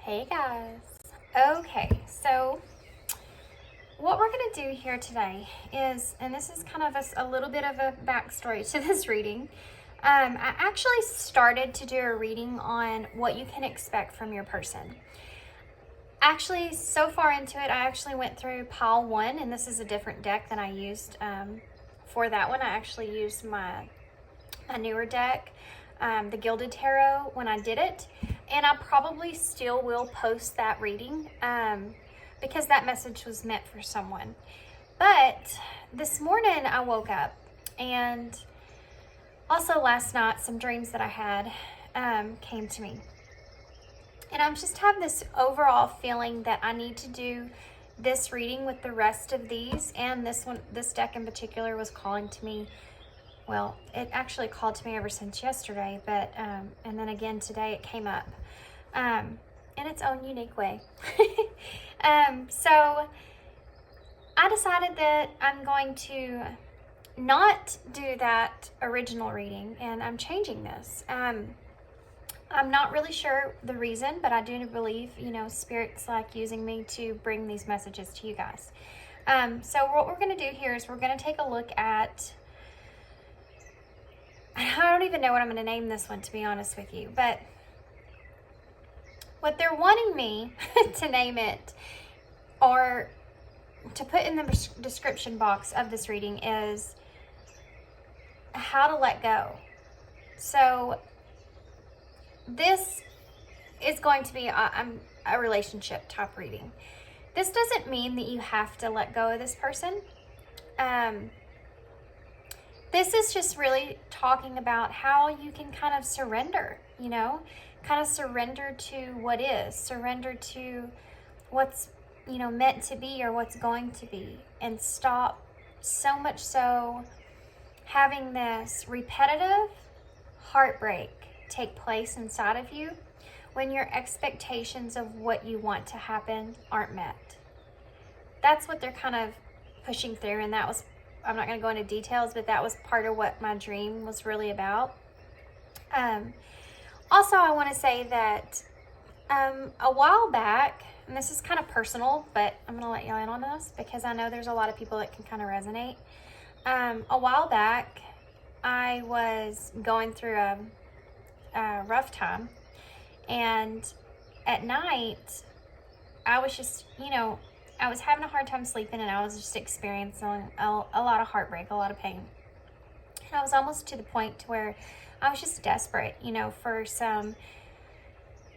Hey guys. Okay, so what we're going to do here today is, and this is kind of a little bit of a backstory to this reading. I actually started to do a reading on what you can expect from your person. Actually, so far into it, I actually went through pile 1, and this is a different deck than I used for that one. I actually used my newer deck, the Gilded Tarot, when I did it. And I probably still will post that reading because that message was meant for someone. But this morning I woke up, and also last night some dreams that I had came to me. And I'm just have this overall feeling that I need to do this reading with the rest of these. And this deck in particular was calling to me. Well, it actually called to me ever since yesterday, but and then again today it came up in its own unique way. So I decided that I'm going to not do that original reading, and I'm changing this. I'm not really sure the reason, but I do believe, Spirit's like using me to bring these messages to you guys. So what we're going to do here is we're going to take a look at, I don't even know what I'm going to name this one, to be honest with you, but what they're wanting me to name it, or to put in the description box of this reading, is how to let go. So this is going to be a relationship type reading. This doesn't mean that you have to let go of this person. This is just really talking about how you can kind of surrender, kind of surrender to what is, surrender to what's, meant to be or what's going to be, and stop so much so having this repetitive heartbreak take place inside of you when your expectations of what you want to happen aren't met. That's what they're kind of pushing through, and that was, I'm not going to go into details, but that was part of what my dream was really about. Also, I want to say that a while back, and this is kind of personal, but I'm going to let y'all in on this because I know there's a lot of people that can kind of resonate. A while back, I was going through a rough time, and at night, I was just, I was having a hard time sleeping, and I was just experiencing a lot of heartbreak, a lot of pain. And I was almost to the point to where I was just desperate, for some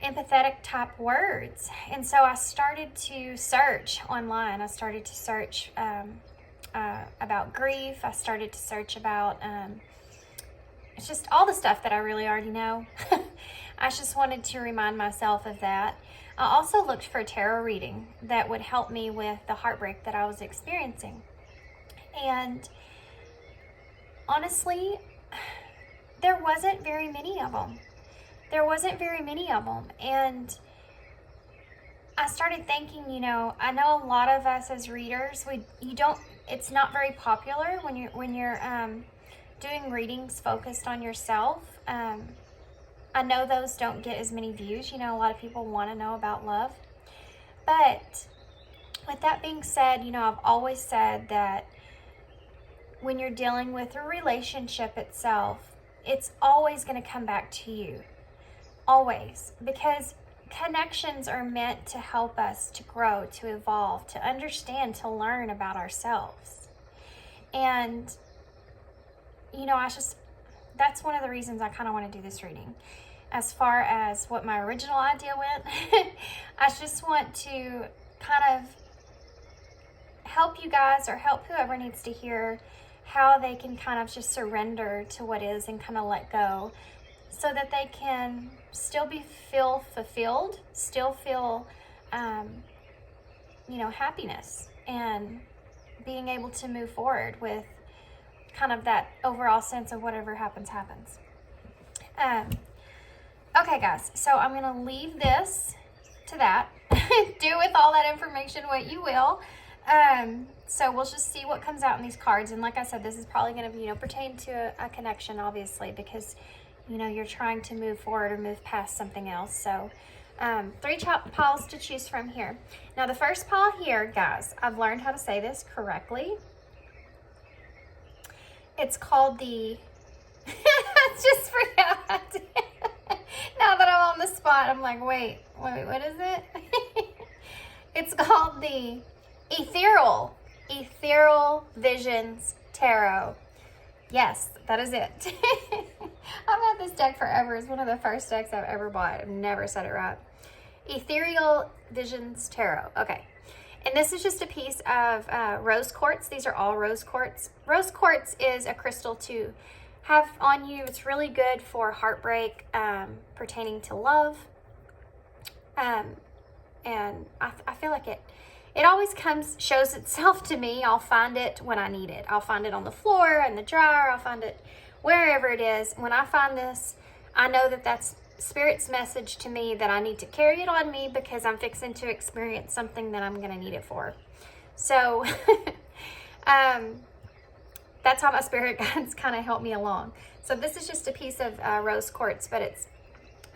empathetic type words. And so I started to search online. I started to search about grief. I started to search about it's just all the stuff that I really already know. I just wanted to remind myself of that. I also looked for a tarot reading that would help me with the heartbreak that I was experiencing. And honestly, there wasn't very many of them. And I started thinking, I know a lot of us as readers, it's not very popular when you're doing readings focused on yourself. I know those don't get as many views. A lot of people want to know about love. But with that being said, I've always said that when you're dealing with a relationship itself, it's always going to come back to you. Always. Because connections are meant to help us to grow, to evolve, to understand, to learn about ourselves. And, that's one of the reasons I kind of want to do this reading. As far as what my original idea went, I just want to kind of help you guys, or help whoever needs to hear how they can kind of just surrender to what is and kind of let go, so that they can still feel fulfilled, still feel, happiness, and being able to move forward with kind of that overall sense of whatever happens. Okay, guys, so I'm going to leave this to that. Do with all that information what you will. So we'll just see what comes out in these cards. And like I said, this is probably going to, pertain to a connection, obviously, because, you're trying to move forward or move past something else. So Three piles to choose from here. Now the first pile here, guys, I've learned how to say this correctly. It's called the, I just forgot. Now that I'm on the spot, I'm like, wait, what is it? It's called the Ethereal Visions Tarot. Yes, that is it. I've had this deck forever. It's one of the first decks I've ever bought. I've never said it right. Ethereal Visions Tarot. Okay. And this is just a piece of rose quartz. These are all rose quartz. Rose quartz is a crystal to have on you. It's really good for heartbreak pertaining to love. And I feel like it always shows itself to me. I'll find it when I need it. I'll find it on the floor, in the dryer. I'll find it wherever it is. When I find this, I know that that's Spirit's message to me, that I need to carry it on me because I'm fixing to experience something that I'm going to need it for. So that's how my spirit guides kind of help me along. So this is just a piece of rose quartz, but it's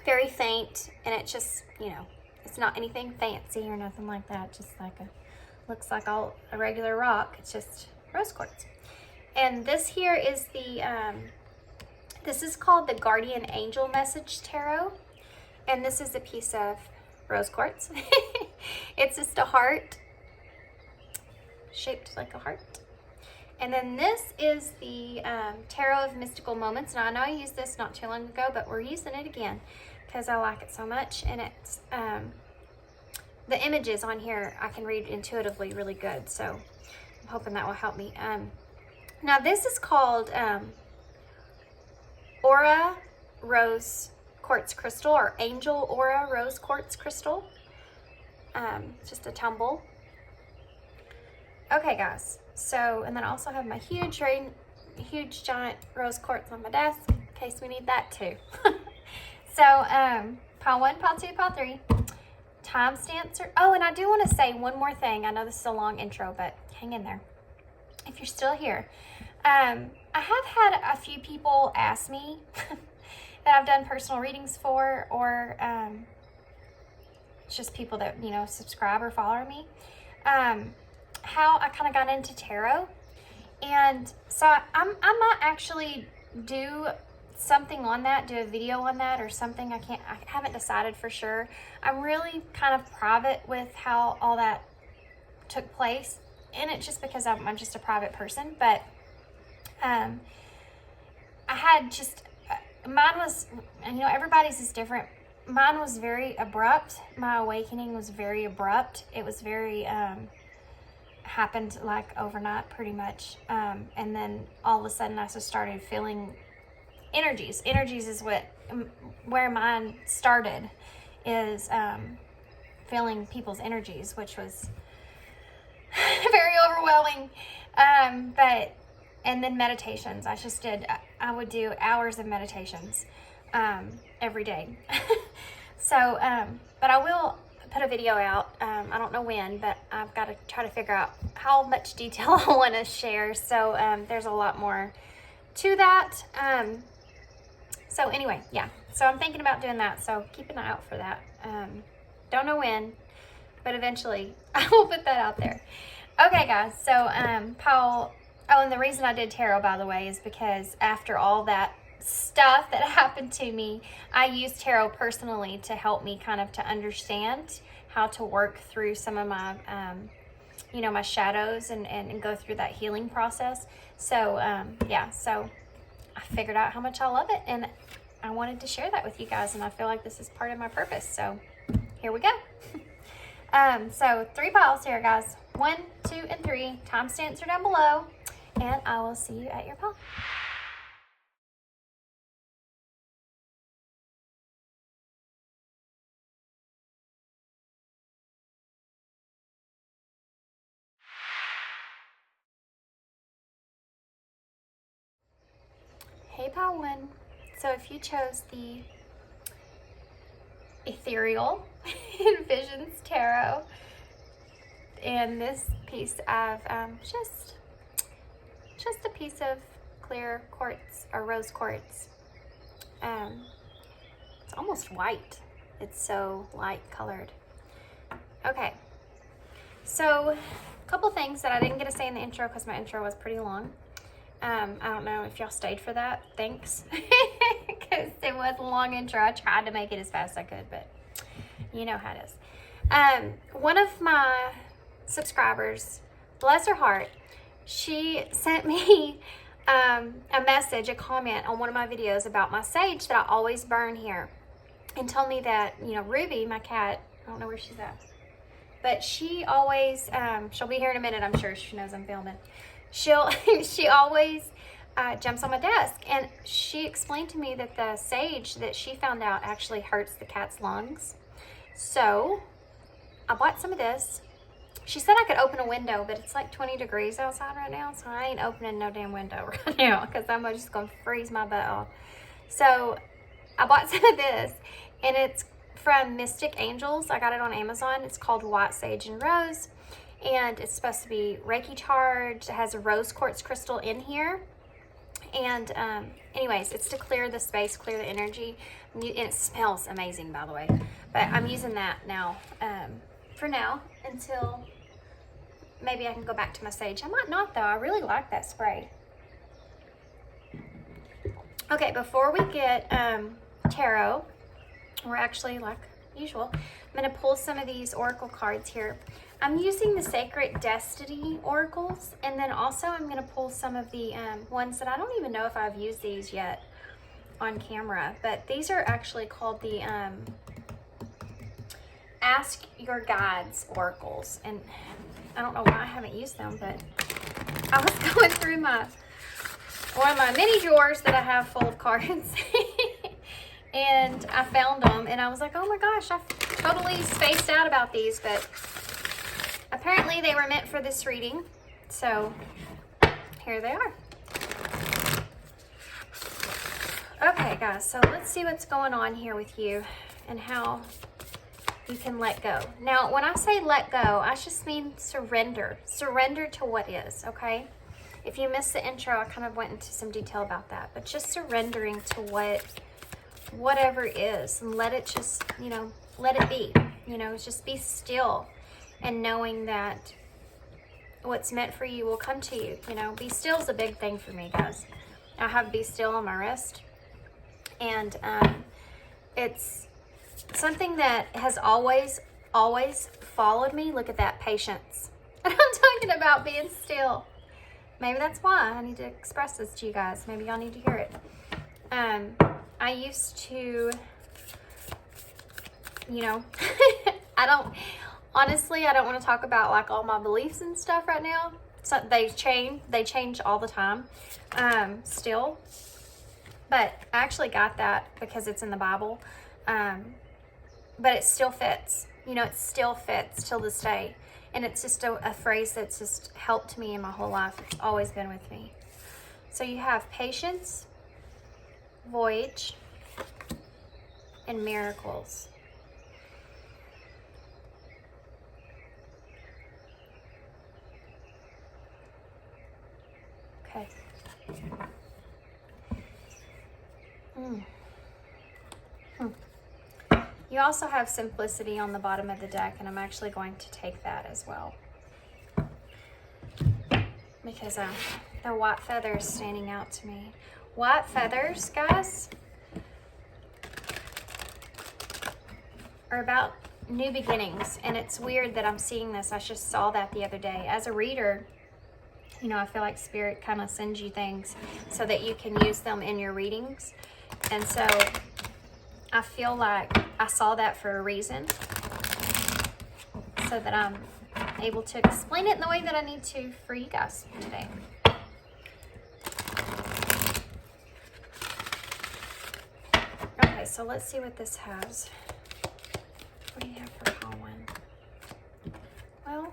very faint, and it's just, you know, it's not anything fancy or nothing like that. Just like looks like a regular rock. It's just rose quartz. And this here is the, this is called the Guardian Angel Message Tarot. And this is a piece of rose quartz. It's just a heart, shaped like a heart. And then this is the Tarot of Mystical Moments. Now I know I used this not too long ago, but we're using it again because I like it so much. And it's, the images on here I can read intuitively really good. So I'm hoping that will help me. Now this is called Aura Rose Quartz Crystal, or Angel Aura Rose Quartz Crystal. Just a tumble. Okay, guys. So, and then I also have my huge giant rose quartz on my desk in case we need that too. So, pile 1, pile 2, pile 3. Timestamps are, oh, and I do want to say one more thing. I know this is a long intro, but hang in there if you're still here. I have had a few people ask me that I've done personal readings for, or just people that, you know, subscribe or follow me, how I kind of got into tarot. And so I might actually do something on that, do a video on that or something. I haven't decided for sure. I'm really kind of private with how all that took place, and it's just because I'm just a private person. But I had just, mine was, you know, everybody's is different. Mine was very abrupt. My awakening was very abrupt. It was very, happened like overnight pretty much. And then all of a sudden I just started feeling energies. Energies is where mine started, is feeling people's energies, which was very overwhelming. And then meditations. I would do hours of meditations every day. So, but I will put a video out. I don't know when, but I've got to try to figure out how much detail I want to share. So there's a lot more to that. So anyway, yeah. So I'm thinking about doing that. So keep an eye out for that. Don't know when, but eventually I will put that out there. Okay, guys. So and the reason I did tarot, by the way, is because after all that stuff that happened to me, I used tarot personally to help me kind of to understand how to work through some of my, you know, my shadows and go through that healing process. So, yeah, so I figured out how much I love it, and I wanted to share that with you guys, and I feel like this is part of my purpose. So here we go. So 3 piles here, guys. 1, 2, and 3. Timestamps are down below, and I will see you at your pile. Hey, pile 1. So if you chose the Ethereal Visions Tarot, and this piece of just a piece of clear quartz or rose quartz, it's almost white. It's so light colored. Okay, so a couple things that I didn't get to say in the intro because my intro was pretty long. I don't know if y'all stayed for that. Thanks. Because it was a long intro. I tried to make it as fast as I could, but you know how it is. One of my subscribers, bless her heart, she sent me a message, a comment on one of my videos about my sage that I always burn here, and told me that, you know, Ruby, my cat, I don't know where she's at, but she always, she'll be here in a minute, I'm sure. She knows I'm filming. She always jumps on my desk, and she explained to me that the sage that she found out actually hurts the cat's lungs. So I bought some of this. She said I could open a window, but it's like 20 degrees outside right now, so I ain't opening no damn window right now because I'm just gonna freeze my butt off. So I bought some of this, and it's from Mystic Angels. I got it on Amazon. It's called White Sage and Rose, and it's supposed to be Reiki charged. It has a rose quartz crystal in here, and anyways, it's to clear the space, clear the energy, and it smells amazing, by the way. But I'm using that now for now until maybe I can go back to my sage. I might not, though. I really like that spray. Okay, before we get tarot, we're actually, like usual, I'm going to pull some of these oracle cards here. I'm using the Sacred Destiny oracles, and then also I'm going to pull some of the ones that I don't even know if I've used these yet on camera, but these are actually called the Ask Your Guides oracles, and I don't know why I haven't used them, but I was going through one of my mini drawers that I have full of cards and I found them, and I was like, oh my gosh, I've totally spaced out about these, but apparently they were meant for this reading, so here they are. Okay, guys, so let's see what's going on here with you and how you can let go. Now, when I say let go, I just mean surrender. Surrender to what is, okay? If you missed the intro, I kind of went into some detail about that, but just surrendering to whatever is, and let it just, you know, let it be. You know, just be still, and knowing that what's meant for you will come to you. You know, be still is a big thing for me, guys. I have be still on my wrist, and it's something that has always followed me. Look at that, patience. And I'm talking about being still. Maybe that's why I need to express this to you guys. Maybe y'all need to hear it. I used to, you know, I don't want to talk about like all my beliefs and stuff right now. So they change all the time, still. But I actually got that because it's in the Bible. But it still fits, you know, it still fits till this day. And it's just a phrase that's just helped me in my whole life. It's always been with me. So you have patience, voyage, and miracles. Okay. You also have simplicity on the bottom of the deck, and I'm actually going to take that as well. Because the white feathers standing out to me. White feathers, guys, are about new beginnings, and it's weird that I'm seeing this. I just saw that the other day. As a reader, you know, I feel like Spirit kind of sends you things so that you can use them in your readings. And so I feel like I saw that for a reason, so that I'm able to explain it in the way that I need to for you guys today. Okay, so let's see what this has. What do you have for Colin? Well,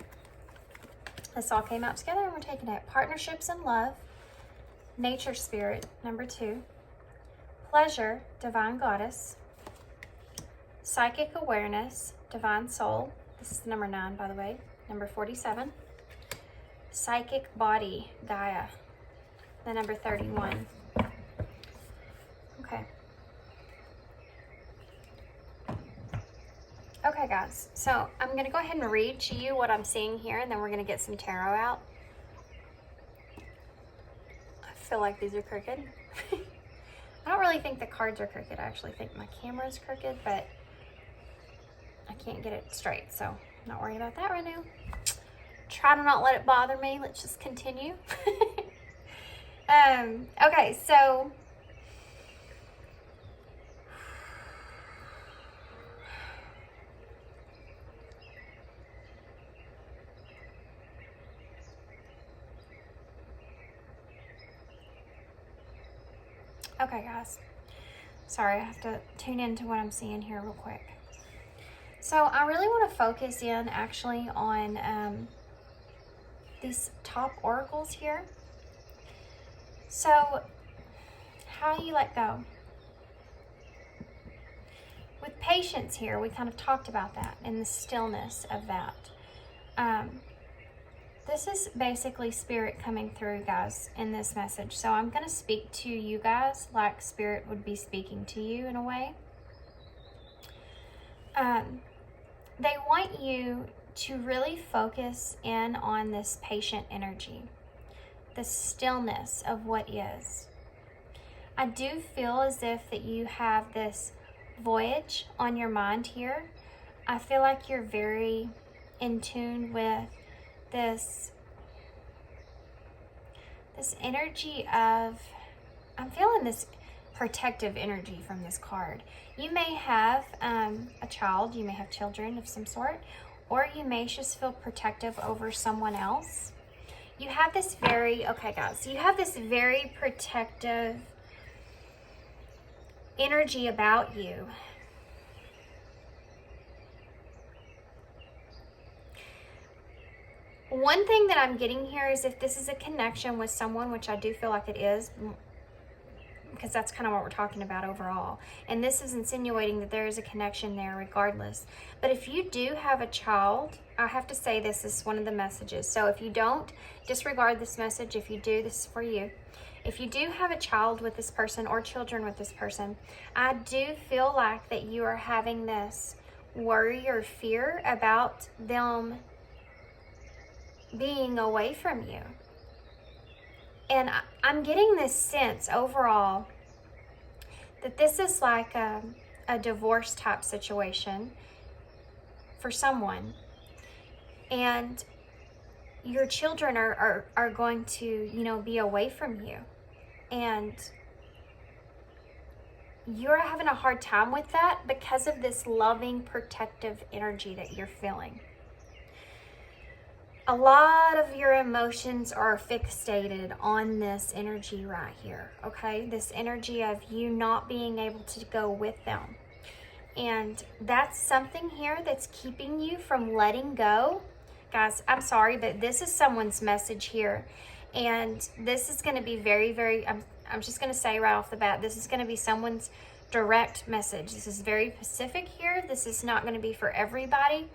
this all came out together, and we're taking it. Partnerships and love, nature spirit, number 2. Pleasure, divine goddess. Psychic awareness, divine soul. This is number 9, by the way. Number 47. Psychic body, Gaia. The number 31. Okay. Okay, guys, so I'm going to go ahead and read to you what I'm seeing here, and then we're going to get some tarot out. I feel like these are crooked. I don't really think the cards are crooked. I actually think my camera's crooked, but I can't get it straight, so I'm not worried about that right now. Try to not let it bother me. Let's just continue. Okay, so okay, guys. Sorry, I have to tune into what I'm seeing here real quick. So I really want to focus in actually on these top oracles here. So how you let go. With patience here, we kind of talked about that and the stillness of that. This is basically Spirit coming through, guys, in this message. So I'm going to speak to you guys like Spirit would be speaking to you in a way. They want you to really focus in on this patient energy, the stillness of what is. I do feel as if that you have this voyage on your mind here. I feel like you're very in tune with this energy of, I'm feeling this protective energy from this card. You may have a child, you may have children of some sort, or you may just feel protective over someone else. You have this very, okay guys, you have this very protective energy about you. One thing that I'm getting here is if this is a connection with someone, which I do feel like it is, because that's kind of what we're talking about overall. And this is insinuating that there is a connection there regardless. But if you do have a child, I have to say this is one of the messages. So if you don't, disregard this message. If you do, this is for you. If you do have a child with this person or children with this person, I do feel like that you are having this worry or fear about them being away from you. And I'm getting this sense overall that this is like a divorce type situation for someone. And your children are going to, you know, be away from you. And you're having a hard time with that because of this loving, protective energy that you're feeling. A lot of your emotions are fixated on this energy right here, okay? This energy of you not being able to go with them. And that's something here that's keeping you from letting go. Guys, I'm sorry, but this is someone's message here. And this is going to be very, very, I'm just going to say right off the bat, this is going to be someone's direct message. This is very specific here. This is not going to be for everybody.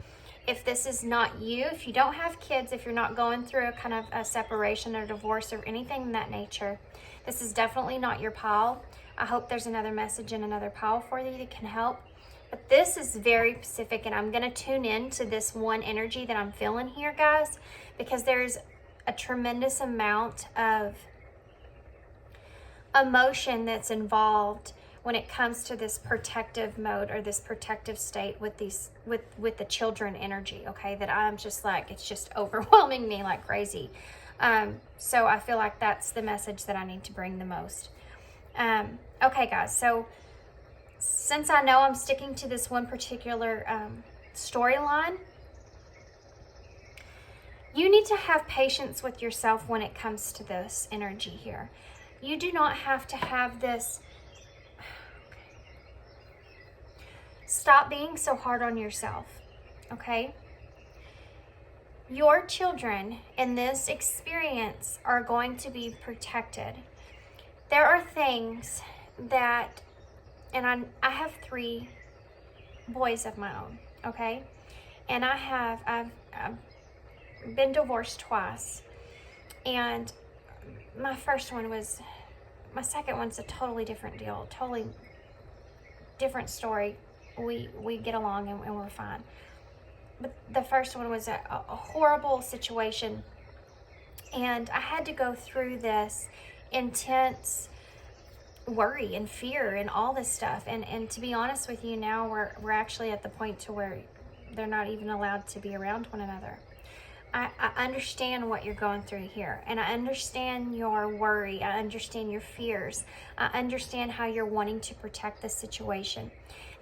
If this is not you, if you don't have kids, if you're not going through a kind of a separation or divorce or anything in that nature, this is definitely not your pile. I hope there's another message in another pile for you that can help. But this is very specific, and I'm going to tune in to this one energy that I'm feeling here, guys, because there's a tremendous amount of emotion that's involved when it comes to this protective mode or this protective state with these with the children energy, okay, that I'm just like, it's just overwhelming me like crazy. So I feel like that's the message that I need to bring the most. Okay guys, so since I know I'm sticking to this one particular storyline, you need to have patience with yourself when it comes to this energy here. You do not have to have this. Stop being so hard on yourself, okay? Your children in this experience are going to be protected. There are things that, and I have 3 boys of my own, okay? And I've been divorced twice. And my second one's a totally different deal, totally different story. we get along and we're fine. But the first one was a horrible situation, and I had to go through this intense worry and fear and all this stuff. And to be honest with you, now we're actually at the point to where they're not even allowed to be around one another. I understand what you're going through here, and I understand your worry. I understand your fears. I understand how you're wanting to protect the situation.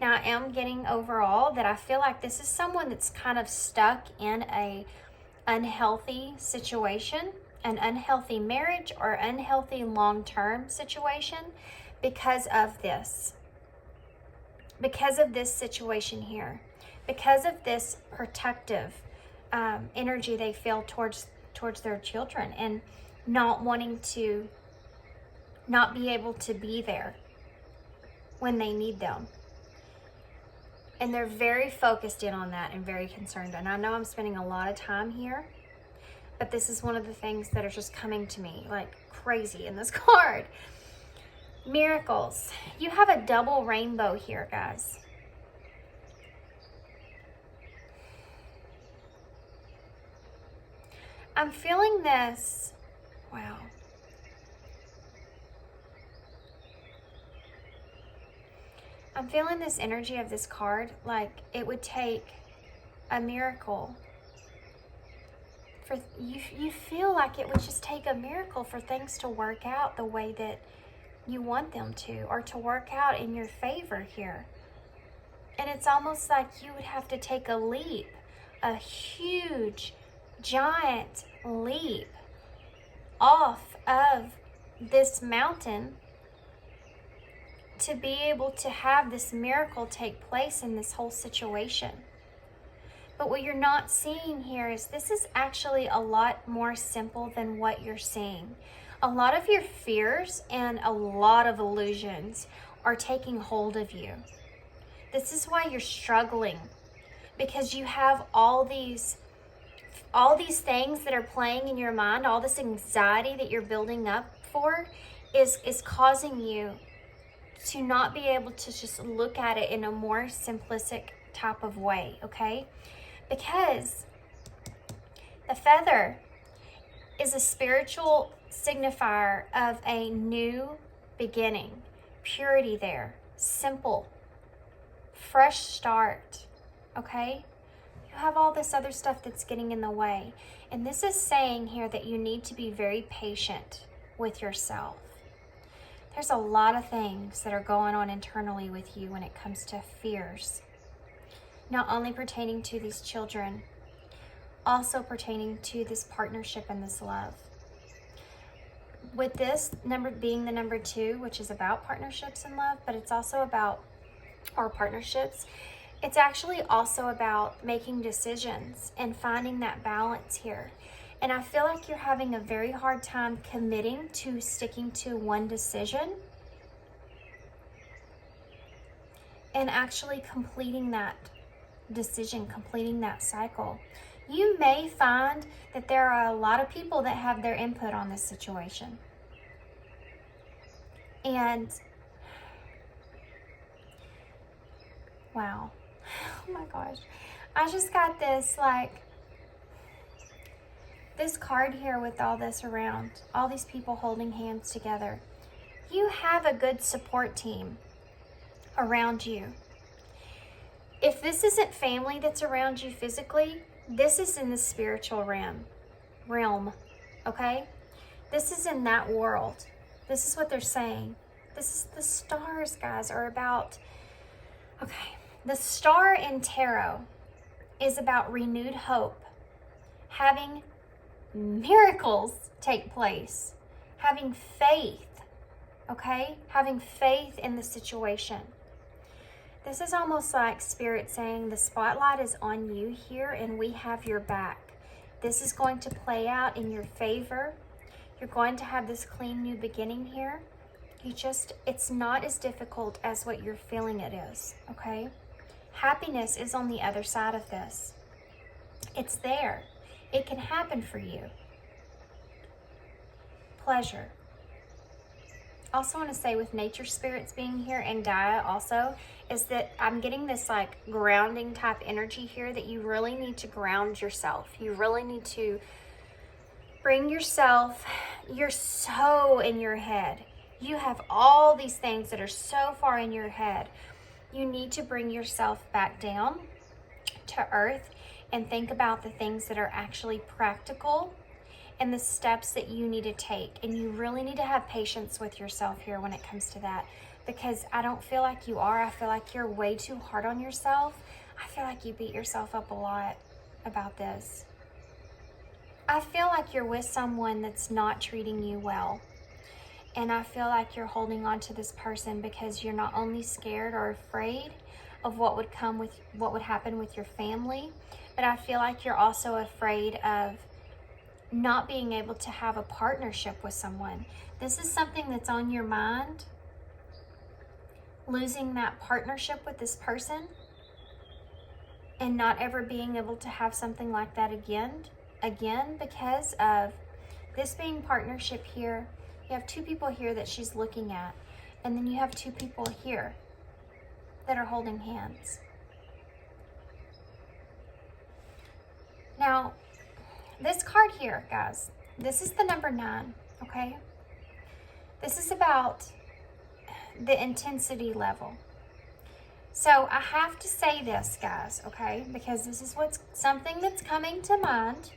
Now, I am getting overall that I feel like this is someone that's kind of stuck in a unhealthy situation, an unhealthy marriage or unhealthy long-term situation because of this situation here, because of this protective energy they feel towards their children, and not wanting to not be able to be there when they need them. And they're very focused in on that and very concerned. And I know I'm spending a lot of time here, but this is one of the things that are just coming to me like crazy in this card. Miracles. You have a double rainbow here, guys. I'm feeling this. Wow. I'm feeling this energy of this card, like it would take a miracle for you feel like it would just take a miracle for things to work out the way that you want them to, or to work out in your favor here. And it's almost like you would have to take a leap, a huge, giant leap off of this mountain to be able to have this miracle take place in this whole situation. But what you're not seeing here is this is actually a lot more simple than what you're seeing. A lot of your fears and a lot of illusions are taking hold of you. This is why you're struggling, because you have all these things that are playing in your mind, all this anxiety that you're building up for is causing you to not be able to just look at it in a more simplistic type of way, okay? Because the feather is a spiritual signifier of a new beginning, purity there, simple, fresh start, okay? You have all this other stuff that's getting in the way. And this is saying here that you need to be very patient with yourself. There's a lot of things that are going on internally with you when it comes to fears. Not only pertaining to these children, also pertaining to this partnership and this love. With this number being the number 2, which is about partnerships and love, but it's also about our partnerships. It's actually also about making decisions and finding that balance here. And I feel like you're having a very hard time committing to sticking to one decision and actually completing that decision, completing that cycle. You may find that there are a lot of people that have their input on this situation. And wow. Oh my gosh. I just got this, like, this card here with all this around, all these people holding hands together. You have a good support team around you. If this isn't family that's around you physically, this is in the spiritual realm, okay? This is in that world. This is what they're saying. This is the stars, guys, are about, okay. The star in tarot is about renewed hope, having miracles take place, having faith, okay? Having faith in the situation. This is almost like Spirit saying the spotlight is on you here and we have your back. This is going to play out in your favor. You're going to have this clean new beginning here. It's not as difficult as what you're feeling it is, okay? Happiness is on the other side of this. It's there. It can happen for you. Pleasure. also want to say with nature spirits being here and Gaia also, is that I'm getting this like grounding type energy here, that you really need to ground yourself. You really need to bring yourself, you're so in your head. You have all these things that are so far in your head. You need to bring yourself back down to earth and think about the things that are actually practical and the steps that you need to take. And you really need to have patience with yourself here when it comes to that, because I don't feel like you are. I feel like you're way too hard on yourself. I feel like you beat yourself up a lot about this. I feel like you're with someone that's not treating you well. And I feel like you're holding on to this person because you're not only scared or afraid of what would happen with your family, but I feel like you're also afraid of not being able to have a partnership with someone. This is something that's on your mind, losing that partnership with this person and not ever being able to have something like that again, because of this being partnership here. You have two people here that she's looking at, and then you have two people here that are holding hands. Now, this card here, guys, this is the number 9, okay? This is about the intensity level. So I have to say this, guys, okay? Because this is something that's coming to mind.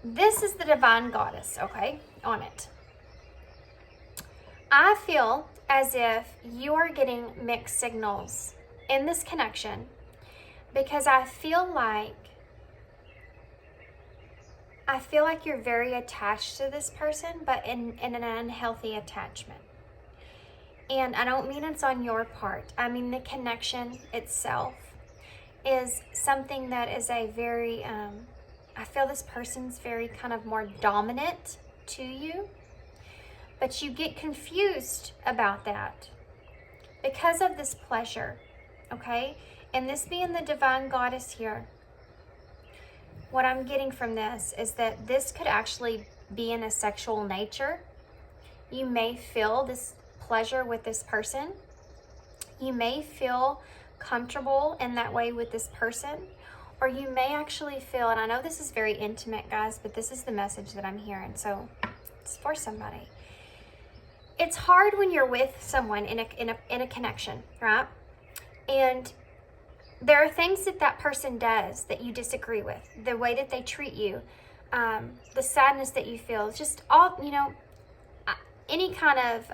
This is the divine goddess, okay, on it. I feel as if you are getting mixed signals in this connection, because I feel like you're very attached to this person, but in an unhealthy attachment. And I don't mean it's on your part. I mean the connection itself is something that is a very, I feel this person's very kind of more dominant to you, but you get confused about that because of this pleasure, okay? And this being the divine goddess here, what I'm getting from this is that this could actually be in a sexual nature. You may feel this pleasure with this person. You may feel comfortable in that way with this person, or you may actually feel, and I know this is very intimate, guys, but this is the message that I'm hearing, so it's for somebody. It's hard when you're with someone in a connection, right? And there are things that person does that you disagree with, the way that they treat you, the sadness that you feel, just all, any kind of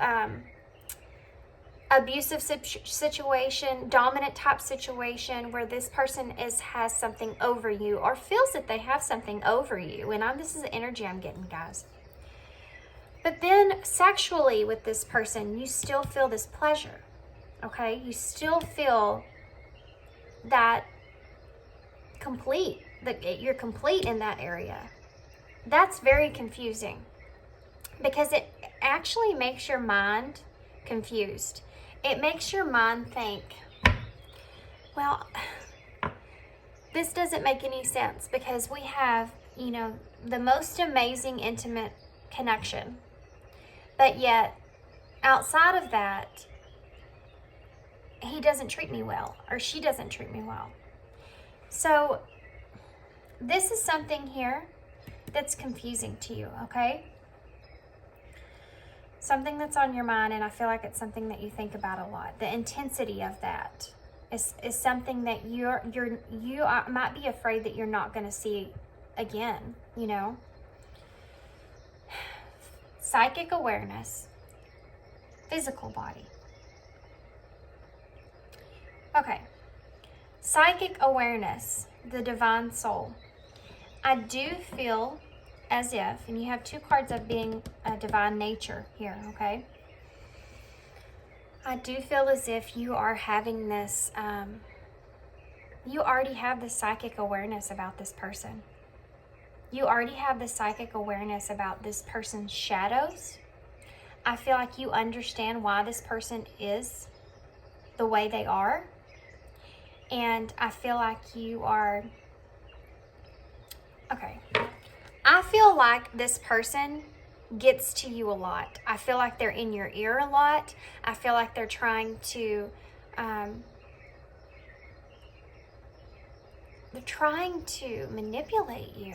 abusive situation, dominant type situation where this person has something over you or feels that they have something over you. And this is the energy I'm getting, guys. But then sexually with this person, you still feel this pleasure, okay? You still feel that you're complete in that area. That's very confusing because it actually makes your mind confused. It makes your mind think, well, this doesn't make any sense because we have, the most amazing intimate connection, but yet outside of that, he doesn't treat me well, or she doesn't treat me well. So this is something here that's confusing to you, okay? Something that's on your mind, and I feel like it's something that you think about a lot. The intensity of that is something that you might be afraid that you're not going to see again, Psychic awareness, physical body. Okay, psychic awareness, the divine soul. I do feel as if, and you have two cards of being a divine nature here, okay? I do feel as if you are having this, you already have the psychic awareness about this person. You already have the psychic awareness about this person's shadows. I feel like you understand why this person is the way they are. And I feel like you are, okay. I feel like this person gets to you a lot. I feel like they're in your ear a lot. I feel like they're trying to manipulate you.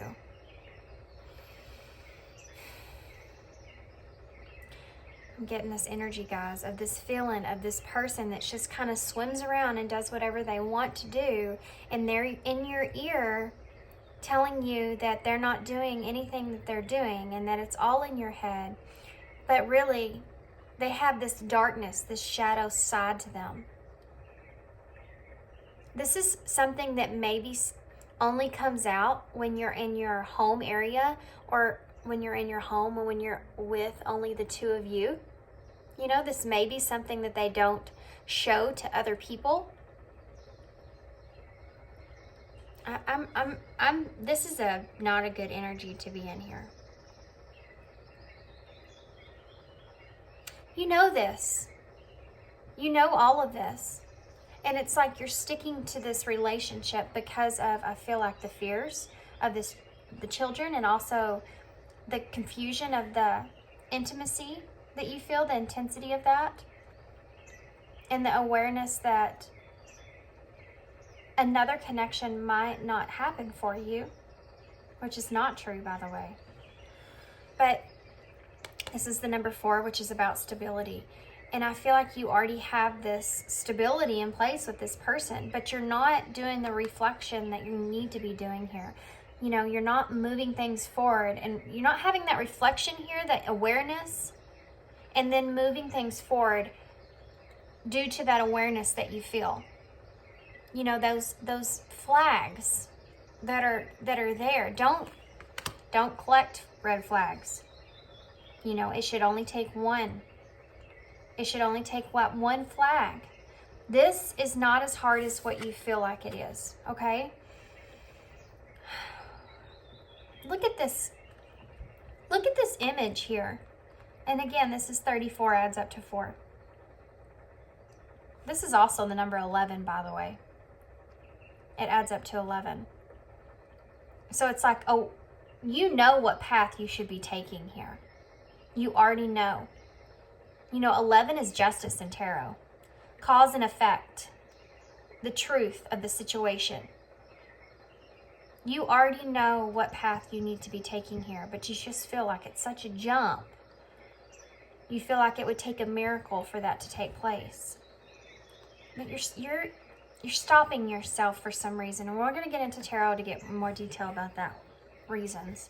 I'm getting this energy, guys, of this feeling of this person that just kind of swims around and does whatever they want to do, and they're in your ear telling you that they're not doing anything that they're doing and that it's all in your head. But really, they have this darkness, this shadow side to them. This is something that maybe only comes out when you're in your home area, or when you're in your home, or when you're with only the two of you. You know, this may be something that they don't show to other people. This is not a good energy to be in here. You know this. You know all of this. And it's like you're sticking to this relationship because of, I feel like, the fears of the children, and also the confusion of the intimacy that you feel, the intensity of that, and the awareness that another connection might not happen for you, which is not true, by the way. But this is the number 4, which is about stability. And I feel like you already have this stability in place with this person, but you're not doing the reflection that you need to be doing here. You know, you're not moving things forward, and you're not having that reflection here, that awareness, and then moving things forward due to that awareness that you feel. You know, those flags that are there. Don't collect red flags. You know, it should only take one. It should only take one flag. This is not as hard as what you feel like it is, okay? Look at this. Look at this image here. And again, this is 34 adds up to 4. This is also the number 11, by the way. It adds up to 11. So it's like, oh, you know what path you should be taking here. You already know. You know, 11 is justice in tarot. Cause and effect. The truth of the situation. You already know what path you need to be taking here, but you just feel like it's such a jump. You feel like it would take a miracle for that to take place. But you're stopping yourself for some reason. And we're going to get into tarot to get more detail about that reasons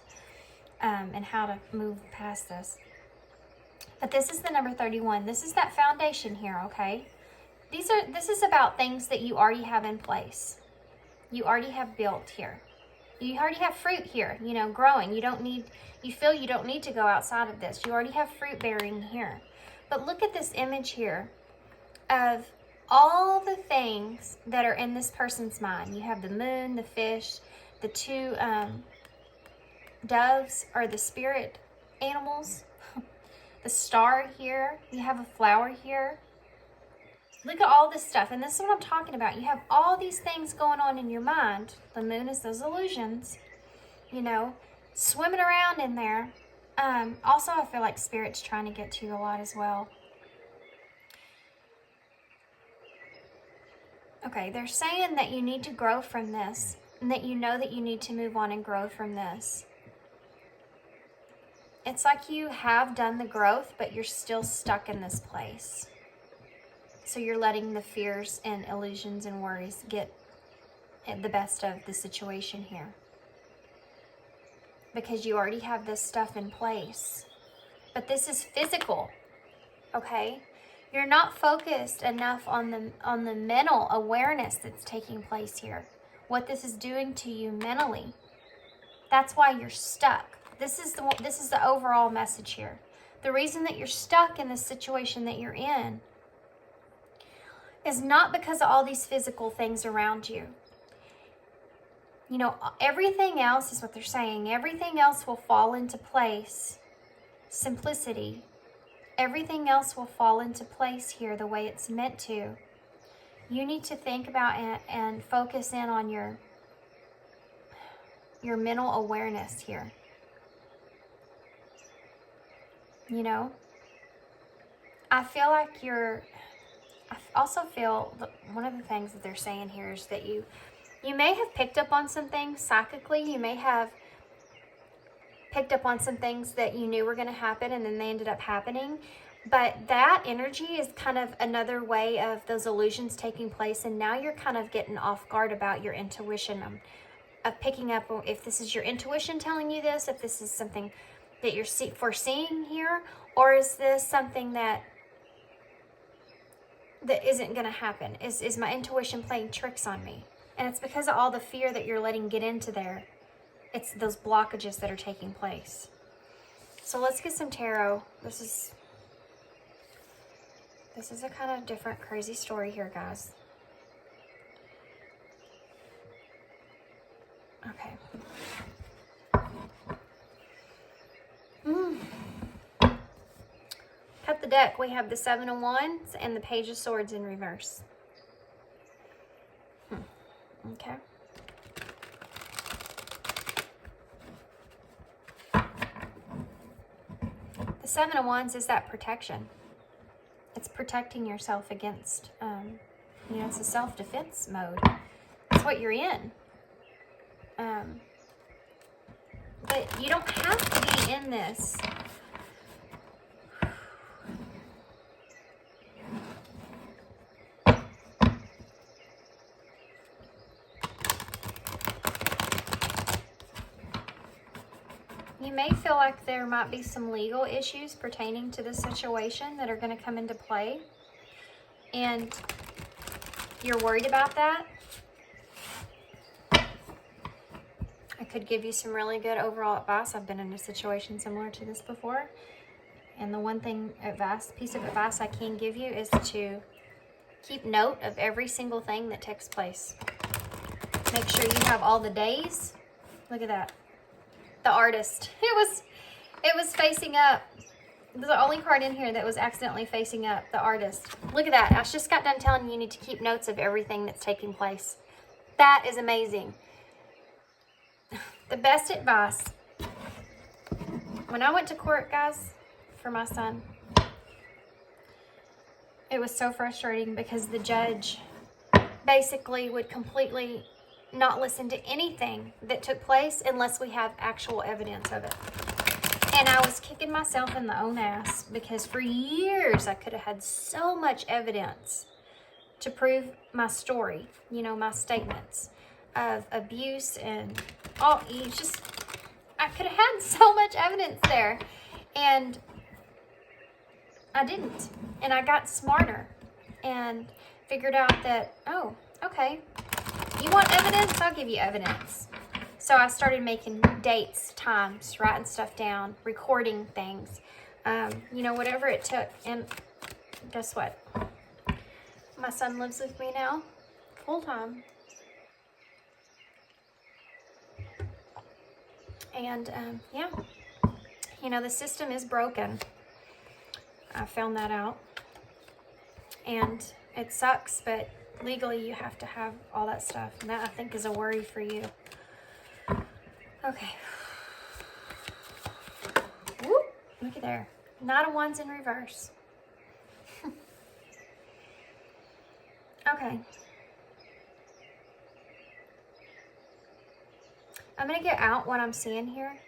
and how to move past this. But this is the number 31. This is that foundation here, okay? This is about things that you already have in place. You already have built here. You already have fruit here, you know, growing. You feel you don't need to go outside of this. You already have fruit bearing here. But look at this image here of all the things that are in this person's mind. You have the moon, the fish, the 2 doves, or the spirit animals, the star here. You have a flower here. Look at all this stuff, and this is what I'm talking about. You have all these things going on in your mind. The moon is those illusions, you know, swimming around in there. Also, I feel like Spirit's trying to get to you a lot as well. Okay, they're saying that you need to grow from this, and that you know that you need to move on and grow from this. It's like you have done the growth, but you're still stuck in this place. So you're letting the fears and illusions and worries get the best of the situation here. Because you already have this stuff in place. But this is physical, okay? You're not focused enough on the mental awareness that's taking place here. What this is doing to you mentally. That's why you're stuck. This is the overall message here. The reason that you're stuck in the situation that you're in is not because of all these physical things around you. You know, everything else is what they're saying. Everything else will fall into place. Simplicity. Everything else will fall into place here the way it's meant to. You need to think about and focus in on your mental awareness here. you know. I feel like I also feel one of the things that they're saying here is that you may have picked up on some things psychically. You may have picked up on some things that you knew were going to happen and then they ended up happening. But that energy is kind of another way of those illusions taking place. And now you're kind of getting off guard about your intuition of picking up if this is your intuition telling you this, if this is something that you're foreseeing here, or is this something that isn't going to happen? Is my intuition playing tricks on me? And it's because of all the fear that you're letting get into there. It's those blockages that are taking place. So let's get some tarot. This is a kind of different, crazy story here, guys. Okay. Cut the deck. We have the Seven of Wands and the Page of Swords in reverse. Okay. The Seven of Wands is that protection. It's protecting yourself against, you know, it's a self-defense mode. It's what you're in. But you don't have to be in this. You may feel like there might be some legal issues pertaining to this situation that are going to come into play. And you're worried about that. I could give you some really good overall advice. I've been in a situation similar to this before. And the one piece of advice I can give you is to keep note of every single thing that takes place. Make sure you have all the days. Look at that. The Artist. It was facing up. It was the only card in here that was accidentally facing up. The Artist. Look at that. I just got done telling you need to keep notes of everything that's taking place. That is amazing. The best advice. When I went to court, guys, for my son, it was so frustrating because the judge basically would completely not listen to anything that took place unless we have actual evidence of it. And I was kicking myself in the own ass because for years I could have had so much evidence to prove my story, you know, my statements of abuse and all. I could have had so much evidence there, and I didn't. And I got smarter and figured out that, oh, okay, you want evidence? I'll give you evidence. So I started making dates, times, writing stuff down, recording things, you know, whatever it took. And guess what? My son lives with me now, full time. And yeah, you know, the system is broken. I found that out. And it sucks, but legally you have to have all that stuff. And that, I think, is a worry for you. Okay. Whoop, look at there. Knight of Wands in reverse. Okay. I'm going to get out what I'm seeing here.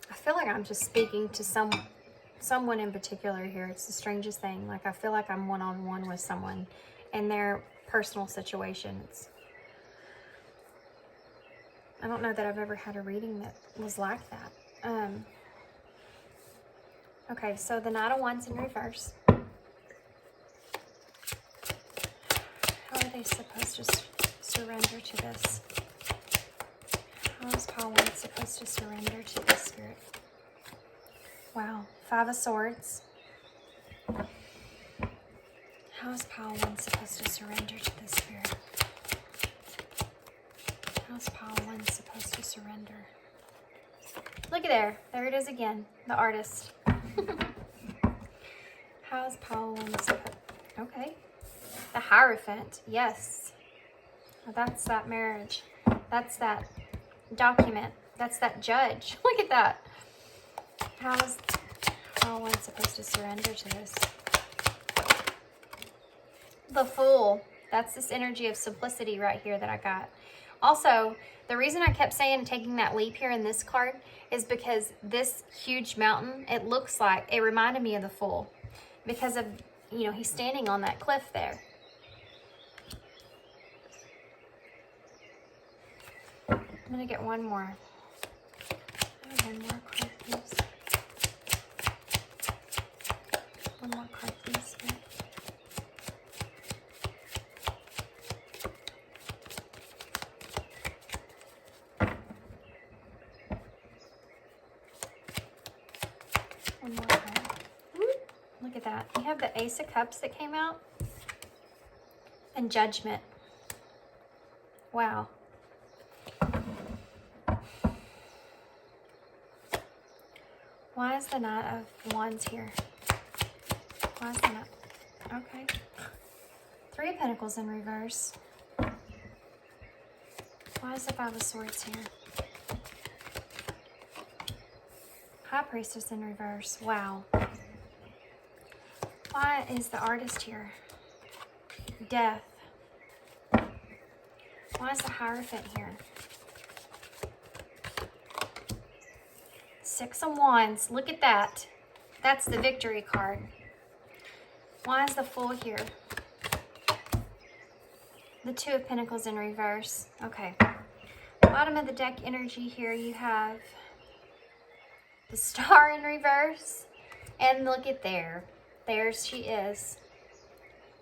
I feel like I'm just speaking to someone in particular here. It's the strangest thing. Like, I feel like I'm one-on-one with someone in their personal situations. I don't know that I've ever had a reading that was like that. Okay, so the Knight of Wands in reverse. How are they supposed to surrender to this? How is Pile One supposed to surrender to this spirit? Wow. Five of Swords. How is Pile One supposed to surrender to this spirit? How is Pile One supposed to surrender? Look at there. There it is again. The Artist. How is Pile One supposed... Okay. The Hierophant. Yes. Well, that's that marriage. That's that document. That's that judge. Look at that. How is How one's supposed to surrender to this? The Fool. That's this energy of simplicity right here that I got. Also, the reason I kept saying taking that leap here in this card is because this huge mountain, it looks like, it reminded me of the Fool. Because of, you know, he's standing on that cliff there. I'm going to get one more. One more card, please. One more card, please. Here. One more card. Look at that. You have the Ace of Cups that came out. And Judgment. Wow. Why is the Knight of Wands here? Why is the Knight? Okay. Three of Pentacles in reverse. Why is the Five of Swords here? High Priestess in reverse. Wow. Why is the Artist here? Death. Why is the Hierophant here? Six of Wands. Look at that. That's the Victory card. Why is the Fool here? The Two of Pentacles in reverse. Okay. Bottom of the deck energy here, you have the Star in reverse. And look at there. There she is.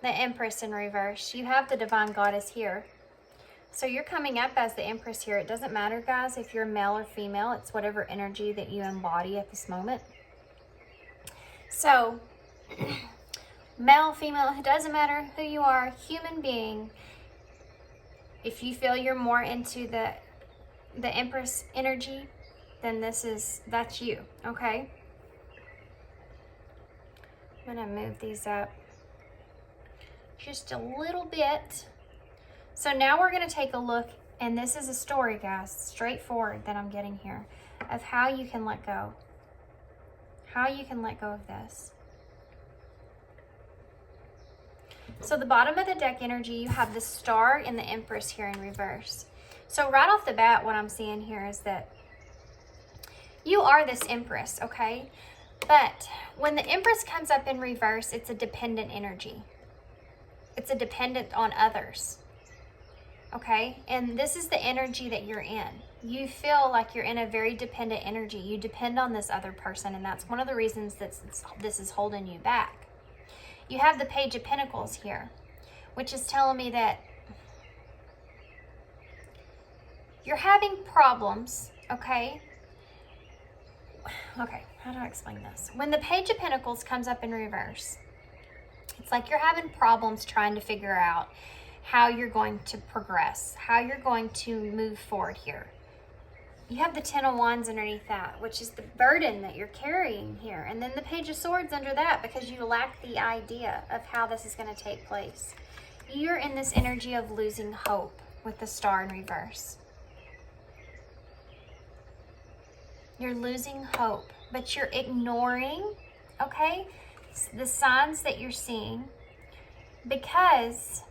The Empress in reverse. You have the Divine Goddess here. So you're coming up as the Empress here. It doesn't matter, guys, if you're male or female. It's whatever energy that you embody at this moment. So, male, female, it doesn't matter who you are, human being. If you feel you're more into the Empress energy, then that's you, okay? I'm going to move these up just a little bit. So now we're going to take a look, and this is a story, guys, straightforward that I'm getting here, of how you can let go. How you can let go of this. So the bottom of the deck energy, you have the Star and the Empress here in reverse. So right off the bat, what I'm seeing here is that you are this Empress, okay? But when the Empress comes up in reverse, it's a dependent energy. It's a dependent on others. Okay, and this is the energy that you're in. You feel like you're in a very dependent energy. You depend on this other person, and that's one of the reasons that this is holding you back. You have the Page of Pentacles here, which is telling me that you're having problems, okay? Okay, how do I explain this? When the Page of Pentacles comes up in reverse, it's like you're having problems trying to figure out how you're going to progress, how you're going to move forward here. You have the Ten of Wands underneath that, which is the burden that you're carrying here. And then the Page of Swords under that, because you lack the idea of how this is going to take place. You're in this energy of losing hope with the Star in reverse. You're losing hope, but you're ignoring, okay, the signs that you're seeing because,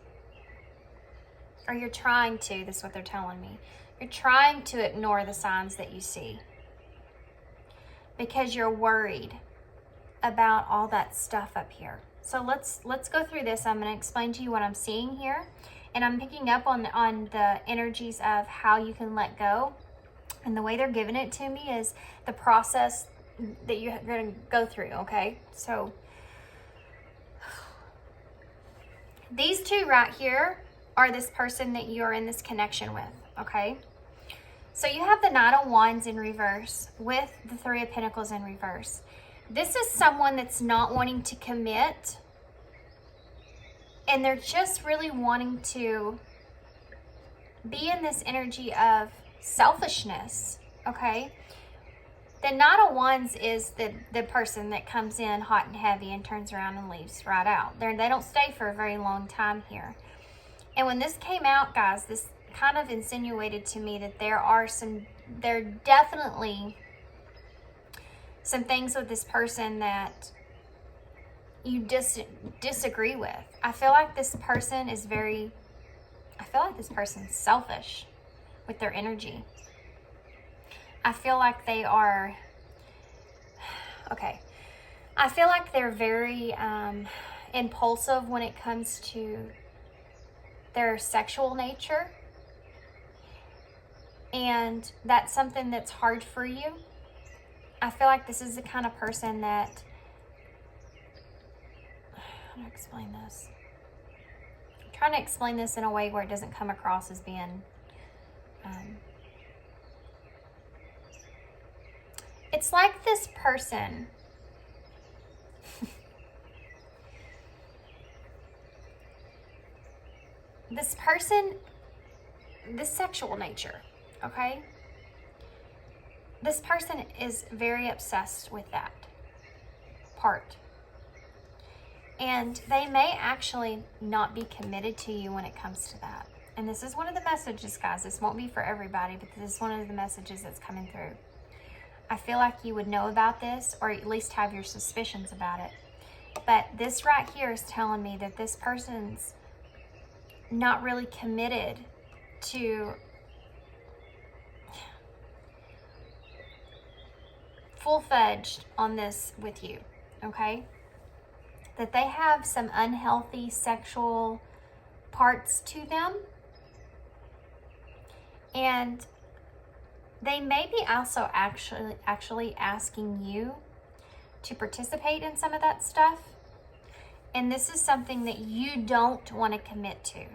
or you're trying to, this is what they're telling me. You're trying to ignore the signs that you see because you're worried about all that stuff up here. So let's go through this. I'm going to explain to you what I'm seeing here, and I'm picking up on the energies of how you can let go. And the way they're giving it to me is the process that you're going to go through, okay? So these two right here are this person that you're in this connection with, okay? So you have the Knight of Wands in reverse with the Three of Pentacles in reverse. This is someone that's not wanting to commit, and they're just really wanting to be in this energy of selfishness, okay? The Knight of Wands is the person that comes in hot and heavy and turns around and leaves right out. They don't stay for a very long time here. And when this came out, guys, this kind of insinuated to me that there are definitely some things with this person that you disagree with. I feel like this person is selfish with their energy. I feel like they are, okay, I feel like they're very impulsive when it comes to their sexual nature. And that's something that's hard for you. I feel like this is the kind of person that, how do I explain this? I'm trying to explain this in a way where it doesn't come across as being, it's like this person this sexual nature, okay? This person is very obsessed with that part. And they may actually not be committed to you when it comes to that. And this is one of the messages, guys. This won't be for everybody, but this is one of the messages that's coming through. I feel like you would know about this, or at least have your suspicions about it. But this right here is telling me that this person's not really committed to full-fledged on this with you, okay? That they have some unhealthy sexual parts to them, and they may be also actually asking you to participate in some of that stuff. And this is something that you don't want to commit to.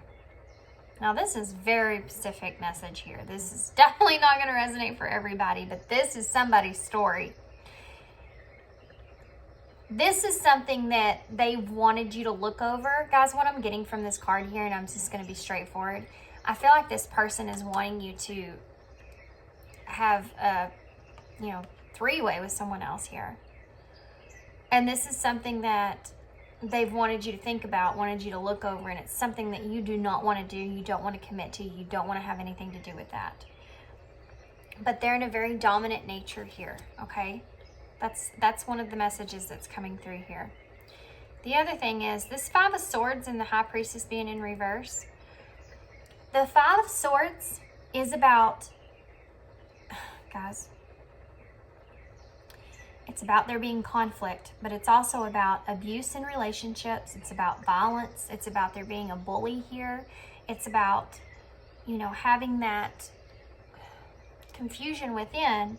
Now, this is very specific message here. This is definitely not going to resonate for everybody, but this is somebody's story. This is something that they wanted you to look over. Guys, what I'm getting from this card here, and I'm just going to be straightforward, I feel like this person is wanting you to have a, three-way with someone else here. And this is something that they've wanted you to think about, wanted you to look over, and it's something that you do not want to do, you don't want to commit to, you don't want to have anything to do with that. But they're in a very dominant nature here, okay? That's one of the messages that's coming through here. The other thing is, this Five of Swords and the High Priestess being in reverse. The Five of Swords is about, guys, it's about there being conflict, but it's also about abuse in relationships. It's about violence. It's about there being a bully here. It's about, having that confusion within,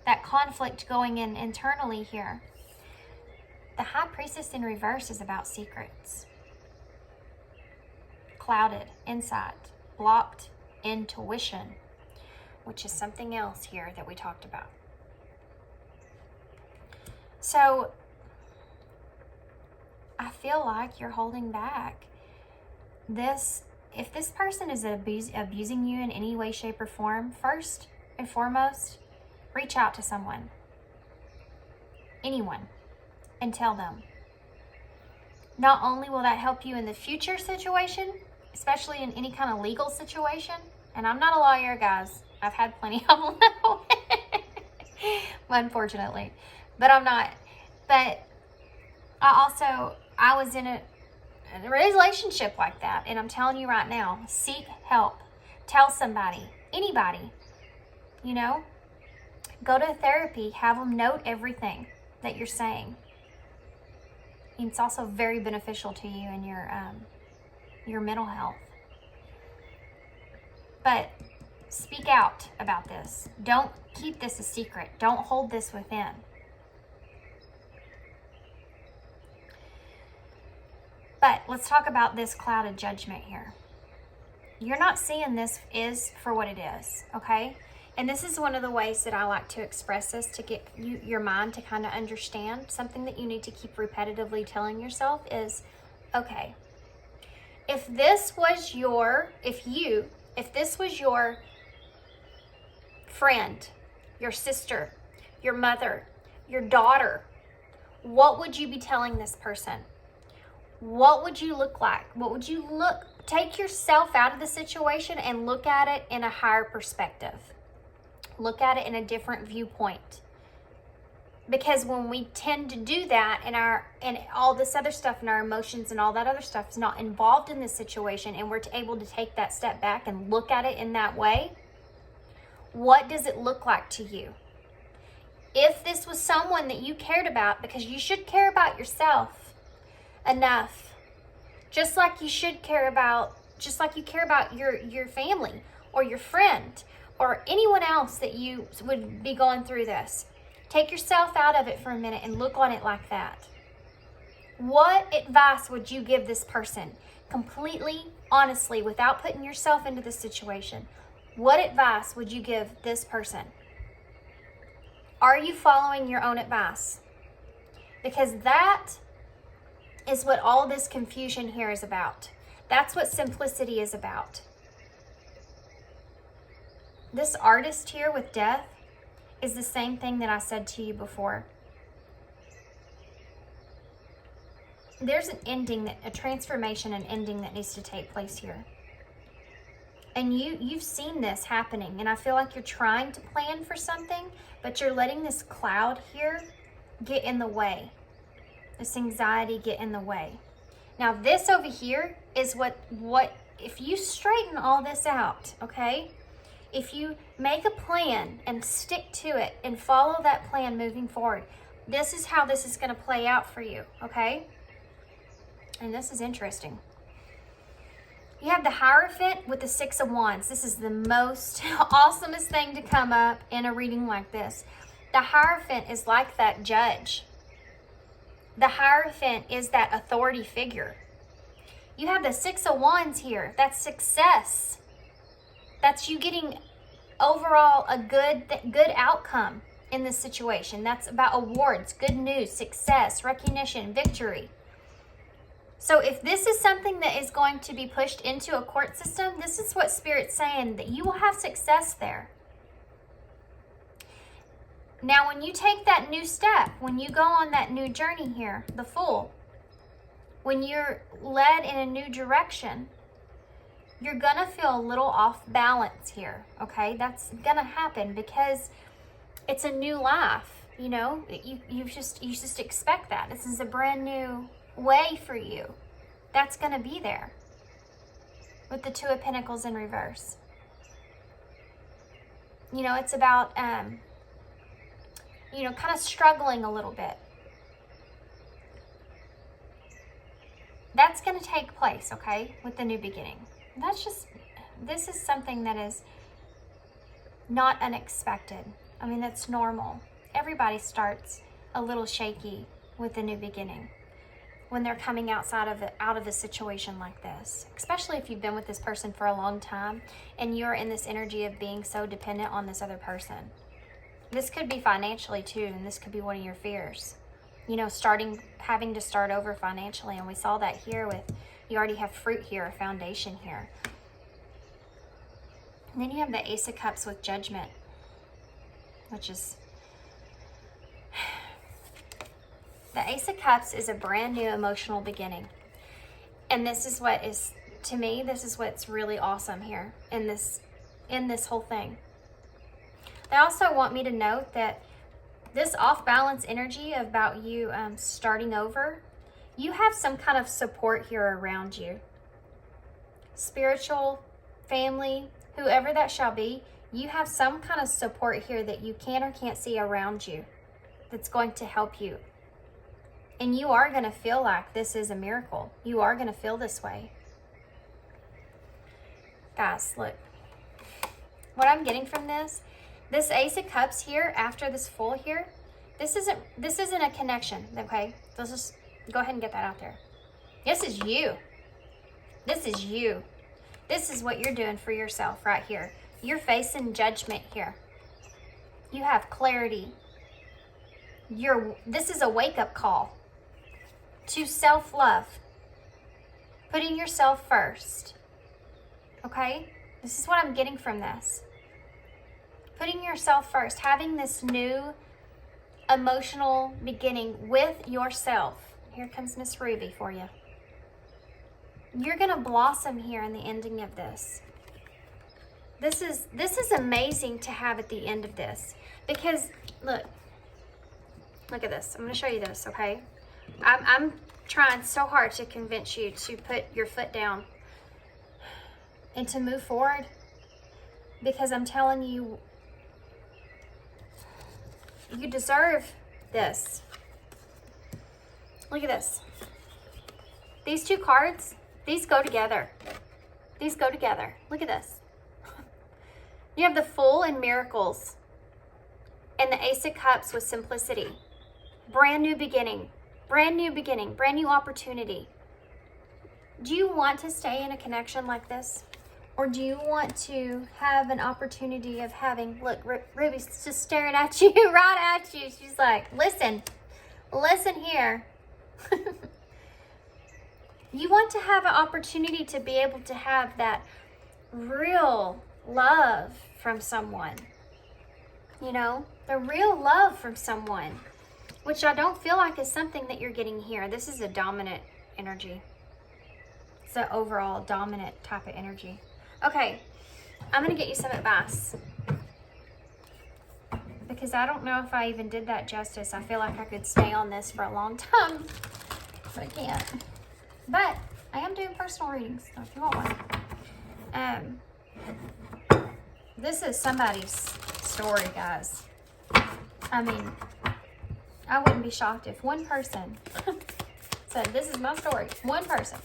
that conflict going in internally here. The High Priestess in reverse is about secrets. Clouded insight, blocked intuition, which is something else here that we talked about. So, I feel like you're holding back. If this person is abusing you in any way, shape, or form, first and foremost, reach out to someone, anyone, and tell them. Not only will that help you in the future situation, especially in any kind of legal situation, and I'm not a lawyer, guys. I've had plenty of them, unfortunately. But I'm not. But I was in a relationship like that. And I'm telling you right now, seek help. Tell somebody, anybody, go to therapy, have them note everything that you're saying. It's also very beneficial to you and your mental health. But speak out about this. Don't keep this a secret. Don't hold this within. But let's talk about this cloud of judgment here. You're not seeing this is for what it is, okay? And this is one of the ways that I like to express this, to get your mind to kind of understand. Something that you need to keep repetitively telling yourself is, okay, if this was your friend, your sister, your mother, your daughter, what would you be telling this person? What would you look like? Take yourself out of the situation and look at it in a higher perspective. Look at it in a different viewpoint. Because when we tend to do that and all this other stuff and our emotions and all that other stuff is not involved in this situation, and we're able to take that step back and look at it in that way, what does it look like to you? If this was someone that you cared about, because you should care about yourself enough, just like you care about your family or your friend or anyone else that you would be going through this. Take yourself out of it for a minute and look on it like that. What advice would you give this person? Completely, honestly, without putting yourself into the situation. What advice would you give this person? Are you following your own advice? Because that is what all this confusion here is about. That's what simplicity is about. This artist here with death is the same thing that I said to you before. There's an ending, a transformation, an ending that needs to take place here. And you've seen this happening, and I feel like you're trying to plan for something, but you're letting this cloud here get in the way. This anxiety get in the way. Now this over here is what if you straighten all this out, okay? If you make a plan and stick to it and follow that plan moving forward, this is how this is going to play out for you, okay? And this is interesting. You have the Hierophant with the Six of Wands. This is the most awesomest thing to come up in a reading like this. The Hierophant is like that judge. The Hierophant is that authority figure. You have the Six of Wands here. That's success. That's you getting overall a good outcome in this situation. That's about awards, good news, success, recognition, victory. So if this is something that is going to be pushed into a court system, this is what Spirit's saying, that you will have success there. Now, when you take that new step, when you go on that new journey here, the Fool, when you're led in a new direction, you're going to feel a little off balance here, okay? That's going to happen because it's a new life, you know? You just expect that. This is a brand new way for you. That's going to be there with the Two of Pentacles in reverse. You know, it's about, you know, kind of struggling a little bit. That's going to take place, okay, with the new beginning. That's just, this is something that is not unexpected. I mean, that's normal. Everybody starts a little shaky with the new beginning when they're coming out of a situation like this, especially if you've been with this person for a long time and you're in this energy of being so dependent on this other person. This could be financially too, and this could be one of your fears. You know, having to start over financially, and we saw that here with, you already have fruit here, a foundation here. And then you have the Ace of Cups with Judgment, which is, the Ace of Cups is a brand new emotional beginning. And this is what is, to me, this is what's really awesome here in this whole thing. They also want me to note that this off-balance energy about you starting over, you have some kind of support here around you. Spiritual, family, whoever that shall be, you have some kind of support here that you can or can't see around you that's going to help you. And you are going to feel like this is a miracle. You are going to feel this way. Guys, look. What I'm getting from this Ace of Cups here, after this Fool here, this isn't a connection, okay? Let's just go ahead and get that out there. This is you. This is you. This is what you're doing for yourself right here. You're facing judgment here. You have clarity. This is a wake-up call to self-love. Putting yourself first. Okay? This is what I'm getting from this. Putting yourself first, having this new emotional beginning with yourself. Here comes Miss Ruby for you. You're going to blossom here in the ending of this. This is amazing to have at the end of this. Because, look, Look at this. I'm going to show you this, okay? I'm trying so hard to convince you to put your foot down and to move forward, because I'm telling you, you deserve this. Look at this. These two cards, these go together. These go together. Look at this. You have the Fool and Miracles, and the Ace of Cups with simplicity. Brand new beginning. Brand new beginning. Brand new opportunity. Do you want to stay in a connection like this? Or do you want to have an opportunity of having, look, Ruby's just staring at you, right at you. She's like, listen here. You want to have an opportunity to be able to have that real love from someone. You know, the real love from someone, which I don't feel like is something that you're getting here. This is a dominant energy. It's an overall dominant type of energy. Okay, I'm going to get you some advice, because I don't know if I even did that justice. I feel like I could stay on this for a long time, but I can't. But I am doing personal readings, so if you want one. This is somebody's story, guys. I mean, I wouldn't be shocked if one person said, this is my story. One person.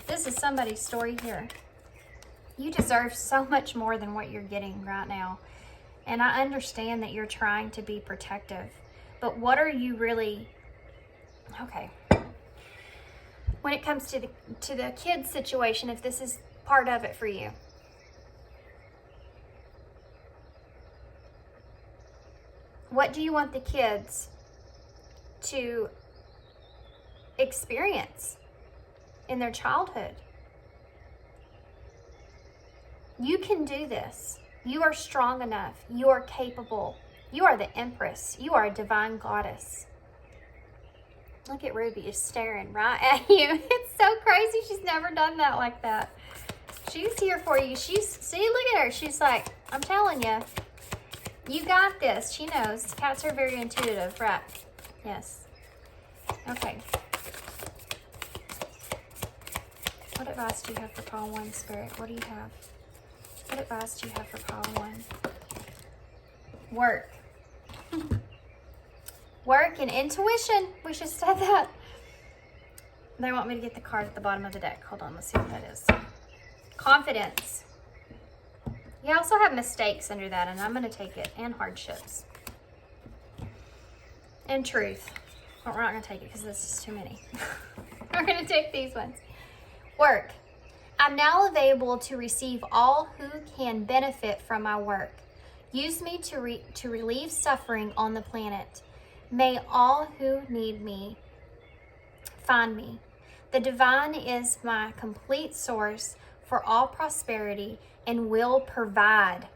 This is somebody's story here. You deserve so much more than what you're getting right now. And I understand that you're trying to be protective. But what are you really... Okay. When it comes to the kids situation, if this is part of it for you. What do you want the kids to experience in their childhood? You can do this. You are strong enough. You are capable. You are the Empress. You are a divine goddess. Look at Ruby is staring right at you. It's so crazy. She's never done that like that. She's here for you. See, look at her. She's like, I'm telling you, you got this. She knows. Cats are very intuitive, right? Yes. Okay. What advice do you have for Pile 1, Spirit? What do you have? What advice do you have for Pile 1? Work. Work and intuition. We should say that. They want me to get the card at the bottom of the deck. Hold on, let's see what that is. Confidence. You also have mistakes under that, and I'm going to take it. And hardships. And truth. But we're not going to take it because this is too many. We're going to take these ones. Work. I'm now available to receive all who can benefit from my work. Use me to relieve suffering on the planet. May all who need me find me. The divine is my complete source for all prosperity and will provide.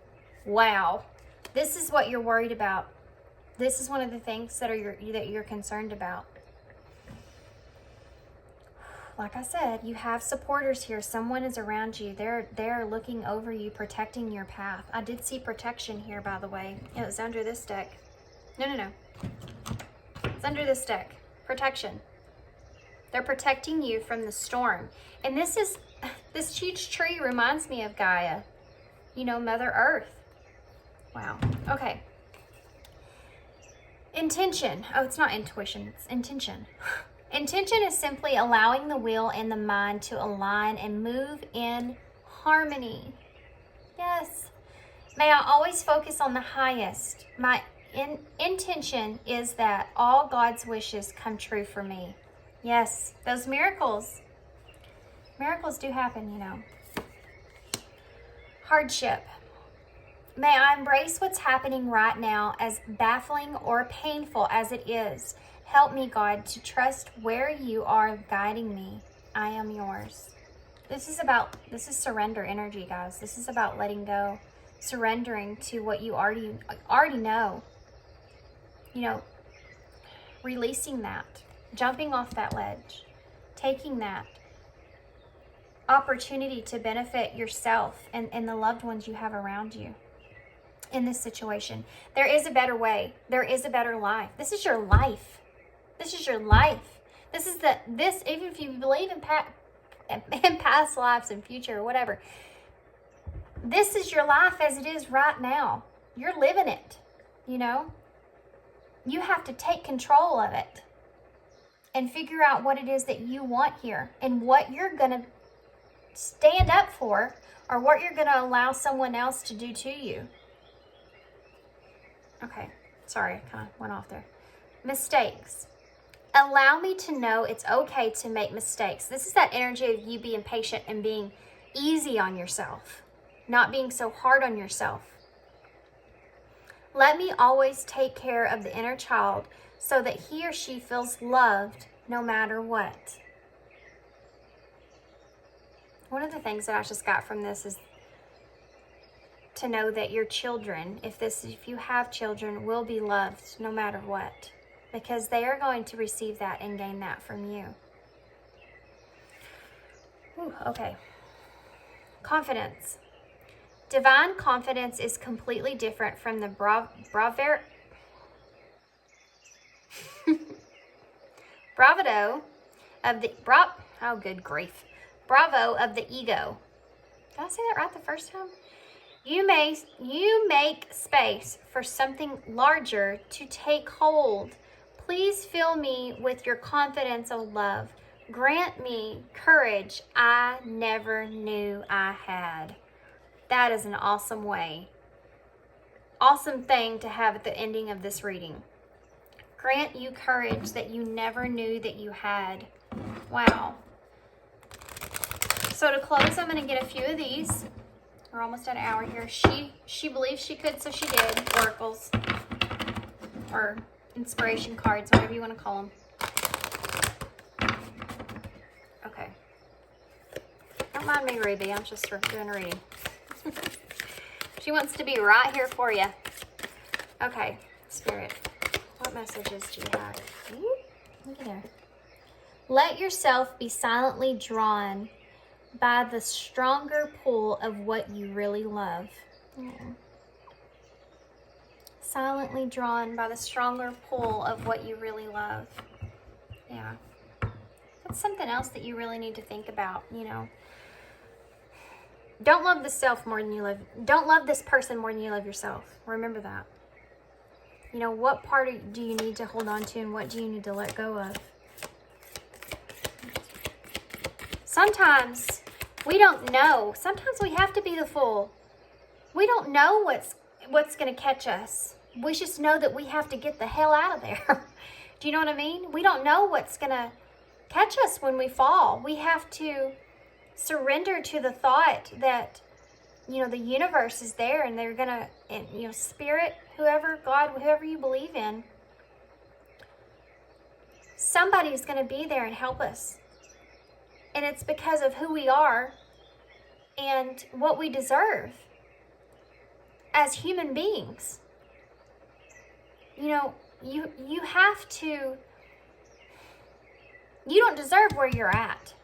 Wow. This is what you're worried about. This is one of the things that you're concerned about. Like I said, you have supporters here. Someone is around you. They're looking over you, protecting your path. I did see protection here, by the way. It was under this deck. No. It's under this deck. Protection. They're protecting you from the storm. And this huge tree reminds me of Gaia. You know, Mother Earth. Wow. Okay. Intention. Oh, it's not intuition. It's intention. Intention is simply allowing the will and the mind to align and move in harmony. Yes. May I always focus on the highest. My intention is that all God's wishes come true for me. Yes, those miracles. Miracles do happen, you know. Hardship. May I embrace what's happening right now, as baffling or painful as it is. Help me, God, to trust where you are guiding me. I am yours. This is surrender energy, guys. This is about letting go, surrendering to what you already know. You know, releasing that, jumping off that ledge, taking that opportunity to benefit yourself and the loved ones you have around you. in this situation. There is a better way. There is a better life. This is your life. This is your life. This even if you believe in past lives and future or whatever, this is your life as it is right now. You're living it, you know? You have to take control of it and figure out what it is that you want here and what you're going to stand up for or what you're going to allow someone else to do to you. Okay, sorry, I kind of went off there. Mistakes. Allow me to know it's okay to make mistakes. This is that energy of you being patient and being easy on yourself, not being so hard on yourself. Let me always take care of the inner child so that he or she feels loved no matter what. One of the things that I just got from this is to know that your children, if you have children, will be loved no matter what, because they are going to receive that and gain that from you. Ooh, okay. Confidence. Divine confidence is completely different from the bravado of the bravo of the ego. Did I say that right the first time? You make space for something larger to take hold. Please fill me with your confidence, O love. Grant me courage I never knew I had. That is an awesome thing to have at the ending of this reading. Grant you courage that you never knew that you had. Wow. So to close, I'm going to get a few of these. We're almost at an hour here. She believes she could, so she did. Oracles. Or inspiration cards, whatever you want to call them. Okay. Don't mind me, Ruby. I'm just doing a reading. She wants to be right here for you. Okay, Spirit. What messages do you have? Look at there. Let yourself be silently drawn by the stronger pull of what you really love. Silently drawn by the stronger pull of what you really love. Yeah. That's something else that you really need to think about, you know. Don't love the self more than you love. Don't love this person more than you love yourself. Remember that. You know, what part do you need to hold on to and what do you need to let go of? Sometimes we don't know. Sometimes we have to be the fool. We don't know what's going to catch us. We just know that we have to get the hell out of there. Do you know what I mean? We don't know what's going to catch us when we fall. We have to surrender to the thought that, you know, the universe is there and they're going to, you know, spirit, whoever, God, whoever you believe in, somebody's going to be there and help us. And it's because of who we are and what we deserve as human beings. You know, you have to, you don't deserve where you're at.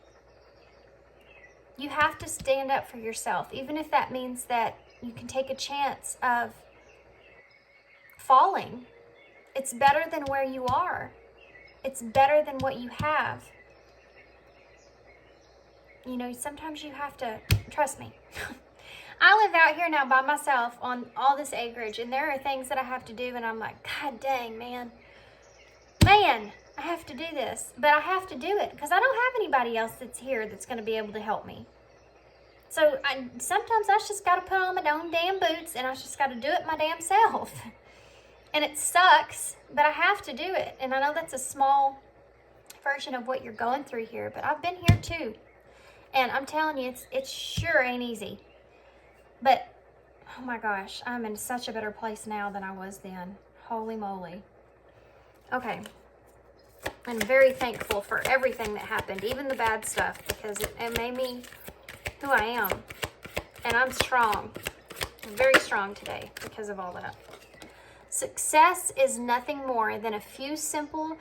You have to stand up for yourself, even if that means that you can take a chance of falling. It's better than where you are. It's better than what you have. You know, sometimes you have to, trust me. I live out here now by myself on all this acreage, and there are things that I have to do, and I'm like, God dang, man, I have to do this, but I have to do it because I don't have anybody else that's here that's going to be able to help me. So sometimes I just got to put on my own damn boots, and I just got to do it my damn self. And it sucks, but I have to do it. And I know that's a small version of what you're going through here, but I've been here too. And I'm telling you, it sure ain't easy. But, oh my gosh, I'm in such a better place now than I was then. Holy moly. Okay. I'm very thankful for everything that happened, even the bad stuff, because it made me who I am. And I'm strong. I'm very strong today because of all that. Success is nothing more than a few simple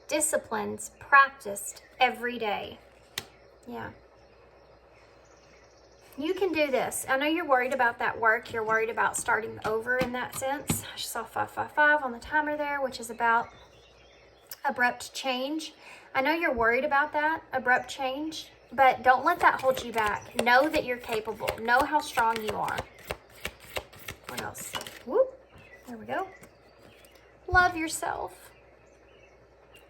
disciplines practiced every day. Yeah. You can do this. I know you're worried about that work. You're worried about starting over in that sense. I just saw 555 on the timer there, which is about abrupt change. I know you're worried about that, abrupt change, but don't let that hold you back. Know that you're capable. Know how strong you are. What else? Whoop. There we go. Love yourself.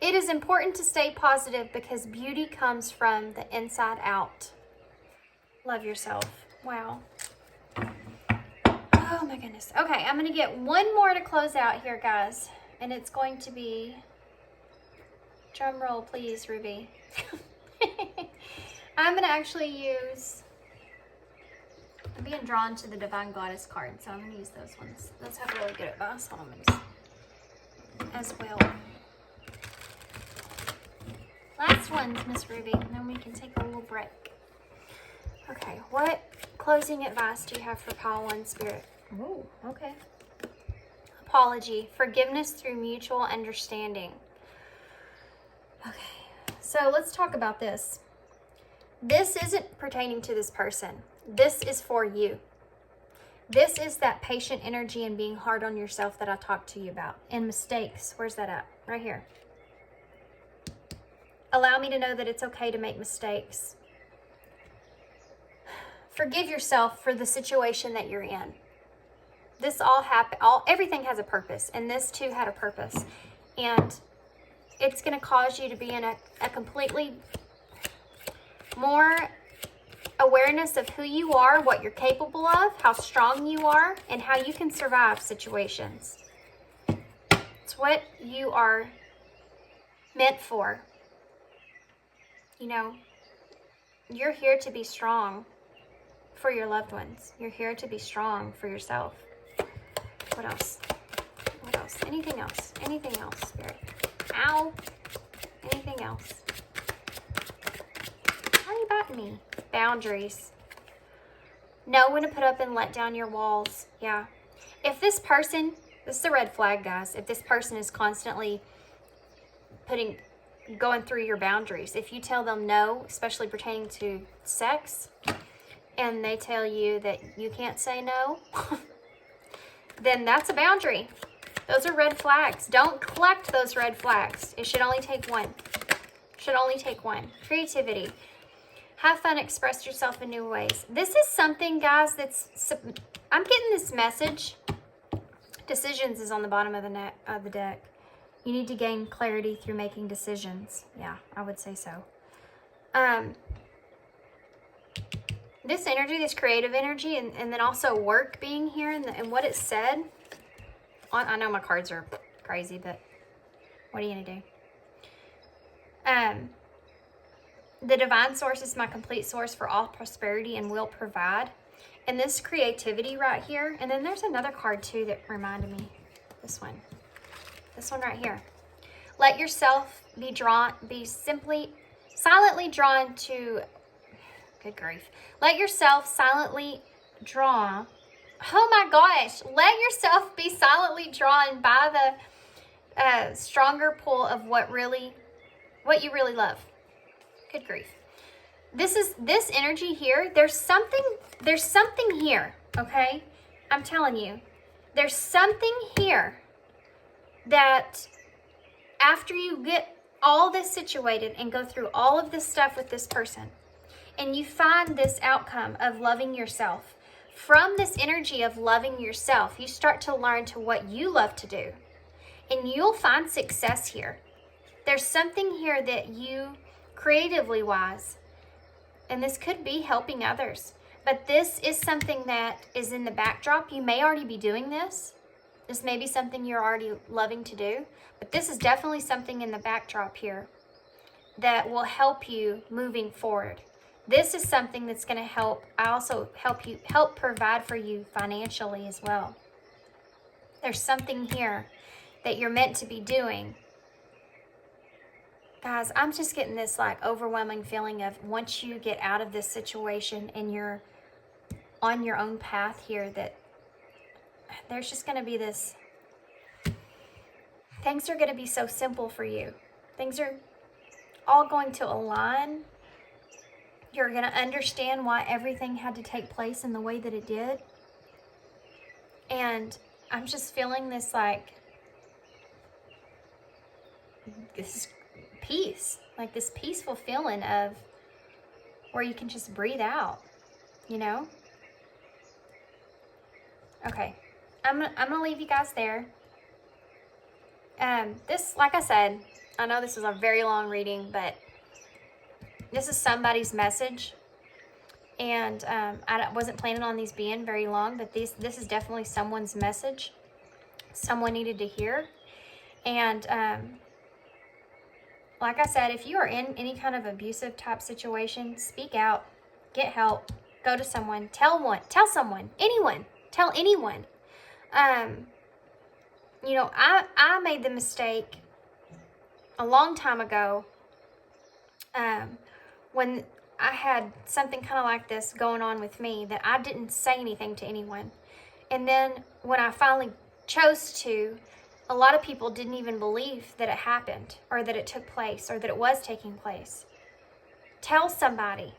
It is important to stay positive because beauty comes from the inside out. Love yourself. Wow. Oh my goodness. Okay, I'm going to get one more to close out here, guys. And it's going to be, drum roll please, Ruby. I'm going to actually use, I'm being drawn to the Divine Goddess card, so I'm going to use those ones. Those have really good advice on them as well. Last ones, Miss Ruby, and then we can take a little break. Okay, what closing advice do you have for Pile 1 Spirit? Oh, okay. Apology, forgiveness through mutual understanding. Okay, so let's talk about this. This isn't pertaining to this person. This is for you. This is that patient energy and being hard on yourself that I talked to you about. And mistakes, where's that at? Right here. Allow me to know that it's okay to make mistakes. Forgive yourself for the situation that you're in. This all happened, everything has a purpose, and this too had a purpose. And it's going to cause you to be in a completely more awareness of who you are, what you're capable of, how strong you are, and how you can survive situations. It's what you are meant for. You know, you're here to be strong for your loved ones. You're here to be strong for yourself. What else? What else? Anything else? Anything else, Spirit? Ow. Anything else? How are you biting me? Boundaries. Know when to put up and let down your walls. Yeah. If this person, this is a red flag, guys. If this person is constantly going through your boundaries, if you tell them no, especially pertaining to sex, and they tell you that you can't say no, then that's a boundary. Those are red flags. Don't collect those red flags. It should only take one. Should only take one. Creativity. Have fun, express yourself in new ways. This is something, guys, I'm getting this message. Decisions is on the bottom of the deck. You need to gain clarity through making decisions. Yeah, I would say so. This energy, this creative energy, and then also work being here and what it said. I know my cards are crazy, but what are you going to do? The divine source is my complete source for all prosperity and will provide. And this creativity right here. And then there's another card too that reminded me. This one right here. Let yourself be silently drawn to, good grief. Let yourself silently draw. Oh my gosh. Let yourself be silently drawn by the stronger pull of what you really love. Good grief. This energy here, there's something here, okay? I'm telling you. There's something here that after you get all this situated and go through all of this stuff with this person, and you find this outcome of loving yourself, from this energy of loving yourself, you start to learn to what you love to do. And you'll find success here. There's something here that you, creatively wise, and this could be helping others, but this is something that is in the backdrop. You may already be doing this. This may be something you're already loving to do, but this is definitely something in the backdrop here that will help you moving forward. This is something that's going to help provide for you financially as well. There's something here that you're meant to be doing. Guys, I'm just getting this like overwhelming feeling of once you get out of this situation and you're on your own path here, that there's just going to be this, things are going to be so simple for you. Things are all going to align. You're going to understand why everything had to take place in the way that it did. And I'm just feeling this, like, this peace, like this peaceful feeling of where you can just breathe out, you know? Okay, I'm gonna leave you guys there. This, like I said, I know this is a very long reading, but this is somebody's message. And I wasn't planning on these being very long, but this is definitely someone's message. Someone needed to hear. And like I said, if you are in any kind of abusive type situation, speak out, get help, go to someone, tell someone, anyone, tell anyone. You know, I made the mistake a long time ago when I had something kind of like this going on with me, that I didn't say anything to anyone. And then when I finally chose to, a lot of people didn't even believe that it happened, or that it took place, or that it was taking place. Tell somebody.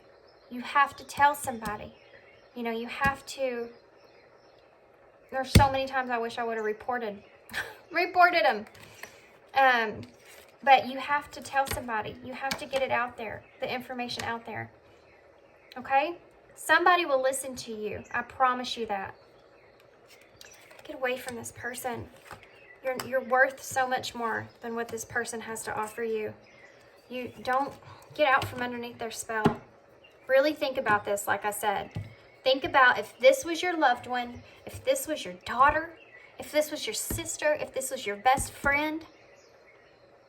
You have to tell somebody. You know, you have to. There's so many times I wish I would have reported them. But you have to tell somebody. You have to get it out there, the information out there. Okay? Somebody will listen to you. I promise you that. Get away from this person. You're worth so much more than what this person has to offer you. You don't get out from underneath their spell. Really think about this, like I said. Think about if this was your loved one, if this was your daughter, if this was your sister, if this was your best friend.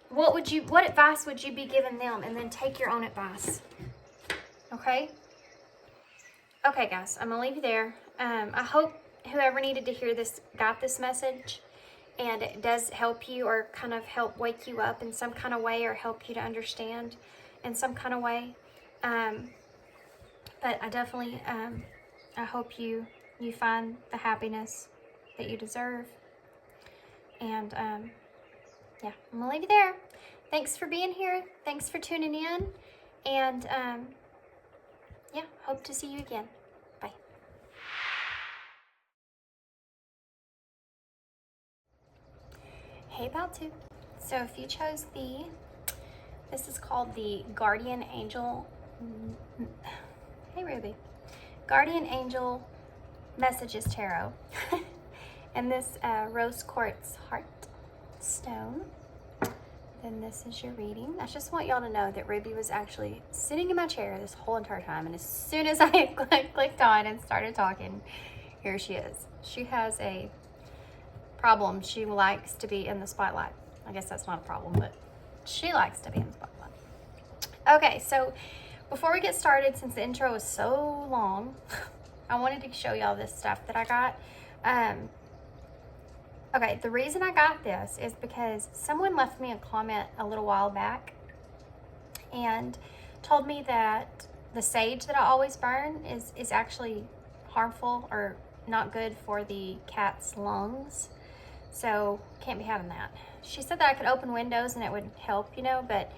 What advice would you be giving them? And then take your own advice. Okay? Okay, guys, I'm going to leave you there. I hope whoever needed to hear this got this message, and it does help you, or kind of help wake you up in some kind of way, or help you to understand in some kind of way. But I definitely, I hope you find the happiness that you deserve. And, yeah, I'm gonna leave you there. Thanks for being here. Thanks for tuning in. And yeah, hope to see you again. Bye. Hey, 𝓈𝓊𝓇. So if you chose this is called the Guardian Angel. Hey, Ruby. Guardian Angel Messages Tarot. And this rose quartz heart stone. Then this is your reading. I just want y'all to know that Ruby was actually sitting in my chair this whole entire time, and as soon as I clicked on and started talking, here she is. She has a problem. She likes to be in the spotlight. I guess that's not a problem, but she likes to be in the spotlight. Okay, so before we get started, since the intro is so long, I wanted to show y'all this stuff that I got. Okay, the reason I got this is because someone left me a comment a little while back and told me that the sage that I always burn is actually harmful or not good for the cat's lungs. So can't be having that. She said that I could open windows and it would help, you know, but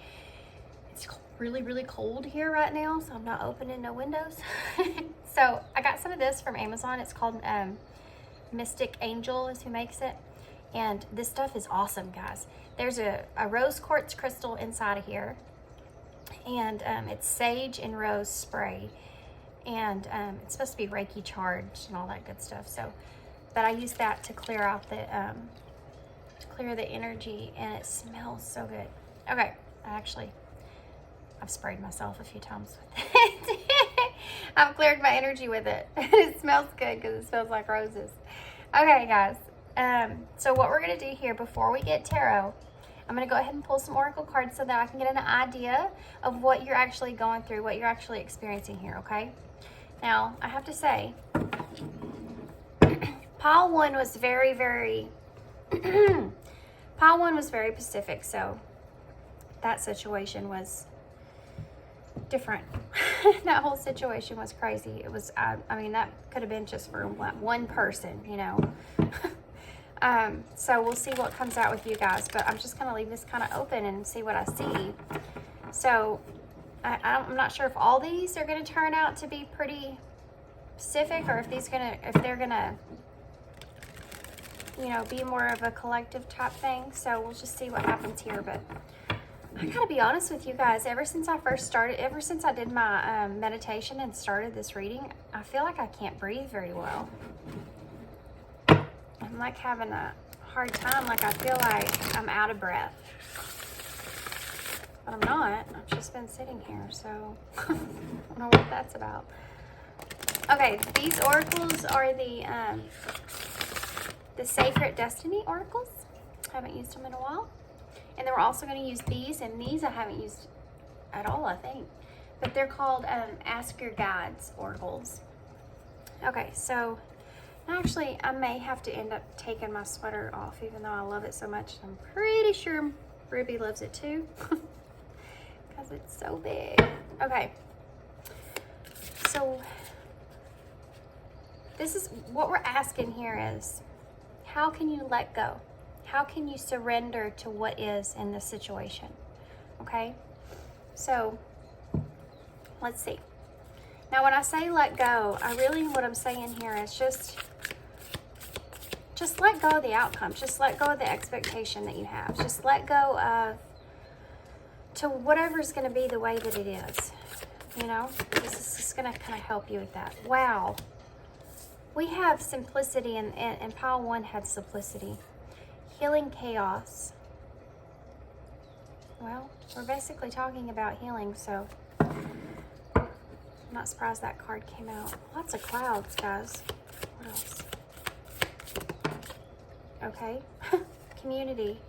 it's really, really cold here right now, so I'm not opening no windows. So I got some of this from Amazon. It's called Mystic Angel is who makes it. And this stuff is awesome, guys. There's a rose quartz crystal inside of here. And it's sage and rose spray. And it's supposed to be Reiki charged and all that good stuff. So, but I use that to clear out the, clear the energy, and it smells so good. Okay, I've sprayed myself a few times with it. I've cleared my energy with it. It smells good because it smells like roses. Okay, guys. So what we're going to do here before we get tarot, I'm going to go ahead and pull some oracle cards so that I can get an idea of what you're actually going through, what you're actually experiencing here, okay? Now, I have to say, pile one was very, very, pile one was very Pacific, so that situation was different. That whole situation was crazy. It was, I mean, that could have been just for one person, you know. So we'll see what comes out with you guys, but I'm just going to leave this kind of open and see what I see. So I'm not sure if all these are going to turn out to be pretty specific, or if they're gonna, you know, be more of a collective type thing. So we'll just see what happens here. But I gotta be honest with you guys, ever since I did my meditation and started this reading, I feel like I can't breathe very well. I'm like having a hard time, like I feel like I'm out of breath. But I'm not. I've just been sitting here, so I don't know what that's about. Okay, these oracles are the Sacred Destiny oracles. I haven't used them in a while. And then we're also going to use these, and these I haven't used at all, I think. But they're called Ask Your Guides oracles. Okay, so actually I may have to end up taking my sweater off, even though I love it so much. I'm pretty sure Ruby loves it too, because it's so big. Okay, so this is what we're asking here is, how can you let go? How can you surrender to what is in this situation? Okay, so let's see. Now, when I say let go, what I'm saying here is just let go of the outcome. Just let go of the expectation that you have. Just let go of to whatever's going to be the way that it is. You know, this is just going to kind of help you with that. Wow. We have simplicity, and pile 1 had simplicity. Healing chaos. Well, we're basically talking about healing, so I'm not surprised that card came out. Lots of clouds, guys. What else? Okay. Community.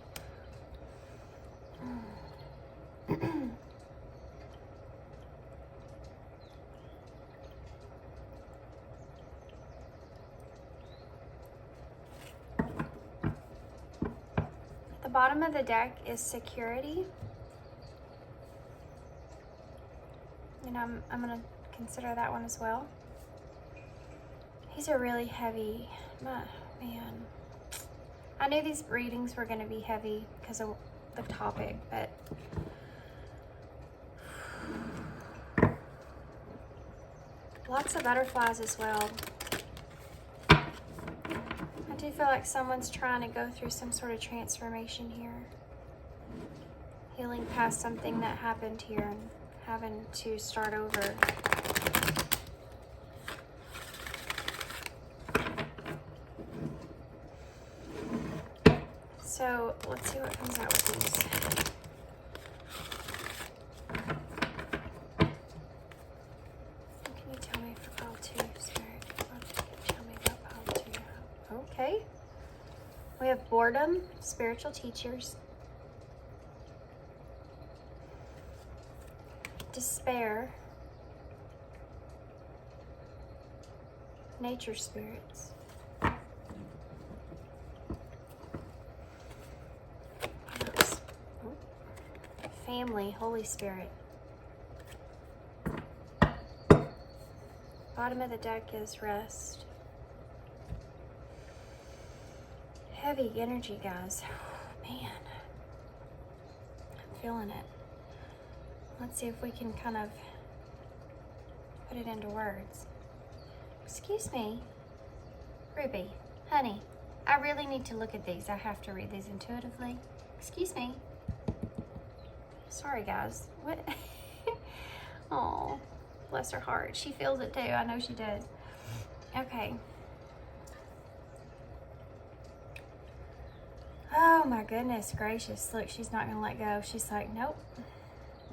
The bottom of the deck is security. And I'm going to consider that one as well. These are really heavy. Man. I knew these readings were going to be heavy because of the topic, but lots of butterflies as well. I do feel like someone's trying to go through some sort of transformation here. Healing past something that happened here and having to start over. So let's see what comes out with these. What can you tell me for pile 2, Spirit? What can you tell me about pile 2? Okay. We have boredom, spiritual teachers, despair, nature spirits, family, Holy Spirit. Bottom of the deck is rest. Heavy energy, guys. Man, I'm feeling it. Let's see if we can kind of put it into words. Excuse me, Ruby, honey, I really need to look at these. I have to read these intuitively. Excuse me. Sorry, guys. What? Oh, bless her heart. She feels it too. I know she does. Okay. Oh my goodness gracious. Look, she's not gonna let go. She's like, nope.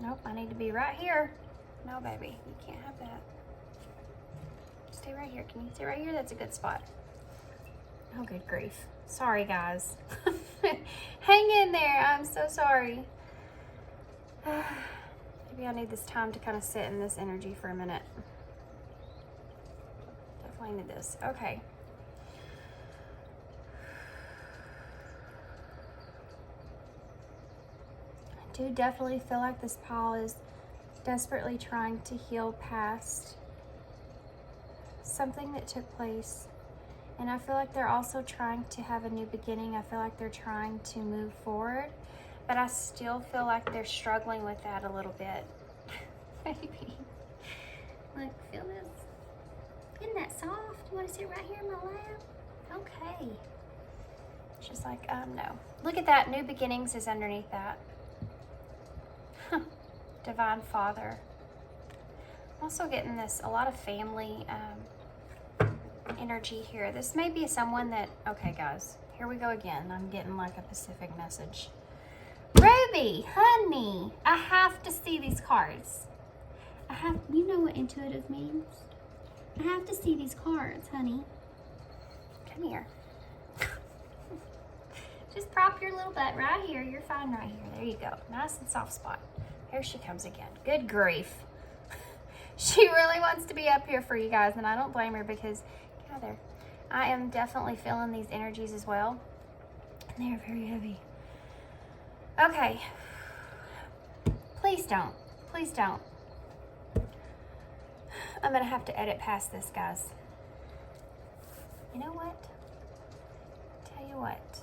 Nope, I need to be right here. No, baby, you can't have that. Stay right here. Can you stay right here? That's a good spot. Oh, good grief. Sorry, guys. Hang in there. I'm so sorry. Maybe I need this time to kind of sit in this energy for a minute. Definitely need this. Okay. I do definitely feel like this pile is desperately trying to heal past something that took place. And I feel like they're also trying to have a new beginning. I feel like they're trying to move forward, but I still feel like they're struggling with that a little bit. Baby. Look, feel this. Isn't that soft? You want to sit right here in my lap? Okay. She's like, no. Look at that. New beginnings is underneath that. Divine Father. I'm also getting this, a lot of family energy here. This may be someone that, okay guys, here we go again. I'm getting like a Pacific message. Ruby, honey, I have to see these cards. You know what intuitive means? I have to see these cards, honey. Come here. Just prop your little butt right here. You're fine right here. There you go. Nice and soft spot. Here she comes again. Good grief. She really wants to be up here for you guys, and I don't blame her because, gather, I am definitely feeling these energies as well. And they're very heavy. Okay. Please don't. Please don't. I'm going to have to edit past this, guys. You know what? Tell you what.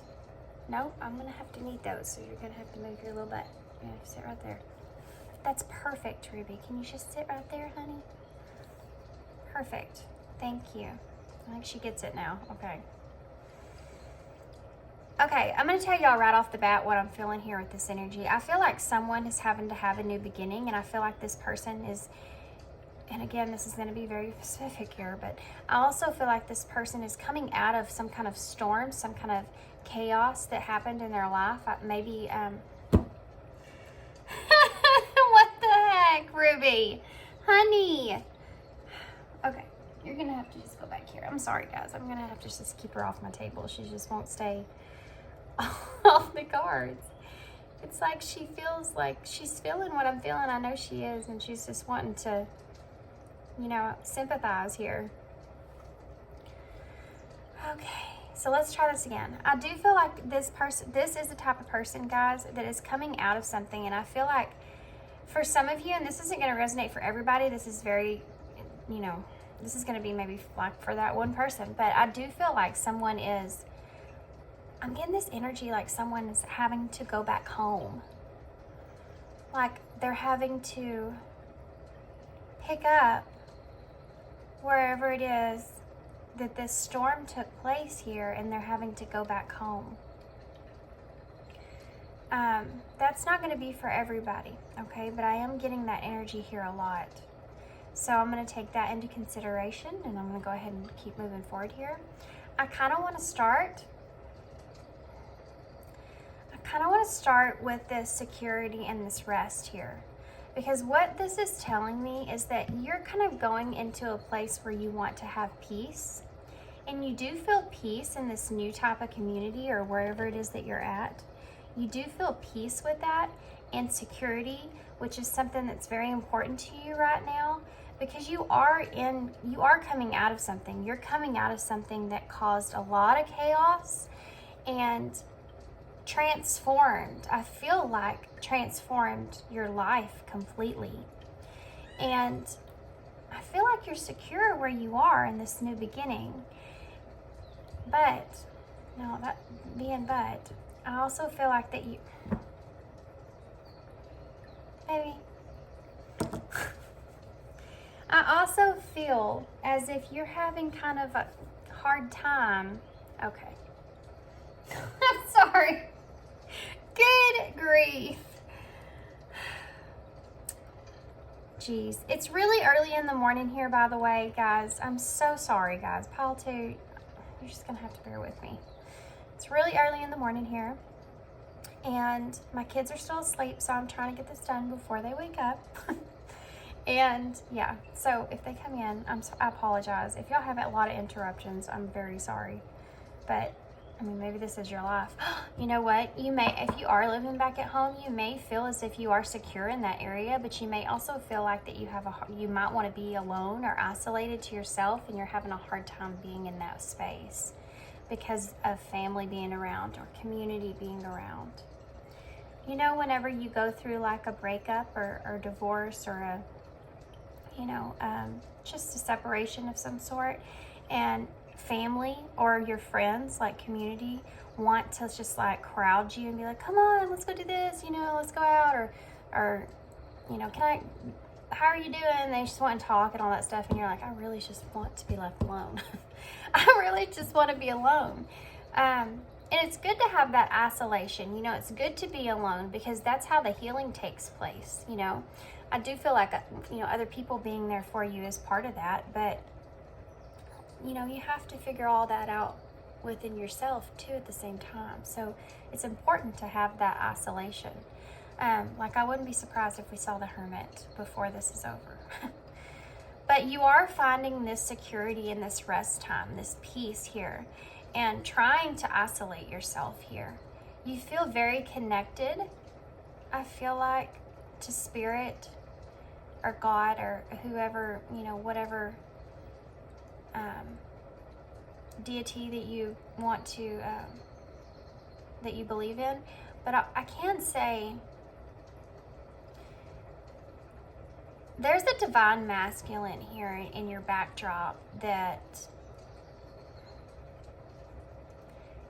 Nope, I'm going to have to need those, so you're going to have to move your little butt. You're going to sit right there. That's perfect, Ruby. Can you just sit right there, honey? Perfect. Thank you. I think she gets it now. Okay. Okay, I'm going to tell y'all right off the bat what I'm feeling here with this energy. I feel like someone is having to have a new beginning, and I feel like this person is, and again, this is going to be very specific here, but I also feel like this person is coming out of some kind of storm, some kind of chaos that happened in their life. Maybe, what the heck, Ruby? Honey. Okay, you're going to have to just go back here. I'm sorry, guys. I'm going to have to just keep her off my table. She just won't stay off the cards. It's like she feels like she's feeling what I'm feeling. I know she is, and she's just wanting to, you know, sympathize here. Okay, so let's try this again. I do feel like this is the type of person, guys, that is coming out of something, and I feel like for some of you, and this isn't going to resonate for everybody, this is very, you know, this is going to be maybe like for that one person, but I do feel like someone is, I'm getting this energy like someone is having to go back home. Like they're having to pick up wherever it is that this storm took place here, and they're having to go back home. That's not going to be for everybody, okay? But I am getting that energy here a lot. So I'm going to take that into consideration, and I'm going to go ahead and keep moving forward here. I kind of want to start with this security and this rest here. Because what this is telling me is that you're kind of going into a place where you want to have peace. And you do feel peace in this new type of community or wherever it is that you're at. You do feel peace with that and security, which is something that's very important to you right now. Because you are coming out of something. You're coming out of something that caused a lot of chaos and transformed, I feel like transformed your life completely. And I feel like you're secure where you are in this new beginning. But, no, that being but, I also feel like that you, maybe, I also feel as if you're having kind of a hard time. Okay. I'm sorry. Good grief. Jeez. It's really early in the morning here, by the way, guys. I'm so sorry, guys. Pile 2, you're just going to have to bear with me. It's really early in the morning here. And my kids are still asleep, so I'm trying to get this done before they wake up. And, yeah. So, if they come in, I apologize. If y'all have a lot of interruptions, I'm very sorry. But I mean, maybe this is your life. You know what? You may, if you are living back at home, you may feel as if you are secure in that area, but you may also feel like that you might want to be alone or isolated to yourself, and you're having a hard time being in that space because of family being around or community being around. You know, whenever you go through like a breakup or divorce or a, you know, just a separation of some sort, and family or your friends, like community, want to just like crowd you and be like, come on, let's go do this, you know, let's go out, or you know, can I, how are you doing? They just want to talk and all that stuff. And you're like, I really just want to be left alone. I really just want to be alone. And it's good to have that isolation. You know, it's good to be alone because that's how the healing takes place. You know, I do feel like, you know, other people being there for you is part of that. But, you know, you have to figure all that out within yourself too at the same time. So it's important to have that isolation. Like I wouldn't be surprised if we saw the Hermit before this is over. But you are finding this security and this rest time, this peace here, and trying to isolate yourself here. You feel very connected, I feel like, to spirit or God or whoever, you know, whatever deity that you want to, that you believe in. But I can say there's a divine masculine here in your backdrop that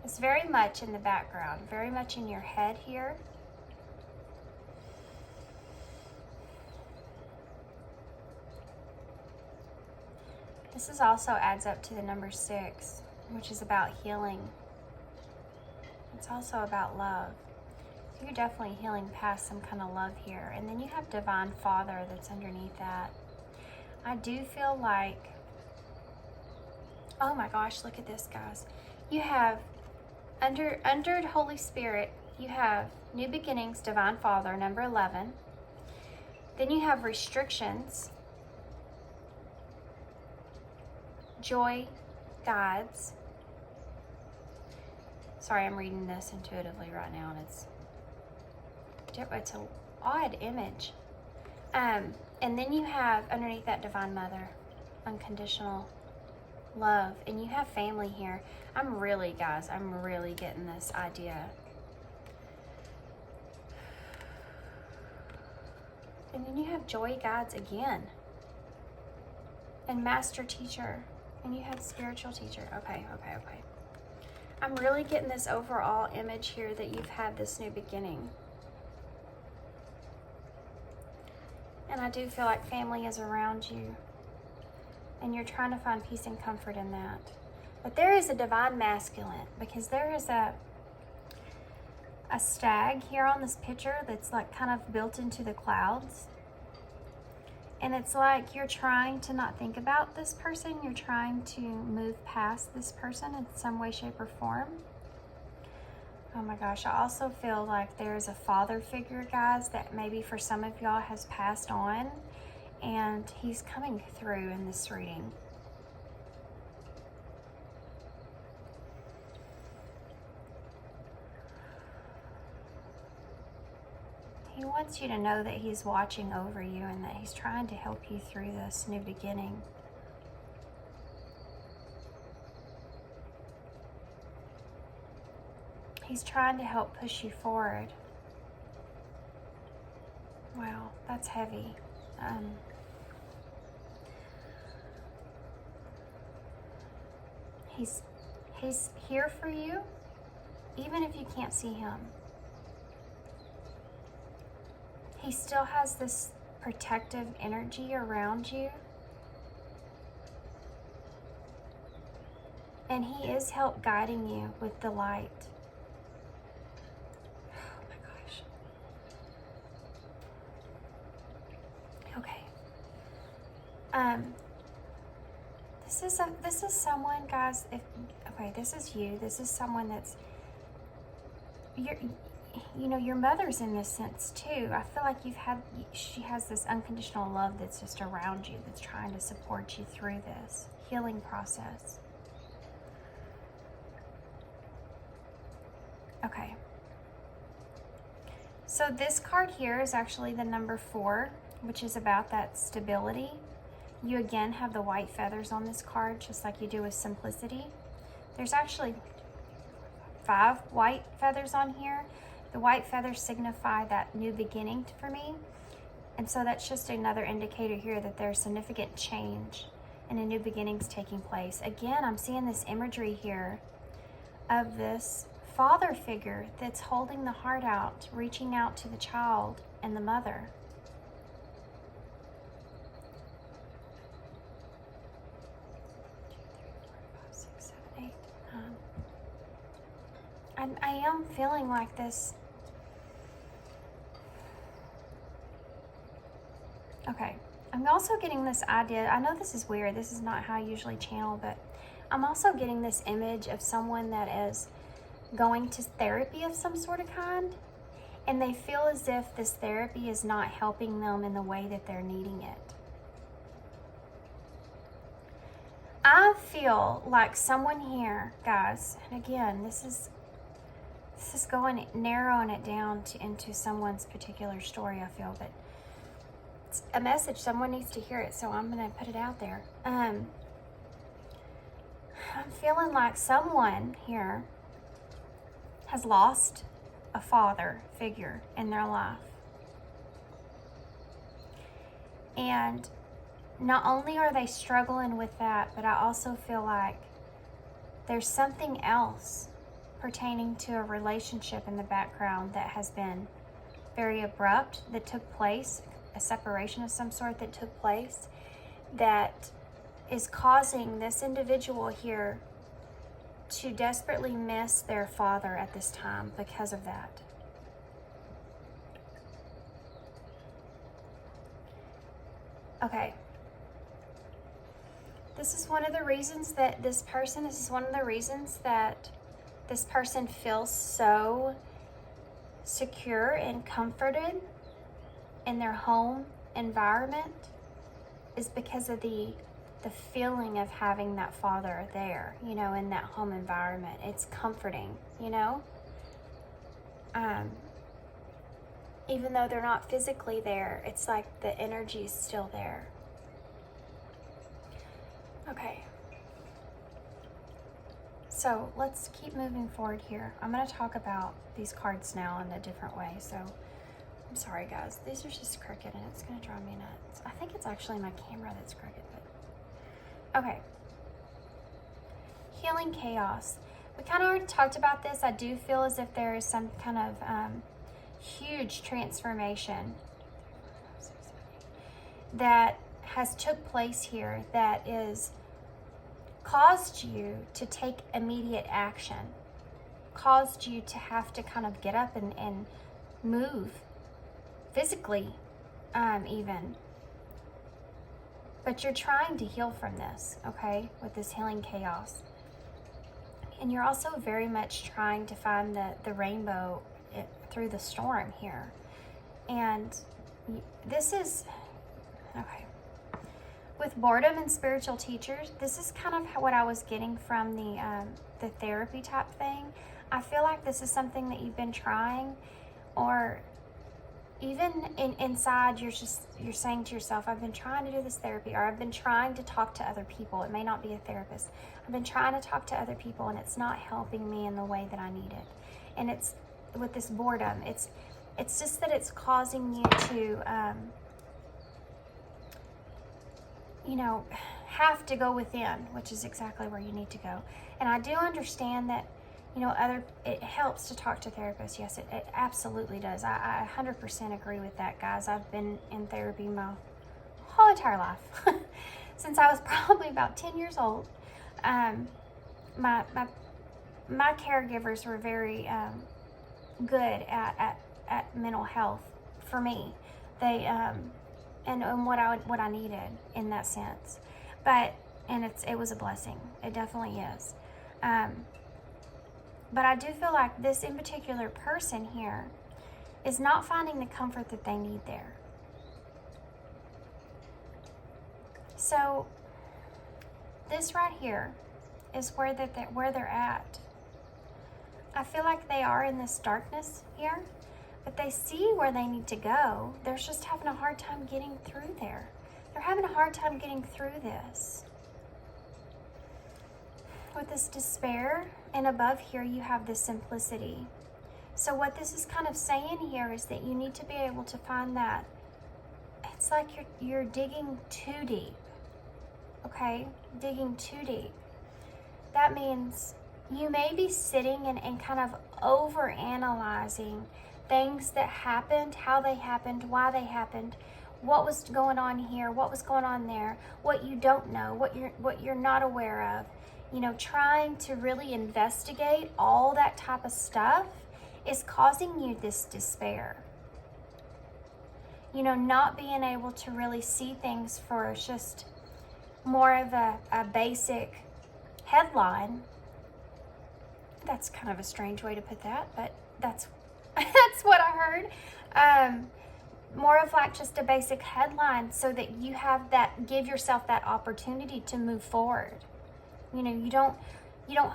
is very much in the background, very much in your head here. This is also adds up to the number 6, which is about healing. It's also about love. So you're definitely healing past some kind of love here. And then you have Divine Father that's underneath that. I do feel like, oh my gosh, look at this, guys. You have, under Holy Spirit, you have New Beginnings, Divine Father, number 11. Then you have restrictions, joy, guides. Sorry, I'm reading this intuitively right now, and it's an odd image. And then you have underneath that Divine Mother, unconditional love, and you have family here. I'm really getting this idea. And then you have joy, guides again, and master teacher, and you have spiritual teacher. Okay. I'm really getting this overall image here that you've had this new beginning. And I do feel like family is around you. And you're trying to find peace and comfort in that. But there is a divine masculine, because there is a stag here on this picture that's like kind of built into the clouds. And it's like you're trying to not think about this person. You're trying to move past this person in some way, shape, or form. Oh my gosh, I also feel like there's a father figure, guys, that maybe for some of y'all has passed on. And he's coming through in this reading. He wants you to know that he's watching over you and that he's trying to help you through this new beginning. He's trying to help push you forward. Wow, that's heavy. He's here for you, even if you can't see him. He still has this protective energy around you. And he is help guiding you with the light. Oh my gosh. Okay. This is someone, guys, this is you. This is someone that's your mother's in this sense too. I feel like she has this unconditional love that's just around you, that's trying to support you through this healing process. Okay. So this card here is actually the number 4, which is about that stability. You again have the white feathers on this card, just like you do with simplicity. There's actually 5 white feathers on here. The white feathers signify that new beginning for me. And so that's just another indicator here that there's significant change and a new beginning's taking place. Again, I'm seeing this imagery here of this father figure that's holding the heart. heart out, reaching out to the child and the mother. I am feeling like this. Okay, I'm also getting this idea. I know this is weird. This is not how I usually channel, but I'm also getting this image of someone that is going to therapy of some sort of kind, and they feel as if this therapy is not helping them in the way that they're needing it. I feel like someone here, guys, and again, this is narrowing it down into someone's particular story, I feel, but it's a message. Someone needs to hear it, so I'm going to put it out there. I'm feeling like someone here has lost a father figure in their life. And not only are they struggling with that, but I also feel like there's something else pertaining to a relationship in the background that has been very abrupt, that took place, a separation of some sort that took place, that is causing this individual here to desperately miss their father at this time because of that. Okay. This is one of the reasons that this person feels so secure and comforted in their home environment, is because of the feeling of having that father there, you know, in that home environment. It's comforting, you know? Even though they're not physically there, it's like the energy is still there. Okay. So let's keep moving forward here. I'm going to talk about these cards now in a different way. So I'm sorry, guys. These are just crooked and it's going to drive me nuts. I think it's actually my camera that's crooked. But okay. Healing chaos. We kind of already talked about this. I do feel as if there is some kind of huge transformation that has took place here that is caused you to take immediate action, caused you to have to kind of get up and move physically, even. But you're trying to heal from this, okay, with this healing chaos. And you're also very much trying to find the rainbow through the storm here. And this is, okay, with boredom and spiritual teachers, this is kind of what I was getting from the therapy type thing. I feel like this is something that you've been trying, or even inside you're saying to yourself, I've been trying to do this therapy, or I've been trying to talk to other people. It may not be a therapist. I've been trying to talk to other people and it's not helping me in the way that I need it. And it's with this boredom, it's just that it's causing you to you know, have to go within, which is exactly where you need to go. And I do understand that, you know, it helps to talk to therapists. Yes, it absolutely does. I 100% agree with that, guys. I've been in therapy my whole entire life. Since I was probably about 10 years old. My caregivers were very good at mental health for me. They and what I needed in that sense. But it was a blessing. It definitely is. But I do feel like this in particular person here is not finding the comfort that they need there. So this right here is where they're at. I feel like they are in this darkness here, but they see where they need to go. They're just having a hard time getting through there. They're having a hard time getting through this. With this despair, and above here you have this simplicity. So what this is kind of saying here is that you need to be able to find that. It's like you're digging too deep. Okay? Digging too deep. That means you may be sitting and kind of over-analyzing things that happened, how they happened, why they happened, what was going on here, what was going on there, what you don't know, what you're not aware of. you know, trying to really investigate all that type of stuff is causing you this despair. You know, not being able to really see things for just more of a basic headline. That's kind of a strange way to put that, but that's that's what I heard. More of like just a basic headline so that you have that, give yourself that opportunity to move forward. You know,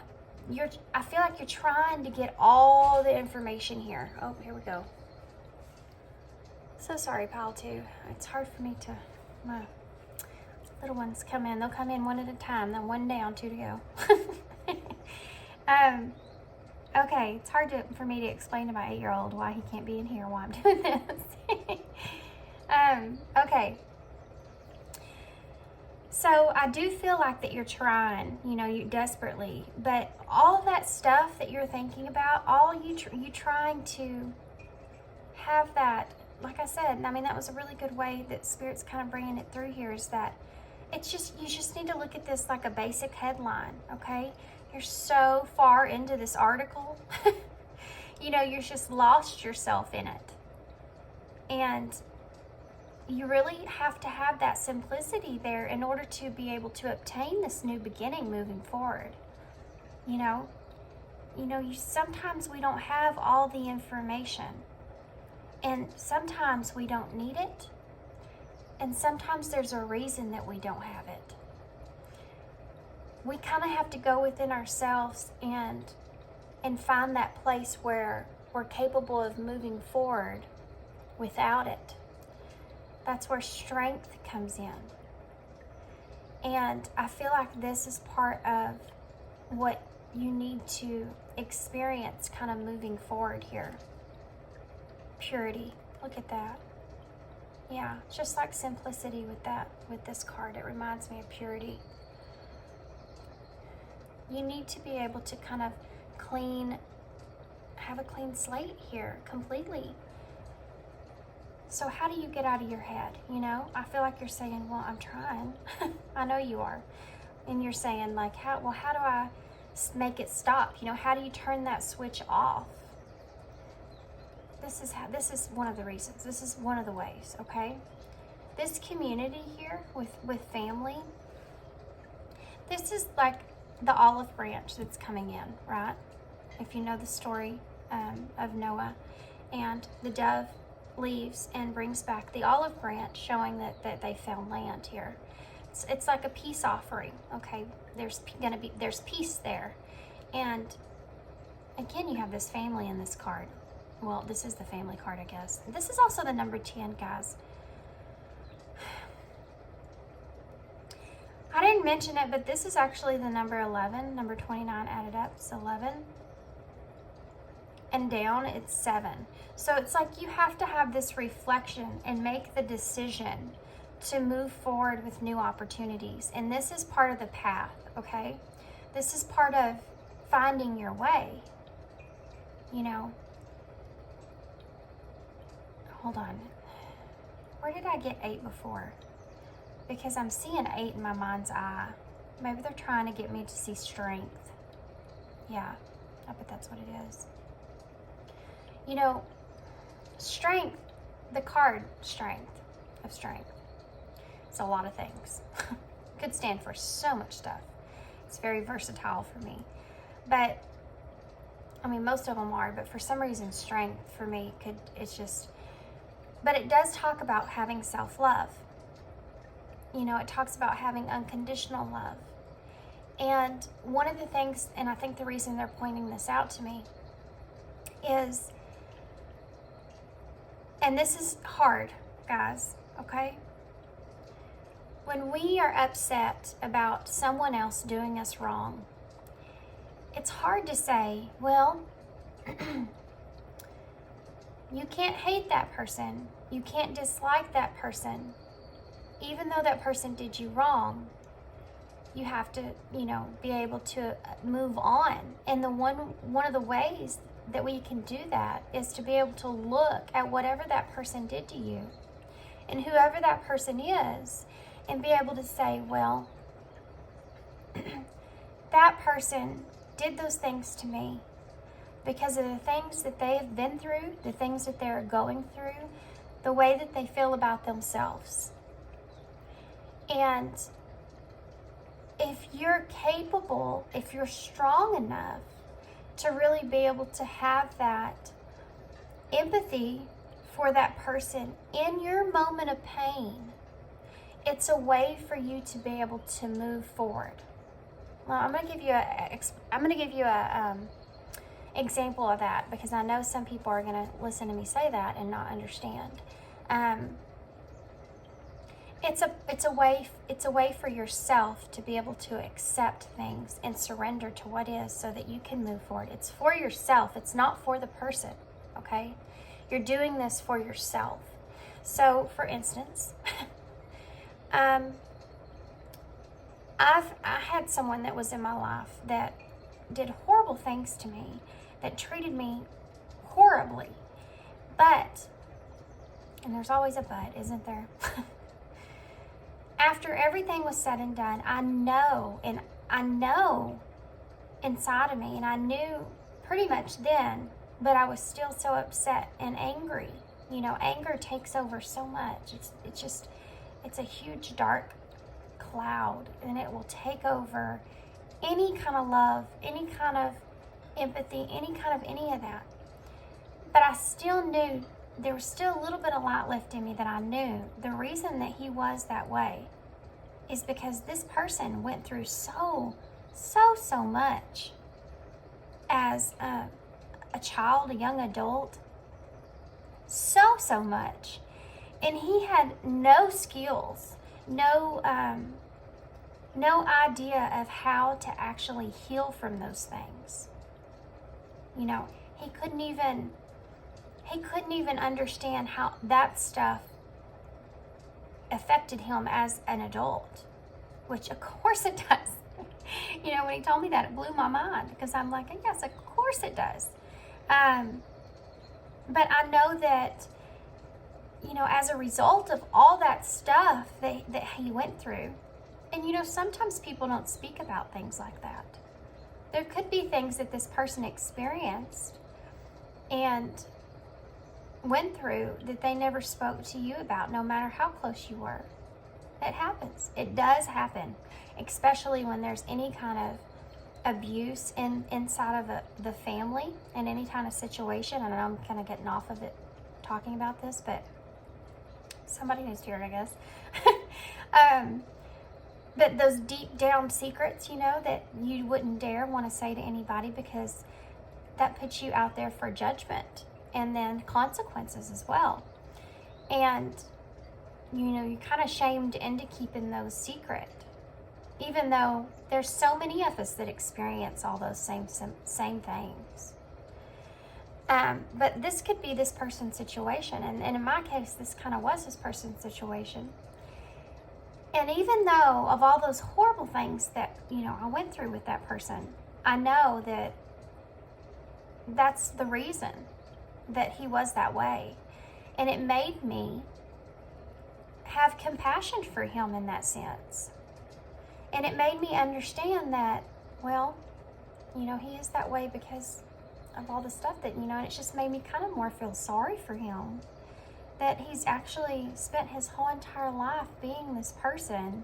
I feel like you're trying to get all the information here. Oh, here we go. So sorry, pile two. It's hard for me to, my little ones come in. They'll come in one at a time, then one down, two to go. Okay, it's hard for me to explain to my 8-year-old why he can't be in here while I'm doing this. Okay. So I do feel like that you're trying, you know, you desperately, but all that stuff that you're thinking about, all you trying to have that, like I said, I mean, that was a really good way that Spirit's kind of bringing it through here, is that it's just, you just need to look at this like a basic headline, okay? You're so far into this article, you know, you've just lost yourself in it. And you really have to have that simplicity there in order to be able to obtain this new beginning moving forward. You know, sometimes we don't have all the information, and sometimes we don't need it, and sometimes there's a reason that we don't have it. We kind of have to go within ourselves and find that place where we're capable of moving forward without it. That's where strength comes in. And I feel like this is part of what you need to experience kind of moving forward here. Purity. Look at that. Yeah, just like simplicity with this card. It reminds me of purity. You need to be able to kind of have a clean slate here completely. So how do you get out of your head? You know, I feel like you're saying, well, I'm trying. I know you are. And you're saying like, how do I make it stop? You know, how do you turn that switch off? This is one of the reasons. This is one of the ways, okay? This community here with family, this is like the olive branch that's coming in, right? If you know the story of Noah, and the dove leaves and brings back the olive branch, showing that they found land here. It's like a peace offering, okay? There's peace there. And again, you have this family in this card. Well, this is the family card, I guess. This is also the number 10, guys. I didn't mention it, but this is actually the number 11. Number 29 added up is 11. And down, it's 7. So it's like you have to have this reflection and make the decision to move forward with new opportunities. And this is part of the path, okay? This is part of finding your way, you know. Hold on. Where did I get 8 before? Because I'm seeing 8 in my mind's eye. Maybe they're trying to get me to see strength. Yeah, I bet that's what it is. You know, strength, the card strength. It's a lot of things. Could stand for so much stuff. It's very versatile for me. But, I mean, most of them are, but for some reason, strength for me but it does talk about having self-love. You know, it talks about having unconditional love. And one of the things, and I think the reason they're pointing this out to me is, and this is hard, guys, okay? When we are upset about someone else doing us wrong, it's hard to say, well, you can't hate that person. You can't dislike that person. Even though that person did you wrong, you have to, you know, be able to move on. And one of the ways that we can do that is to be able to look at whatever that person did to you and whoever that person is, and be able to say, well, that person did those things to me because of the things that they have been through, the things that they're going through, the way that they feel about themselves. And if you're capable, if you're strong enough to really be able to have that empathy for that person in your moment of pain, it's a way for you to be able to move forward. Well, I'm going to give you a example of that, because I know some people are going to listen to me say that and not understand. It's a way for yourself to be able to accept things and surrender to what is, so that you can move forward. It's for yourself. It's not for the person. Okay, you're doing this for yourself. So, for instance, I had someone that was in my life that did horrible things to me, that treated me horribly. But, and there's always a but, isn't there? After everything was said and done, I know inside of me, and I knew pretty much then, but I was still so upset and angry. You know, anger takes over so much. It's a huge dark cloud, and it will take over any kind of love, any kind of empathy, any of that. But I still knew there was still a little bit of light left in me, that I knew the reason that he was that way is because this person went through so much as a child, a young adult, so much. And he had no skills, no idea of how to actually heal from those things. You know, he couldn't even understand how that stuff affected him as an adult, which of course it does. You know, when he told me that, it blew my mind, because I'm like, yes, of course it does. But I know that, you know, as a result of all that stuff that he went through, and you know, sometimes people don't speak about things like that. There could be things that this person experienced and went through that they never spoke to you about, no matter how close you were. It happens. It does happen, especially when there's any kind of abuse inside of the family, in any kind of situation. I know I'm kind of getting off of it talking about this, but somebody needs to hear it, I guess. But those deep down secrets, you know, that you wouldn't dare want to say to anybody, because that puts you out there for judgment and then consequences as well. And, you know, you're kind of shamed into keeping those secret, even though there's so many of us that experience all those same things. But this could be this person's situation. And in my case, this kind of was this person's situation. And even though of all those horrible things that, you know, I went through with that person, I know that that's the reason that he was that way. And it made me have compassion for him in that sense. And it made me understand that, well, you know, he is that way because of all the stuff that, you know, and it just made me kind of more feel sorry for him, that he's actually spent his whole entire life being this person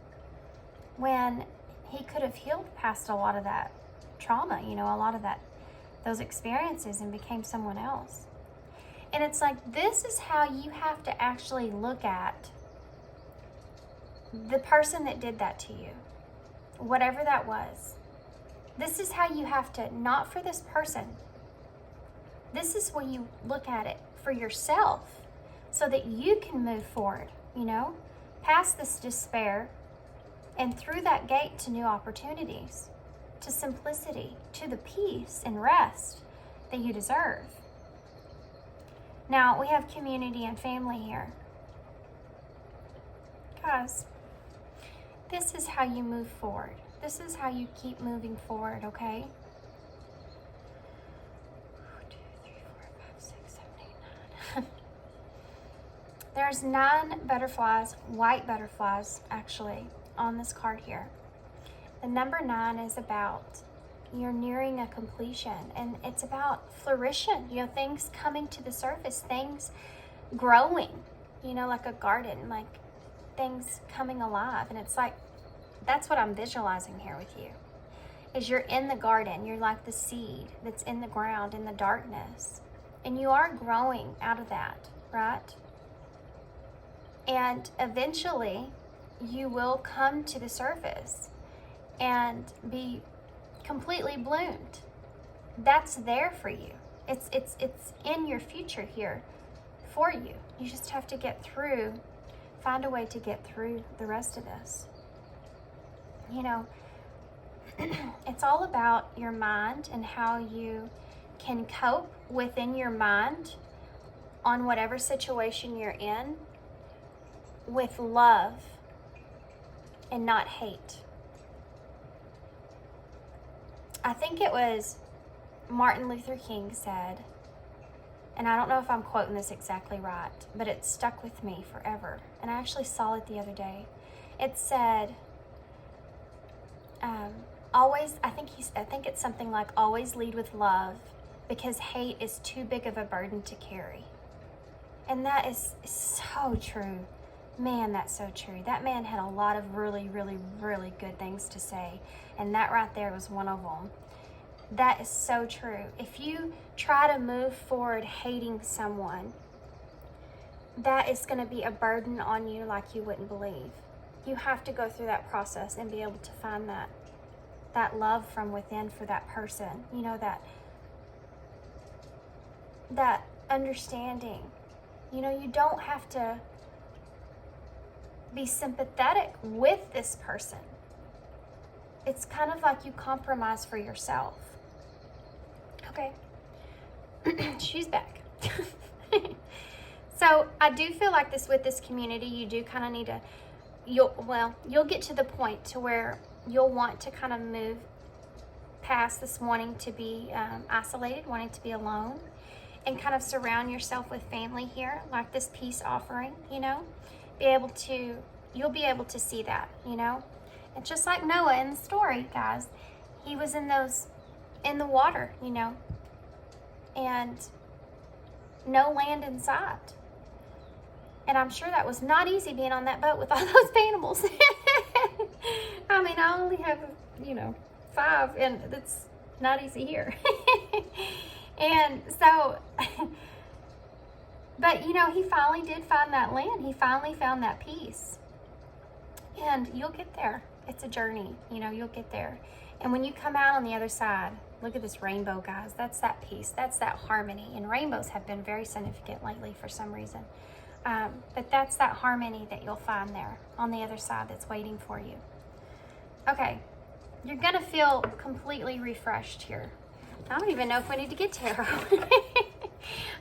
when he could have healed past a lot of that trauma, you know, a lot of those experiences, and became someone else. And it's like, this is how you have to actually look at the person that did that to you, whatever that was. This is how you have to, not for this person. This is when you look at it for yourself, so that you can move forward, you know, past this despair and through that gate to new opportunities, to simplicity, to the peace and rest that you deserve. Now, we have community and family here. Guys, this is how you move forward. This is how you keep moving forward, okay? 1, 2, 3, 4, 5, 6, 7, 8, 9. There's 9 butterflies, white butterflies, actually, on this card here. The number 9 is about you're nearing a completion, and it's about flourishing, you know, things coming to the surface, things growing, you know, like a garden, like things coming alive. And it's like, that's what I'm visualizing here with you, is you're in the garden. You're like the seed that's in the ground in the darkness, and you are growing out of that, right? And eventually you will come to the surface and be completely bloomed. That's there for you. It's in your future here for you. You just have to get through, find a way to get through the rest of this. You know, it's all about your mind and how you can cope within your mind on whatever situation you're in with love and not hate. I think it was Martin Luther King said, and I don't know if I'm quoting this exactly right, but it stuck with me forever. And I actually saw it the other day. It said, I think it's something like, always lead with love, because hate is too big of a burden to carry. And that is so true. Man, that's so true. That man had a lot of really, really, really good things to say, and that right there was one of them. That is so true. If you try to move forward hating someone, that is going to be a burden on you like you wouldn't believe. You have to go through that process and be able to find that love from within for that person. You know, that understanding. You know, you don't have to be sympathetic with this person. It's kind of like you compromise for yourself. Okay. She's back. So I do feel like this with this community, you do kind of need to, you'll get to the point to where you'll want to kind of move past this wanting to be isolated, wanting to be alone, and kind of surround yourself with family here, like this peace offering, you know, you'll be able to see that, you know. It's just like Noah in the story, guys. He was in the water, you know, and no land in sight. And I'm sure that was not easy being on that boat with all those animals. I mean, I only have, 5, and it's not easy here. And so, but he finally did find that land. He finally found that peace. And you'll get there. It's a journey, you'll get there. And when you come out on the other side, look at this rainbow, guys. That's that peace. That's that harmony. And rainbows have been very significant lately for some reason. But that's that harmony that you'll find there on the other side that's waiting for you. Okay, you're going to feel completely refreshed here. I don't even know if we need to get tarot.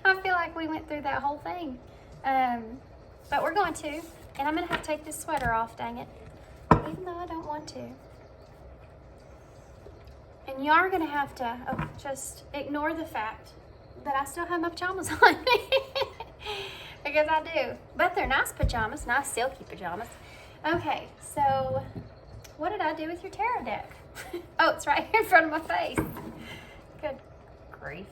I feel like we went through that whole thing. But we're going to. And I'm going to have to take this sweater off, dang it. Even though I don't want to. And you are going to have to just ignore the fact that I still have my pajamas on. Because I do. But they're nice pajamas, nice silky pajamas. Okay, so what did I do with your tarot deck? Oh, it's right here in front of my face. Good grief,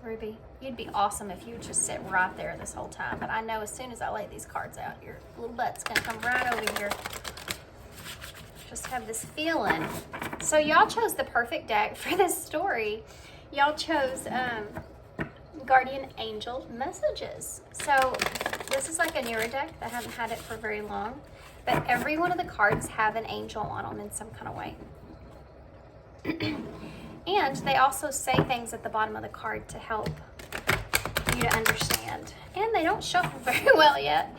Ruby. You'd be awesome if you would just sit right there this whole time. But I know as soon as I lay these cards out, your little butt's going to come right over here. Just have this feeling. So y'all chose the perfect deck for this story. Y'all chose Guardian Angel Messages. So this is like a newer deck. I haven't had it for very long. But every one of the cards have an angel on them in some kind of way. And they also say things at the bottom of the card to help you to understand. And they don't shuffle very well yet.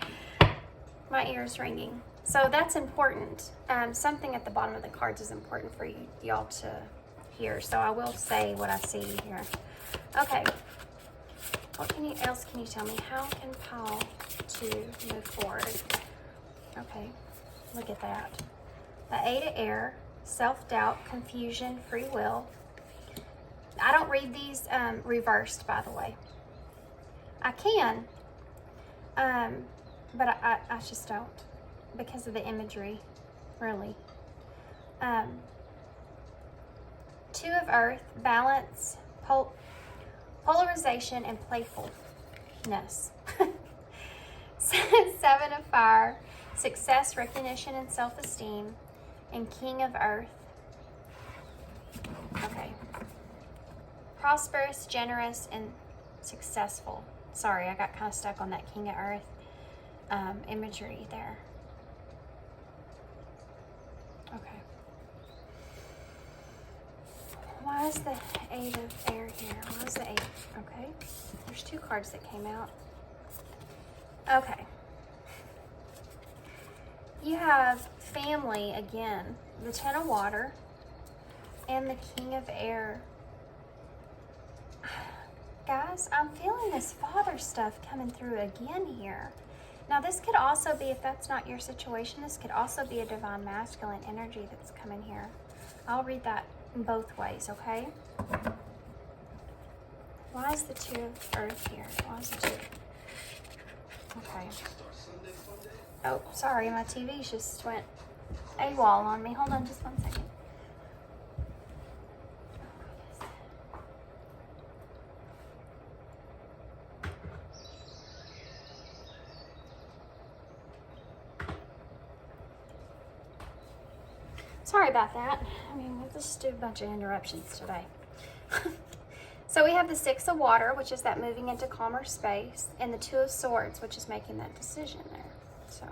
My ear's ringing. So that's important. Something at the bottom of the cards is important for y'all to hear. So I will say what I see here. Okay. What else can you tell me? How can Paul to move forward? Okay. Look at that. The 8 of Air, self-doubt, confusion, free will. I don't read these reversed, by the way. I can, but I just don't because of the imagery, really. Two of Earth, balance, polarization, and playfulness. Seven of Fire, success, recognition, and self-esteem. And King of Earth. Okay. Prosperous, generous, and successful. Sorry, I got kind of stuck on that King of Earth imagery there. Okay. Why is the Eight of Air here? Why is the Eight? Okay. There's two cards that came out. Okay. You have family again. The Ten of Water and the King of Air. Guys, I'm feeling this father stuff coming through again here. Now, this could also be, if that's not your situation, this could also be a divine masculine energy that's coming here. I'll read that both ways, okay? Why is the Two of Earth here? Why is the Two? Okay. Oh, sorry, my TV just went AWOL on me. Hold on just 1 second. Sorry about that. I mean, we'll just do a bunch of interruptions today. So we have the Six of Water, which is that moving into calmer space, and the Two of Swords, which is making that decision there. So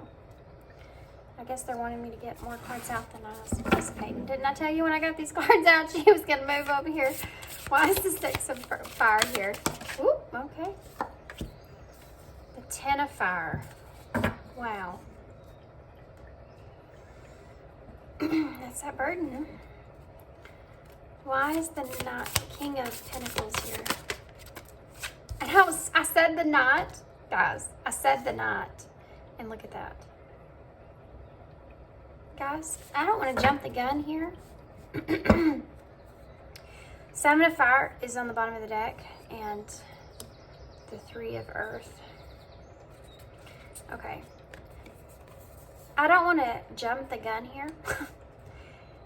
I guess they're wanting me to get more cards out than I was anticipating. Didn't I tell you when I got these cards out she was going to move over here? Why is the Six of Fire here? Ooh, okay. The Ten of Fire. Wow. That's that burden, huh? Why is the King of Pentacles here? And I said the Knight, guys. I said the Knight. And look at that. Guys, I don't want to jump the gun here. Seven of Fire is on the bottom of the deck. And the Three of Earth. Okay. I don't want to jump the gun here,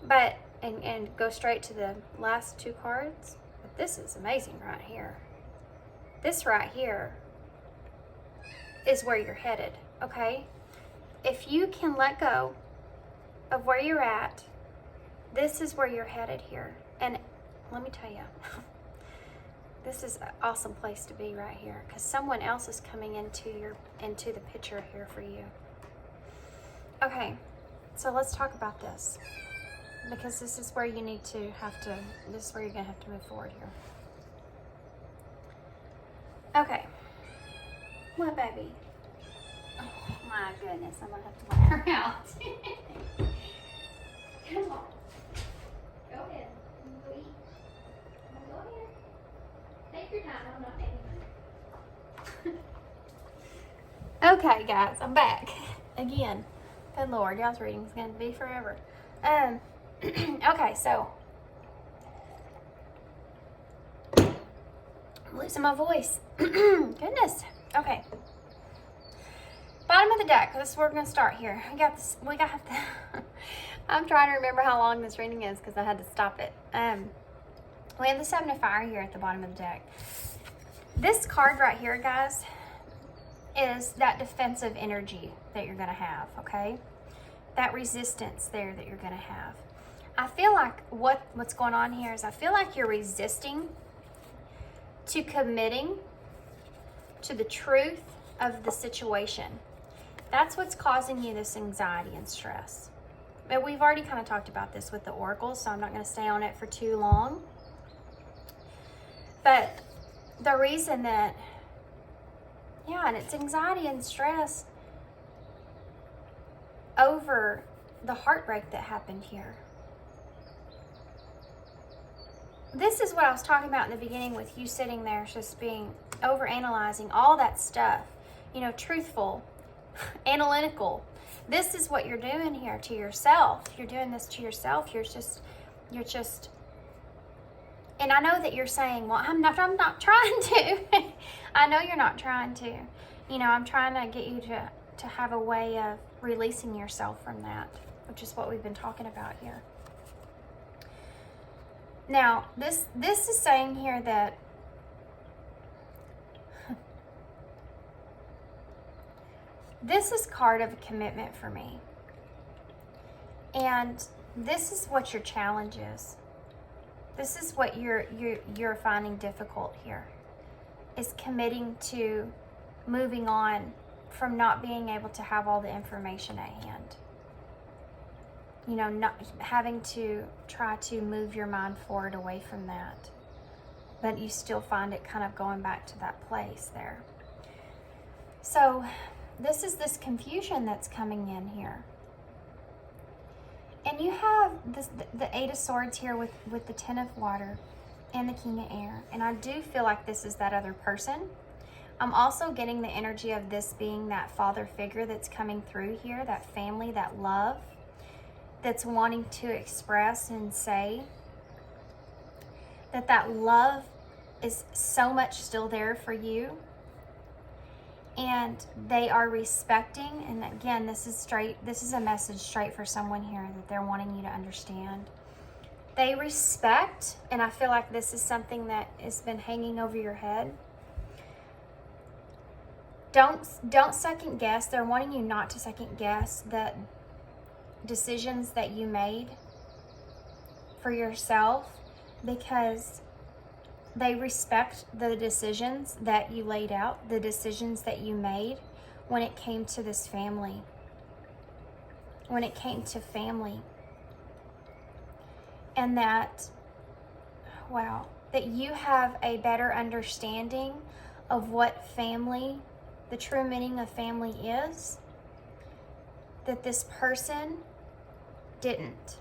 but and go straight to the last two cards. But this is amazing right here. This right here is where you're headed, okay? If you can let go of where you're at, this is where you're headed here. And let me tell you, this is an awesome place to be right here, because someone else is coming into the picture here for you. Okay, so let's talk about this, because this is where you need to this is where you're going to have to move forward here. Okay. What, baby? Oh, my goodness, I'm going to have to let her out. Come on. Go ahead. Go eat. Go ahead. Take your time. I'm not taking it. Okay, guys, I'm back. Again. Good Lord, y'all's reading is going to be forever. Okay, so I'm losing my voice. Goodness. Okay. Bottom of the deck. This is where we're going to start here. We got this. We got the. I'm trying to remember how long this reading is because I had to stop it. We have the Seven of Fire here at the bottom of the deck. This card right here, guys, is that defensive energy that you're going to have, okay? That resistance there that you're going to have. I feel like what's going on here is I feel like you're resisting to committing to the truth of the situation. That's what's causing you this anxiety and stress. But we've already kind of talked about this with the oracle, so I'm not going to stay on it for too long. But the reason that, yeah, and it's anxiety and stress over the heartbreak that happened here. This is what I was talking about in the beginning with you sitting there just being over-analyzing all that stuff. You know, truthful, analytical. This is what you're doing here to yourself. You're doing this to yourself. You're just, and I know that you're saying, well, I'm not trying to. I know you're not trying to. You know, I'm trying to get you to have a way of releasing yourself from that, which is what we've been talking about here. Now, this is saying here that this is card of a commitment for me. And this is what your challenge is. This is what you're finding difficult here, is committing to moving on from not being able to have all the information at hand. You know, not having to try to move your mind forward away from that. But you still find it kind of going back to that place there. So this is this confusion that's coming in here. And you have this, the Eight of Swords here with the Ten of Water and the King of Air. And I do feel like this is that other person. I'm also getting the energy of this being that father figure that's coming through here, that family, that love, that's wanting to express and say that love is so much still there for you. And they are respecting, and again, this is a message straight for someone here that they're wanting you to understand. They respect, and I feel like this is something that has been hanging over your head. Don't second guess. They're wanting you not to second guess the decisions that you made for yourself, because they respect the decisions that you laid out, the decisions that you made when it came to this family, when it came to family. And that, wow, that you have a better understanding of what family, the true meaning of family is, that this person didn't.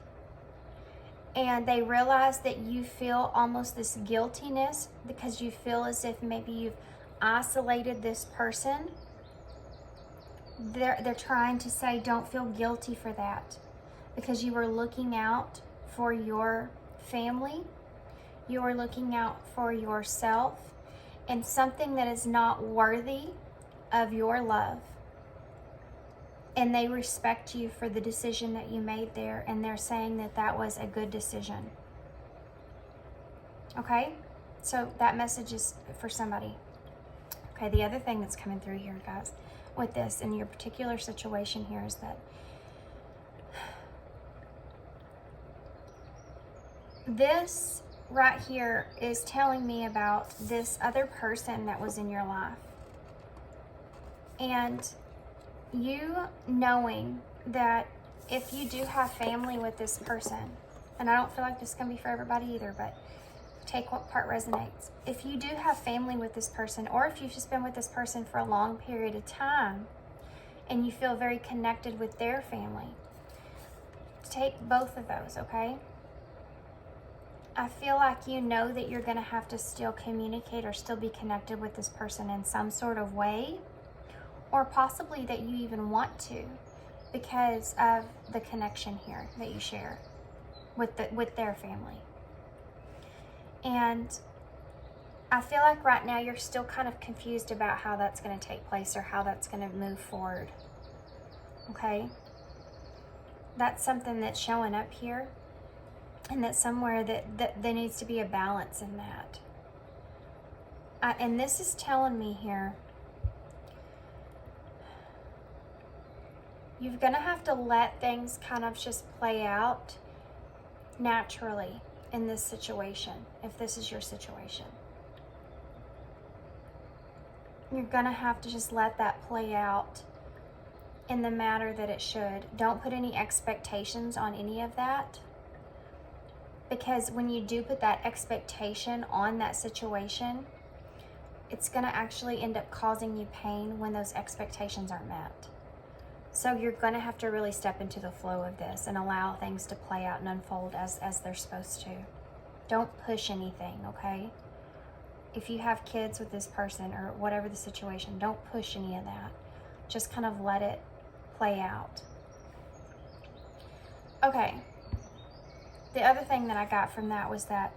And they realize that you feel almost this guiltiness because you feel as if maybe you've isolated this person. They're trying to say, don't feel guilty for that, because you were looking out for your family. You are looking out for yourself and something that is not worthy of your love. And they respect you for the decision that you made there, and they're saying that that was a good decision. Okay? So that message is for somebody. Okay, the other thing that's coming through here, guys, with this in your particular situation here is that this right here is telling me about this other person that was in your life. And you knowing that if you do have family with this person, and I don't feel like this is going to be for everybody either, but take what part resonates. If you do have family with this person, or if you've just been with this person for a long period of time and you feel very connected with their family, take both of those, okay? I feel like you know that you're going to have to still communicate or still be connected with this person in some sort of way, or possibly that you even want to, because of the connection here that you share with their family. And I feel like right now you're still kind of confused about how that's going to take place or how that's going to move forward. Okay? That's something that's showing up here, and that's somewhere that there needs to be a balance in that. And this is telling me here, you're going to have to let things kind of just play out naturally in this situation, if this is your situation. You're going to have to just let that play out in the manner that it should. Don't put any expectations on any of that, because when you do put that expectation on that situation, it's going to actually end up causing you pain when those expectations aren't met. So you're going to have to really step into the flow of this and allow things to play out and unfold as they're supposed to. Don't push anything, okay? If you have kids with this person or whatever the situation, don't push any of that. Just kind of let it play out. Okay. The other thing that I got from that was that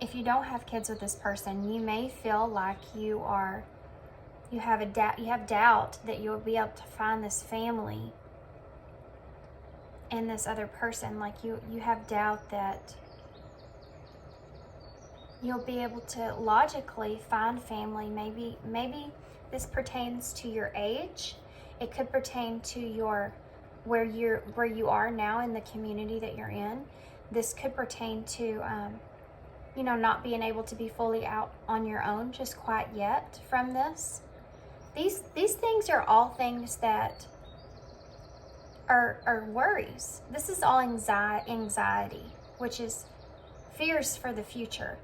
if you don't have kids with this person, you may feel like you have doubt that you'll be able to find this family and this other person. Like you have doubt that You'll be able to logically find family. Maybe this pertains to your age. It could pertain to your where you are now in the community that you're in. This could pertain to you know, not being able to be fully out on your own just quite yet from this. These things are all things that are worries. This is all anxiety, which is fears for the future.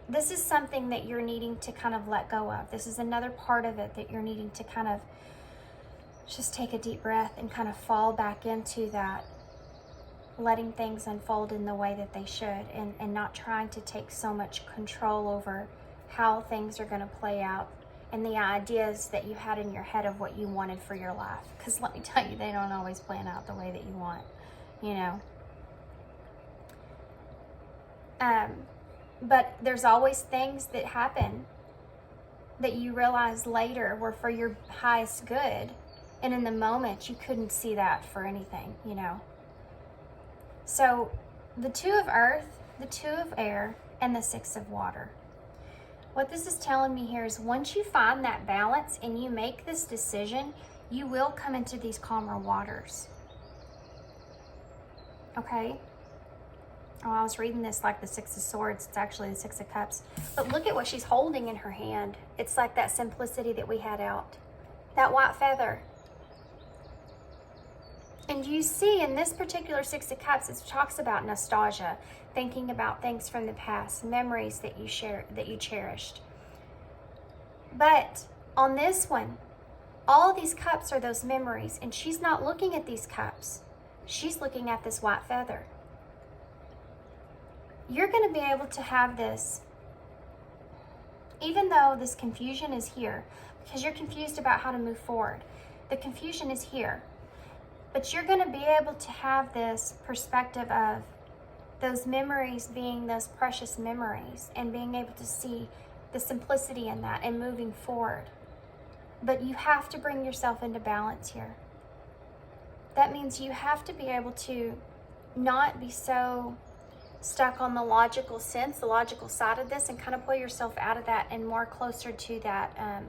This is something that you're needing to kind of let go of. This is another part of it that you're needing to kind of just take a deep breath and kind of fall back into that, letting things unfold in the way that they should, and not trying to take so much control over how things are going to play out and the ideas that you had in your head of what you wanted for your life. Because let me tell you, they don't always plan out the way that you want, you know. But there's always things that happen that you realize later were for your highest good, and in the moment you couldn't see that for anything, you know. So the 2 of earth, the 2 of air, and the 6 of water. What this is telling me here is once you find that balance and you make this decision, you will come into these calmer waters. Okay? Oh, I was reading this like the 6 of swords. It's actually the 6 of cups. But look at what she's holding in her hand. It's like that simplicity that we had out. That white feather. And you see in this particular 6 of cups, it talks about nostalgia, thinking about things from the past, memories that you cherished. But on this one, all these cups are those memories, and she's not looking at these cups. She's looking at this white feather. You're going to be able to have this, even though this confusion is here, because you're confused about how to move forward. The confusion is here. But you're going to be able to have this perspective of those memories being those precious memories and being able to see the simplicity in that and moving forward. But you have to bring yourself into balance here. That means you have to be able to not be so stuck on the logical sense, the logical side of this, and kind of pull yourself out of that and more closer to that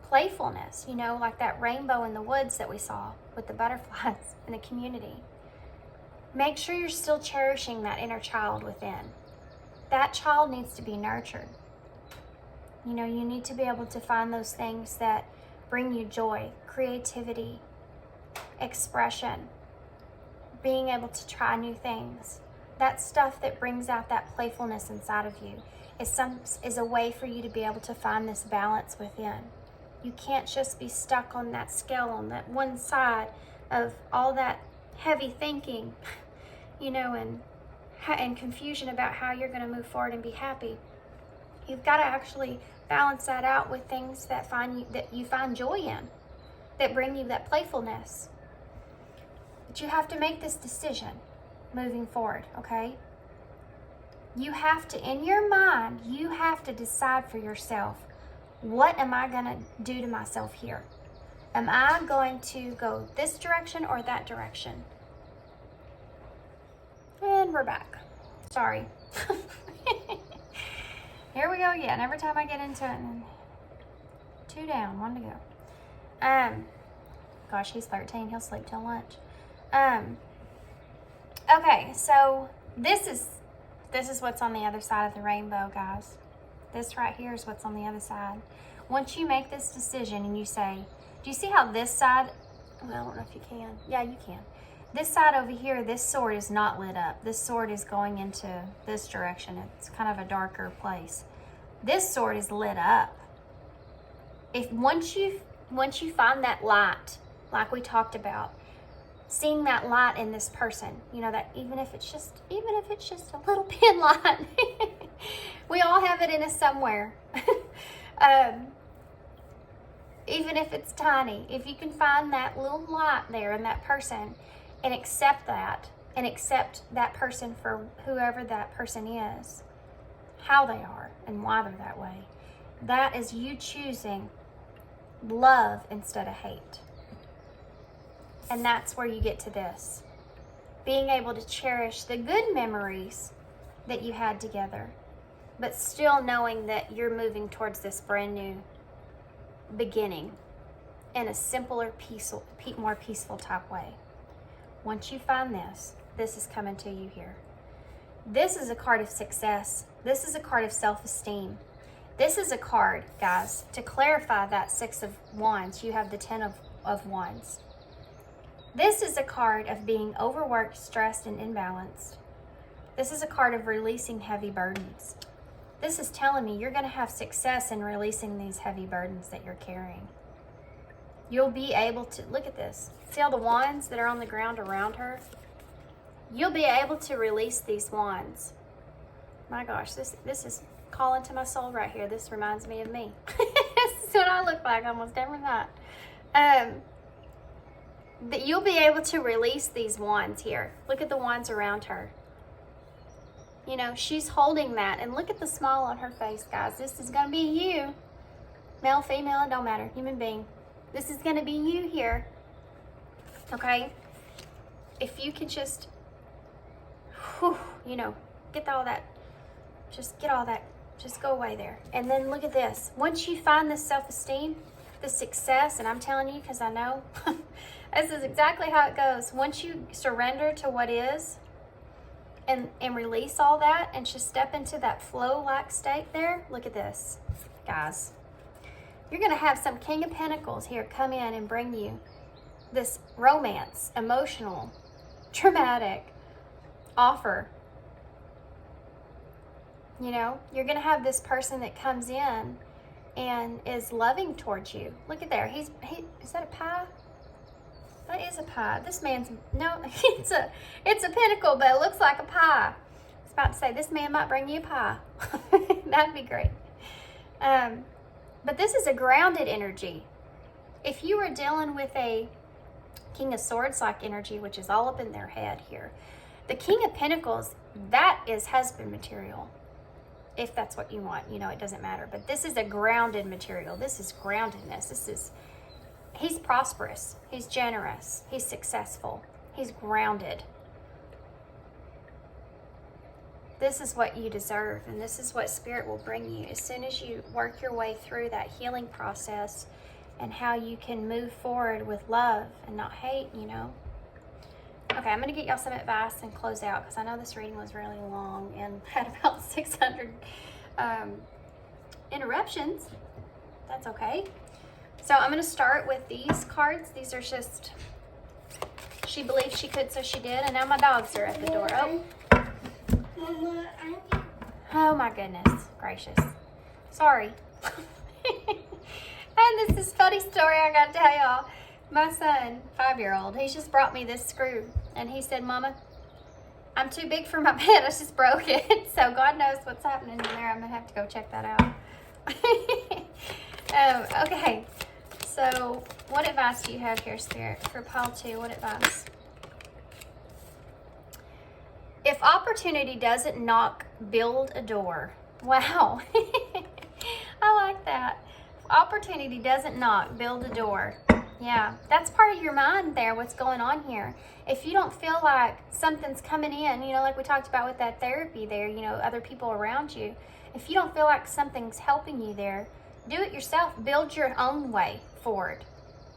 playfulness, you know, like that rainbow in the woods that we saw with the butterflies in the community. Make sure you're still cherishing that inner child within. That child needs to be nurtured. You know, you need to be able to find those things that bring you joy, creativity, expression, being able to try new things. That stuff that brings out that playfulness inside of you is a way for you to be able to find this balance within. You can't just be stuck on that scale, on that one side of all that heavy thinking, you know, and confusion about how you're going to move forward and be happy. You've got to actually balance that out with things that you find joy in, that bring you that playfulness. But you have to make this decision moving forward, okay? You have to, in your mind, you have to decide for yourself, what am I going to do to myself here? Am I going to go this direction or that direction? And we're back. Sorry. Here we go again. Every time I get into it, and 2 down, 1 to go. Gosh, he's 13. He'll sleep till lunch. Okay, so this is what's on the other side of the rainbow, guys. This right here is what's on the other side. Once you make this decision and you say, do you see how this side, well, I don't know if you can. Yeah, you can. This side over here, this sword is not lit up. This sword is going into this direction. It's kind of a darker place. This sword is lit up. Once you find that light, like we talked about, seeing that light in this person, you know, that even if it's just a little pin light, we all have it in us somewhere. Even if it's tiny, if you can find that little light there in that person and accept that, and accept that person for whoever that person is, how they are and why they're that way, that is you choosing love instead of hate. And that's where you get to this. Being able to cherish the good memories that you had together but still knowing that you're moving towards this brand new beginning in a simpler, more peaceful type way. Once you find this, this is coming to you here. This is a card of success. This is a card of self-esteem. This is a card, guys, to clarify that Six of Wands. You have the Ten of Wands. This is a card of being overworked, stressed, and imbalanced. This is a card of releasing heavy burdens. This is telling me you're going to have success in releasing these heavy burdens that you're carrying. You'll be able to, look at this. See all the wands that are on the ground around her? You'll be able to release these wands. My gosh, this is calling to my soul right here. This reminds me of me. This is what I look like almost every night. That you'll be able to release these wands here. Look at the wands around her. You know, she's holding that. And look at the smile on her face, guys. This is going to be you. Male, female, it don't matter. Human being. This is going to be you here. Okay? If you could just, you know, get all that. Just get all that. Just go away there. And then look at this. Once you find this self-esteem, this success, and I'm telling you because I know, this is exactly how it goes. Once you surrender to what is, and release all that and just step into that flow-like state there, look at this, guys. You're going to have some King of Pentacles here come in and bring you this romance, emotional, dramatic offer. You know, you're going to have this person that comes in and is loving towards you. Look at there. Is that a pie? That is a pie. This man's, no, it's a pentacle, but it looks like a pie. I was about to say, this man might bring you a pie. That'd be great. But this is a grounded energy. If you were dealing with a King of Swords-like energy, which is all up in their head here, the King of Pentacles, that is husband material. If that's what you want, you know, it doesn't matter. But this is a grounded material. This is groundedness. He's prosperous. He's generous. He's successful. He's grounded. This is what you deserve, and this is what Spirit will bring you as soon as you work your way through that healing process and how you can move forward with love and not hate, you know. Okay, I'm going to get y'all some advice and close out because I know this reading was really long and had about 600 interruptions. That's okay. So I'm going to start with these cards. These are just, she believed she could, so she did. And now my dogs are at the door. Oh. Oh my goodness gracious. Sorry. And this is a funny story I got to tell y'all. My son, 5-year-old, he just brought me this screw. And he said, Mama, I'm too big for my bed. I just broke it. So God knows what's happening in there. I'm going to have to go check that out. Okay. So what advice do you have here, Spirit, for pile 2? What advice? If opportunity doesn't knock, build a door. Wow. I like that. If opportunity doesn't knock, build a door. Yeah, that's part of your mind there, what's going on here. If you don't feel like something's coming in, you know, like we talked about with that therapy there, you know, other people around you. If you don't feel like something's helping you there, do it yourself. Build your own way forward,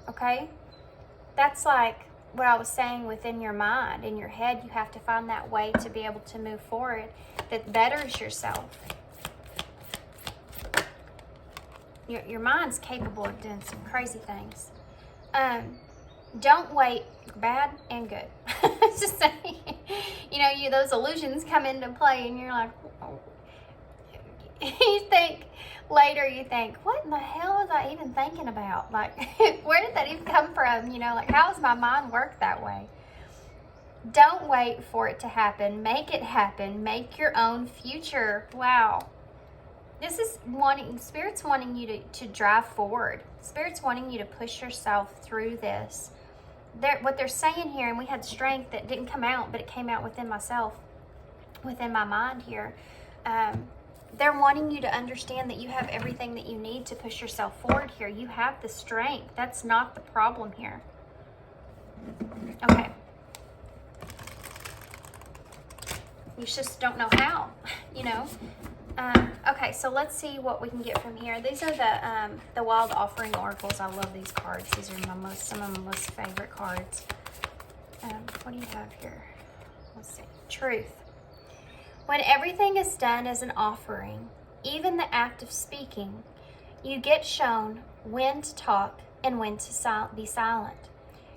okay? That's like what I was saying within your mind. In your head, you have to find that way to be able to move forward that betters yourself. Your mind's capable of doing some crazy things. Don't wait, bad and good. Just saying, you know, those illusions come into play and you're like, oh. You think later, you think, what in the hell was I even thinking about? Like, where did that even come from? You know, like, how does my mind work that way? Don't wait for it to happen. Make it happen. Make your own future. Wow. This is Spirit's wanting you to drive forward. Spirit's wanting you to push yourself through this. What they're saying here, and we had strength that didn't come out, but it came out within myself, within my mind here. They're wanting you to understand that you have everything that you need to push yourself forward here. You have the strength. That's not the problem here. Okay. You just don't know how, you know. Okay, so let's see what we can get from here. These are the Wild Offering Oracles. I love these cards. These are some of my most favorite cards. What do you have here? Let's see. Truth. When everything is done as an offering, even the act of speaking, you get shown when to talk and when to be silent.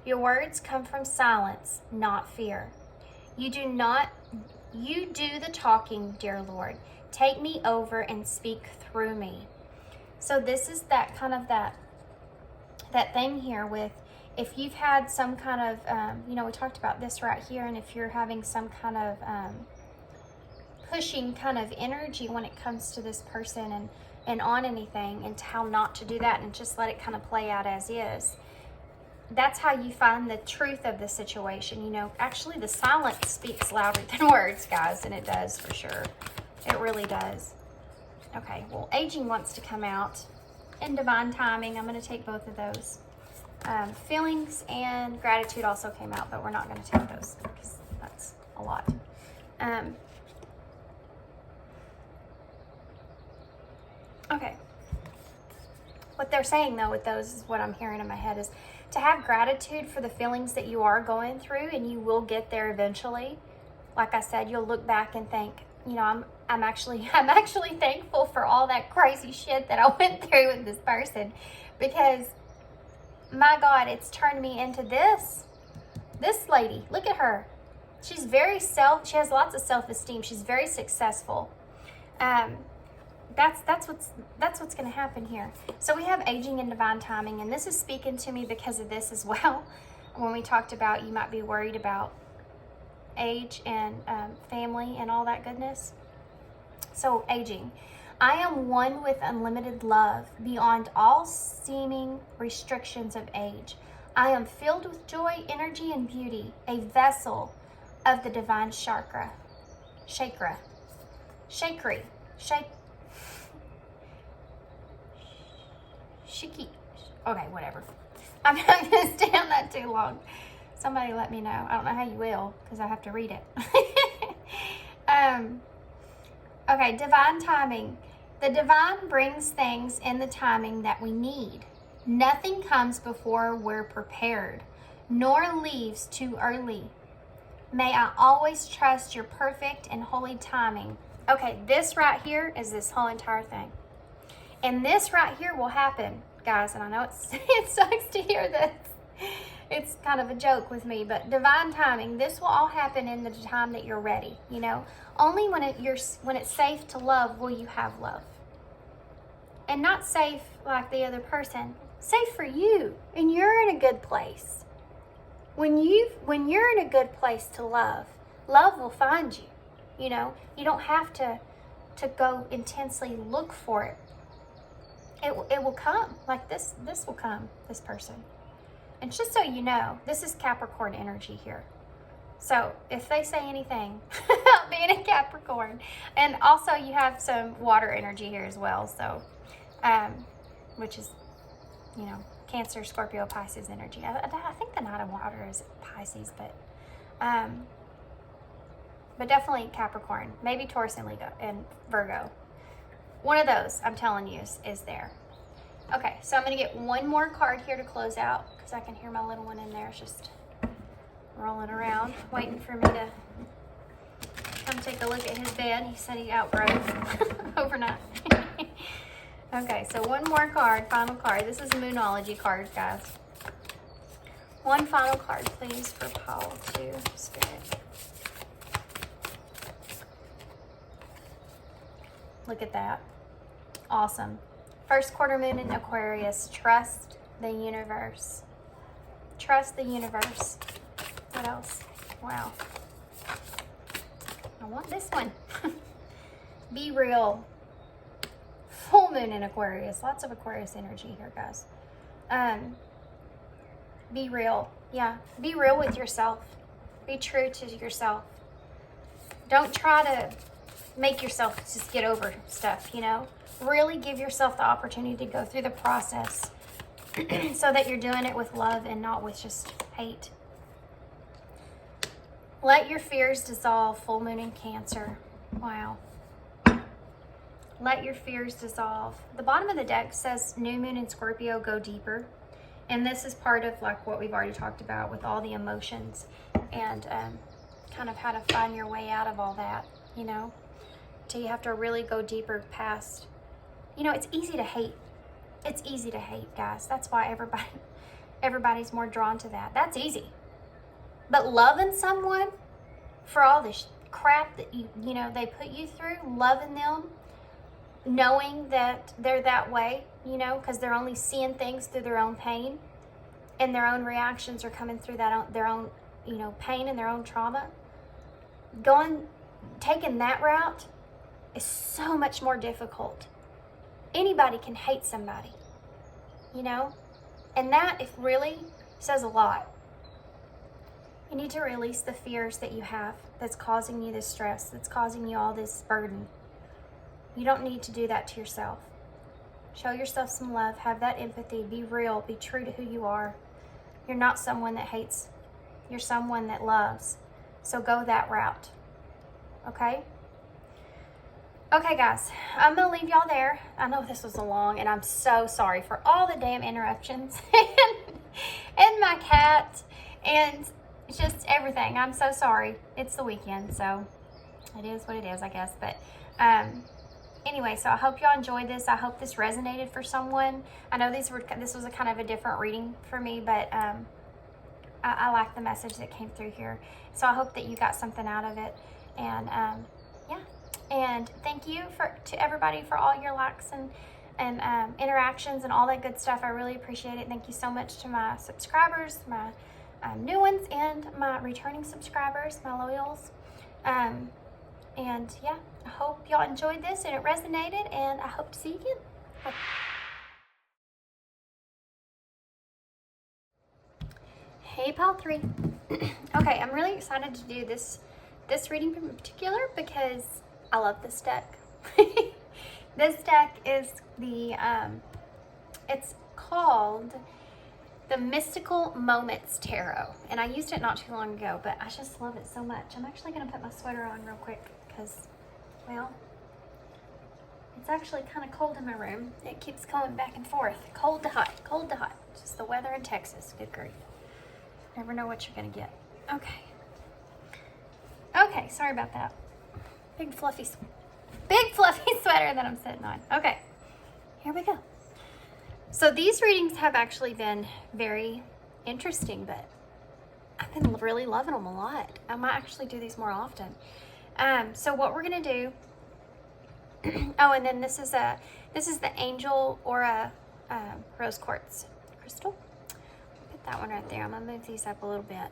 Your words come from silence, not fear. You do the talking, dear Lord. Take me over and speak through me. So this is that kind of that thing here with, if you've had some kind of, we talked about this right here, and if you're having some kind of pushing kind of energy when it comes to this person and on anything, and how not to do that and just let it kind of play out as is. That's how you find the truth of the situation. Actually the silence speaks louder than words, guys, and it does for sure. It really does. Okay, well, aging wants to come out, and divine timing. I'm going to take both of those. Feelings and gratitude also came out, but we're not going to take those because that's a lot. Okay. What they're saying, though, with those is what I'm hearing in my head is to have gratitude for the feelings that you are going through, and you will get there eventually. Like I said, you'll look back and think, I'm actually thankful for all that crazy shit that I went through with this person, because my God, it's turned me into this lady. Look at her. She has lots of self-esteem. She's very successful. That's what's going to happen here. So we have aging and divine timing, and this is speaking to me because of this as well. When we talked about you might be worried about age and family and all that goodness. So aging. I am one with unlimited love beyond all seeming restrictions of age. I am filled with joy, energy, and beauty, a vessel of the divine chakra. Chakra. Shakri. Shiki. Okay, whatever. I'm not going to stay on that too long. Somebody let me know. I don't know how you will, because I have to read it. Okay, divine timing. The divine brings things in the timing that we need. Nothing comes before we're prepared, nor leaves too early. May I always trust your perfect and holy timing. Okay, this right here is this whole entire thing. And this right here will happen, guys, and I know it sucks to hear this. It's kind of a joke with me, but divine timing, this will all happen in the time that you're ready, Only when it's safe to love will you have love. And not safe like the other person, safe for you, and you're in a good place. When you're in a good place to love will find you, You don't have to go intensely look for it. It will come, like this will come, this person. And just so you know, this is Capricorn energy here. So if they say anything about being a Capricorn, and also you have some water energy here as well, so, which is, Cancer, Scorpio, Pisces energy. I think the Knight of Water is Pisces, but definitely Capricorn, maybe Taurus and Virgo. One of those, I'm telling you, is there. Okay, so I'm going to get one more card here to close out, because I can hear my little one in there. It's just rolling around, waiting for me to come take a look at his bed. He said he outgrew overnight. Okay, so one more card, final card. This is a Moonology card, guys. One final card, please, for Paul to Spirit. Look at that. Awesome. First quarter moon in Aquarius. Trust the universe. Trust the universe. What else? Wow. I want this one. Be real. Full moon in Aquarius. Lots of Aquarius energy here, guys. Be real. Yeah. Be real with yourself. Be true to yourself. Don't try to make yourself just get over stuff, Really give yourself the opportunity to go through the process so that you're doing it with love and not with just hate. Let your fears dissolve. Full moon in Cancer. Wow. Let your fears dissolve. The bottom of the deck says new moon in Scorpio, go deeper. And this is part of like what we've already talked about with all the emotions and kind of how to find your way out of all that, you know? So you have to really go deeper past, you know, it's easy to hate. It's easy to hate, guys. That's why everybody's more drawn to that. That's easy. But loving someone for all the crap that you know, they put you through, loving them, knowing that they're that way, you know, because they're only seeing things through their own pain and their own reactions are coming through their own, you know, pain and their own trauma. Taking that route is so much more difficult. Anybody can hate somebody, you know, and that it really says a lot. You need to release the fears that you have that's causing you this stress, that's causing you all this burden. You don't need to do that to yourself. Show yourself some love, have that empathy, be real, be true to who you are. You're not someone that hates, you're someone that loves. So go that route, okay? Okay, guys, I'm gonna leave y'all there. I know this was long, and I'm so sorry for all the damn interruptions and my cat and just everything. I'm so sorry. It's the weekend, so it is what it is, I guess. But anyway, so I hope y'all enjoyed this. I hope this resonated for someone. I know this was a kind of a different reading for me, but I like the message that came through here. So I hope that you got something out of it. And yeah. And thank you to everybody for all your likes and interactions and all that good stuff. I really appreciate it. Thank you so much to my subscribers, my new ones, and my returning subscribers, my loyals. And yeah, I hope y'all enjoyed this and it resonated, and I hope to see you again. Bye. Hey, Pile 3. Okay, I'm really excited to do this reading in particular because I love this deck. This deck is it's called the Mystical Moments Tarot, and I used it not too long ago, but I just love it so much. I'm actually going to put my sweater on real quick because, well, it's actually kind of cold in my room. It keeps going back and forth, cold to hot, cold to hot. Just the weather in Texas. Good grief. Never know what you're going to get. Okay, sorry about that. Big fluffy sweater that I'm sitting on. Okay, here we go. So these readings have actually been very interesting, but I've been really loving them a lot. I might actually do these more often. So what we're gonna do, oh, and then this is the Angel Aura Rose Quartz Crystal. Put that one right there. I'm gonna move these up a little bit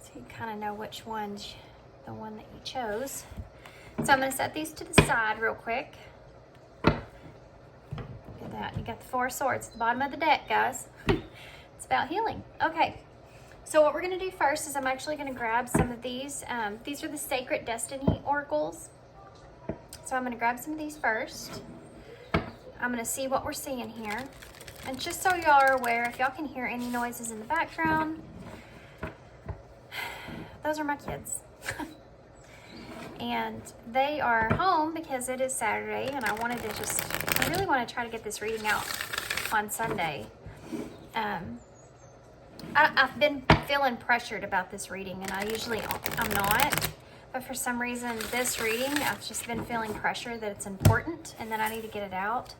so you kind of know which one's the one that you chose. So I'm going to set these to the side real quick. Look at that. You got the Four of Swords at the bottom of the deck, guys. It's about healing. Okay. So what we're going to do first is I'm actually going to grab some of these. These are the Sacred Destiny Oracles. So I'm going to grab some of these first. I'm going to see what we're seeing here. And just so y'all are aware, if y'all can hear any noises in the background, those are my kids. And they are home because it is Saturday, and I really want to try to get this reading out on Sunday. I've been feeling pressured about this reading, and I'm not, but for some reason this reading, I've just been feeling pressure that it's important and that I need to get it out.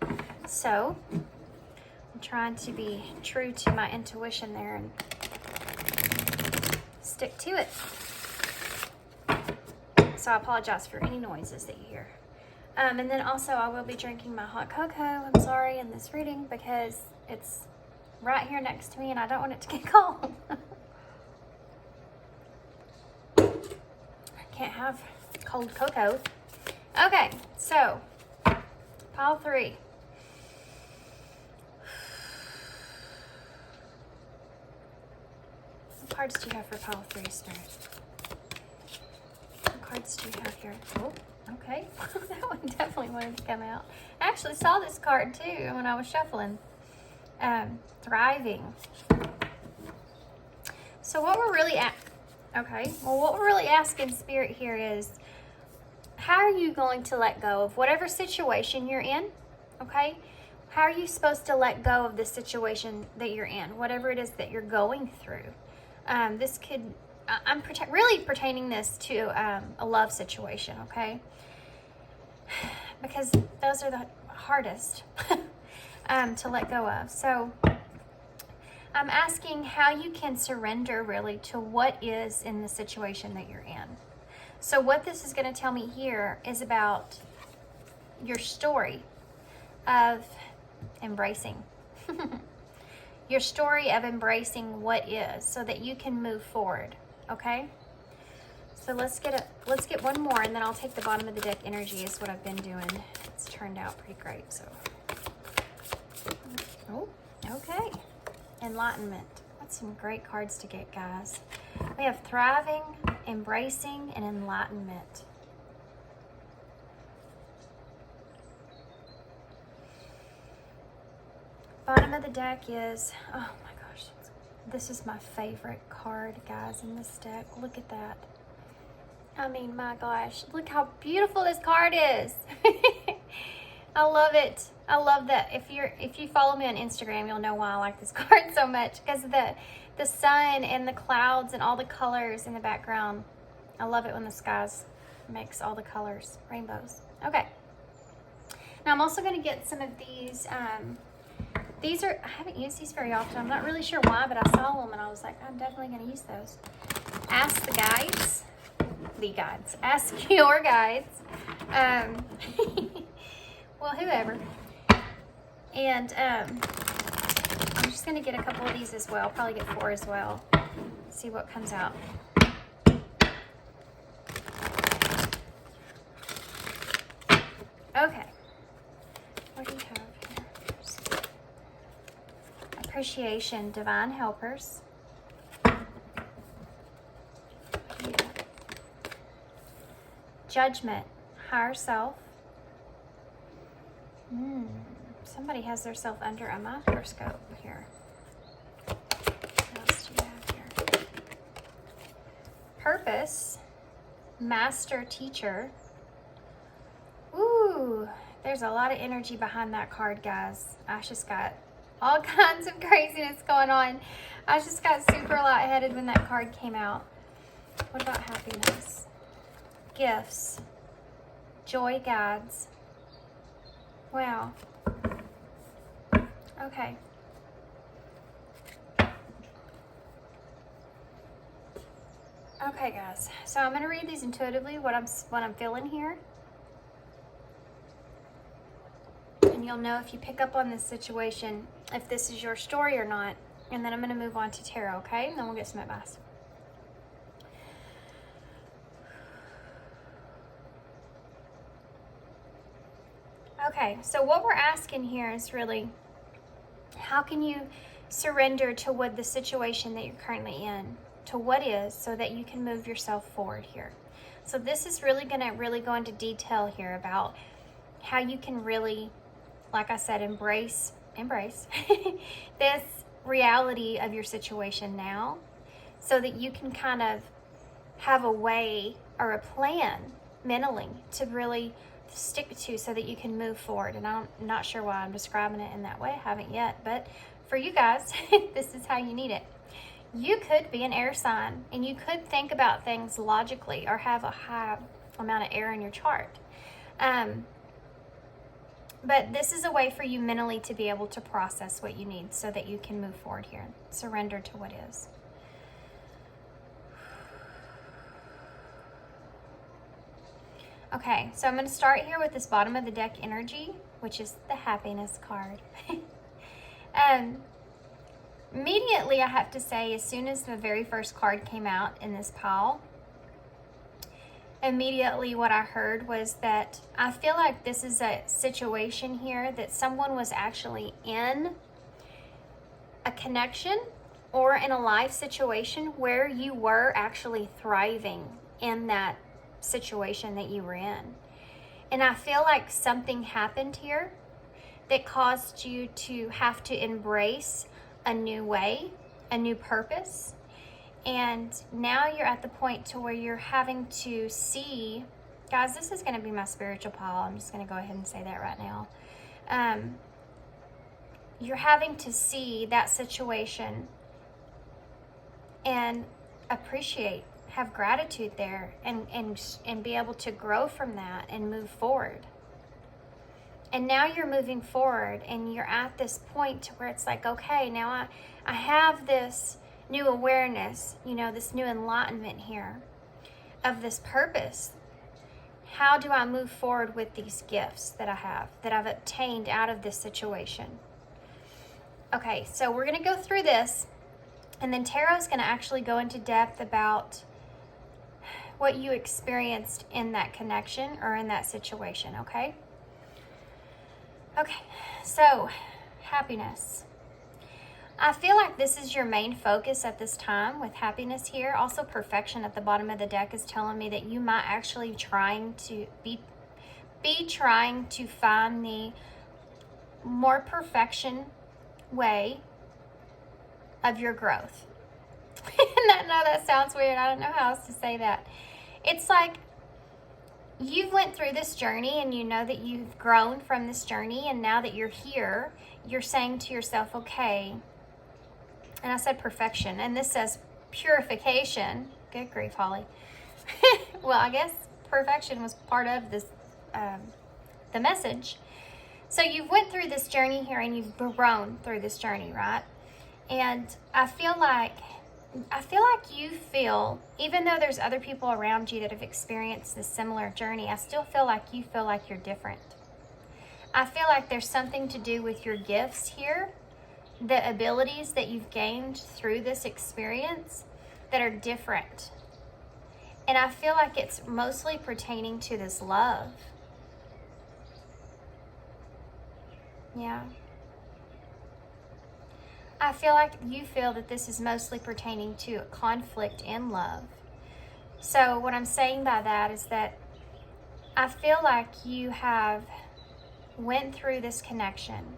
So I'm trying to be true to my intuition there and stick to it. So I apologize for any noises that you hear. And then also I will be drinking my hot cocoa, I'm sorry, in this reading because it's right here next to me and I don't want it to get cold. I can't have cold cocoa. Okay, so Pile 3. What cards do you have for Pile 3, Spirit? Cards do you have here? Oh, okay. That one definitely wanted to come out. I actually saw this card too when I was shuffling. Thriving. So what we're really what we're really asking Spirit here is, how are you going to let go of whatever situation you're in, okay? How are you supposed to let go of the situation that you're in, whatever it is that you're going through? This could, I'm really pertaining this to a love situation, okay? Because those are the hardest to let go of. So I'm asking how you can surrender really to what is in the situation that you're in. So what this is going to tell me here is about your story of embracing. Your story of embracing what is, so that you can move forward, okay? So let's get one more, and then I'll take the bottom of the deck energy is what I've been doing. It's turned out pretty great, so. Oh, okay. Enlightenment. That's some great cards to get, guys. We have thriving, embracing, and enlightenment. Bottom of the deck is, oh my gosh, this is my favorite card, guys, in this deck. Look at that. I mean, my gosh, look how beautiful this card is. I love it. I love that. If you follow me on Instagram, you'll know why I like this card so much, because of the sun and the clouds and all the colors in the background. I love it when the skies makes all the colors, rainbows. Okay. Now I'm also going to get some of these. These are, I haven't used these very often. I'm not really sure why, but I saw them and I was like, I'm definitely going to use those. Ask the guides. Ask your guides. Well, whoever. And I'm just going to get a couple of these as well. Probably get 4 as well. See what comes out. Okay. What do you have here? Appreciation, divine helpers. Judgment, higher self. Somebody has their self under a microscope here. What else do you have here? Purpose, master teacher. Ooh, there's a lot of energy behind that card, guys. I just got all kinds of craziness going on. I just got super lightheaded when that card came out. What about happiness? Gifts, joy guides. Wow. Okay. Okay, guys. So I'm going to read these intuitively, what I'm feeling here. And you'll know if you pick up on this situation, if this is your story or not. And then I'm going to move on to tarot, okay? And then we'll get some advice. Okay, so what we're asking here is really, how can you surrender to what the situation that you're currently in, to what is, so that you can move yourself forward here. So this is really going to go into detail here about how you can really, like I said, embrace this reality of your situation now, so that you can kind of have a way or a plan mentally to really stick to, so that you can move forward. And I'm not sure why I'm describing it in that way. I haven't yet, but for you guys, this is how you need it. You could be an air sign, and you could think about things logically or have a high amount of air in your chart. But this is a way for you mentally to be able to process what you need, so that you can move forward here. Surrender to what is. Okay, so I'm going to start here with this bottom of the deck energy, which is the happiness card. Immediately, I have to say, as soon as the very first card came out in this pile, immediately what I heard was that I feel like this is a situation here that someone was actually in a connection or in a life situation where you were actually thriving in that situation that you were in. And I feel like something happened here that caused you to have to embrace a new way, a new purpose. And now you're at the point to where you're having to see Guys, this is going to be my spiritual pile. I'm just going to go ahead and say that right now. You're having to see that situation and appreciate, have gratitude there, and be able to grow from that and move forward. And now you're moving forward, and you're at this point where it's like, okay, now I have this new awareness, you know, this new enlightenment here of this purpose. How do I move forward with these gifts that I have, that I've obtained out of this situation? Okay, so we're going to go through this, and then Tarot's going to actually go into depth about what you experienced in that connection or in that situation, okay? Okay, so happiness. I feel like this is your main focus at this time with happiness here. Also, perfection at the bottom of the deck is telling me that you might actually trying to be trying to find the more perfection way of your growth. I know that sounds weird. I don't know how else to say that. It's like you've went through this journey, and you know that you've grown from this journey, and now that you're here, you're saying to yourself, okay, and I said perfection, and this says purification. Good grief, Holly. Well, I guess perfection was part of this, the message. So you've went through this journey here, and you've grown through this journey, right? And I feel like you feel, even though there's other people around you that have experienced this similar journey, I still feel like you feel like you're different. I feel like there's something to do with your gifts here, the abilities that you've gained through this experience that are different. And I feel like it's mostly pertaining to this love. Yeah. I feel like you feel that this is mostly pertaining to a conflict in love. So what I'm saying by that is that I feel like you have went through this connection,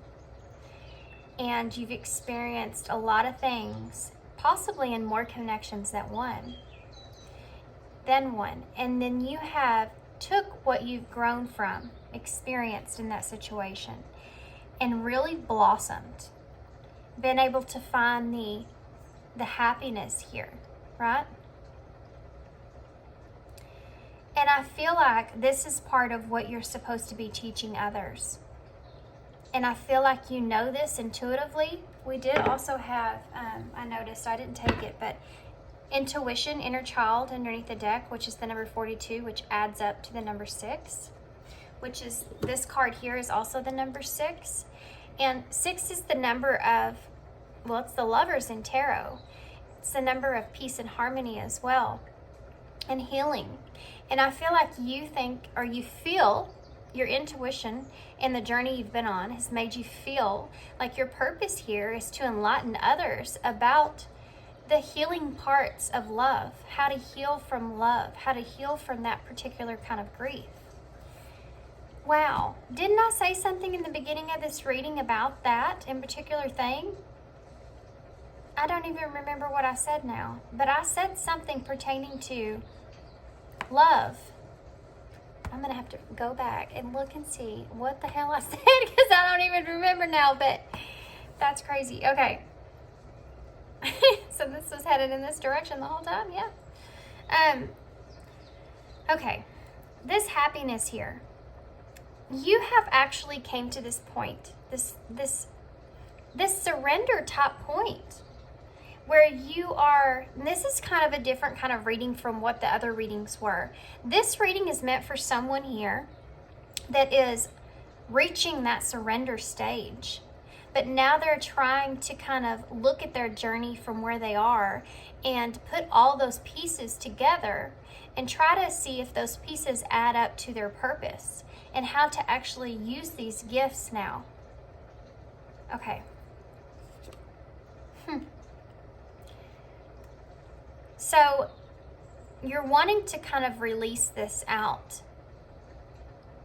and you've experienced a lot of things, possibly in more connections than one. And then you have took what you've grown from, experienced in that situation, and really blossomed. Been able to find the happiness here, right? And I feel like this is part of what you're supposed to be teaching others. And I feel like you know this intuitively. We did also have, I noticed, I didn't take it, but intuition, inner child underneath the deck, which is the number 42, which adds up to the number 6, which is, this card here is also the number 6. And 6 is the number of, well, it's the lovers in tarot. It's the number of peace and harmony as well, and healing. And I feel like you think, or you feel, your intuition and the journey you've been on has made you feel like your purpose here is to enlighten others about the healing parts of love, how to heal from love, how to heal from that particular kind of grief. Wow, didn't I say something in the beginning of this reading about that in particular thing? I don't even remember what I said now, but I said something pertaining to love. I'm going to have to go back and look and see what the hell I said, because I don't even remember now, but that's crazy. Okay. So this was headed in this direction the whole time, yeah. Okay. This happiness here. You have actually came to this point, this surrender type point, where you are, and this is kind of a different kind of reading from what the other readings were. This reading is meant for someone here that is reaching that surrender stage, but now they're trying to kind of look at their journey from where they are and put all those pieces together and try to see if those pieces add up to their purpose and how to actually use these gifts now. Okay. So you're wanting to kind of release this out.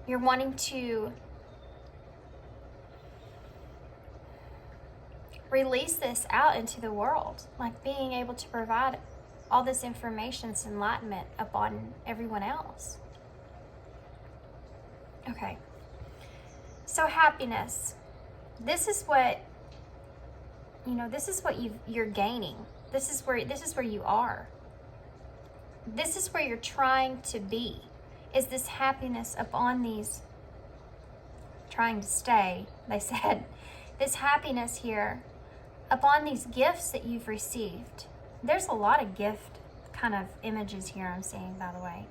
You're wanting to release this out into the world, like being able to provide all this information, this enlightenment upon everyone else. Okay. So happiness. This is what, this is what you're gaining. This is where you are. This is where you're trying to be. Is this happiness upon these, trying to stay, they said, this happiness here upon these gifts that you've received. There's a lot of gift kind of images here I'm seeing, by the way.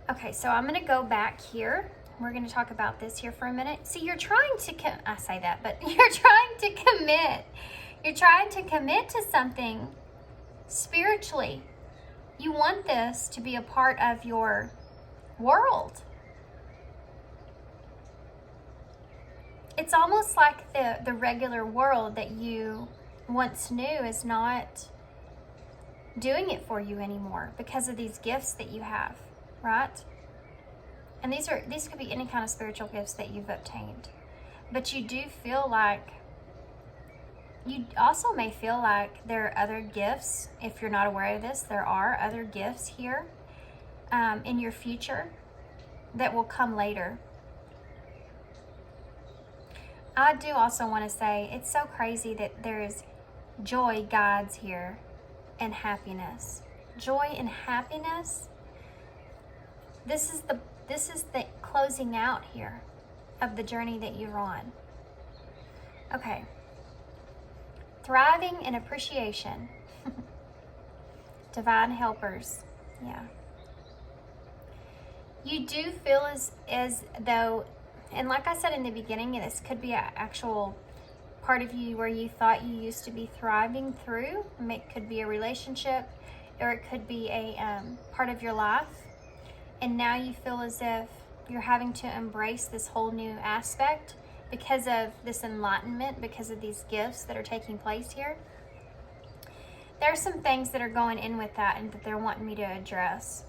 Okay, so I'm going to go back here. We're going to talk about this here for a minute. See, you're trying to, I say that, but you're trying to commit. You're trying to commit to something spiritually. You want this to be a part of your world. It's almost like the regular world that you once knew is not doing it for you anymore because of these gifts that you have, right? And these could be any kind of spiritual gifts that you've obtained. But you do feel like, you also may feel like there are other gifts. If you're not aware of this, there are other gifts here in your future that will come later. I do also want to say, it's so crazy that there's joy guides here and happiness. Joy and happiness. This is the closing out here of the journey that you're on. Okay. Thriving and appreciation. Divine helpers. Yeah. You do feel as though, and like I said in the beginning, this could be an actual part of you where you thought you used to be thriving through. It could be a relationship, or it could be a part of your life. And now you feel as if you're having to embrace this whole new aspect because of this enlightenment, because of these gifts that are taking place here. There are some things that are going in with that and that they're wanting me to address,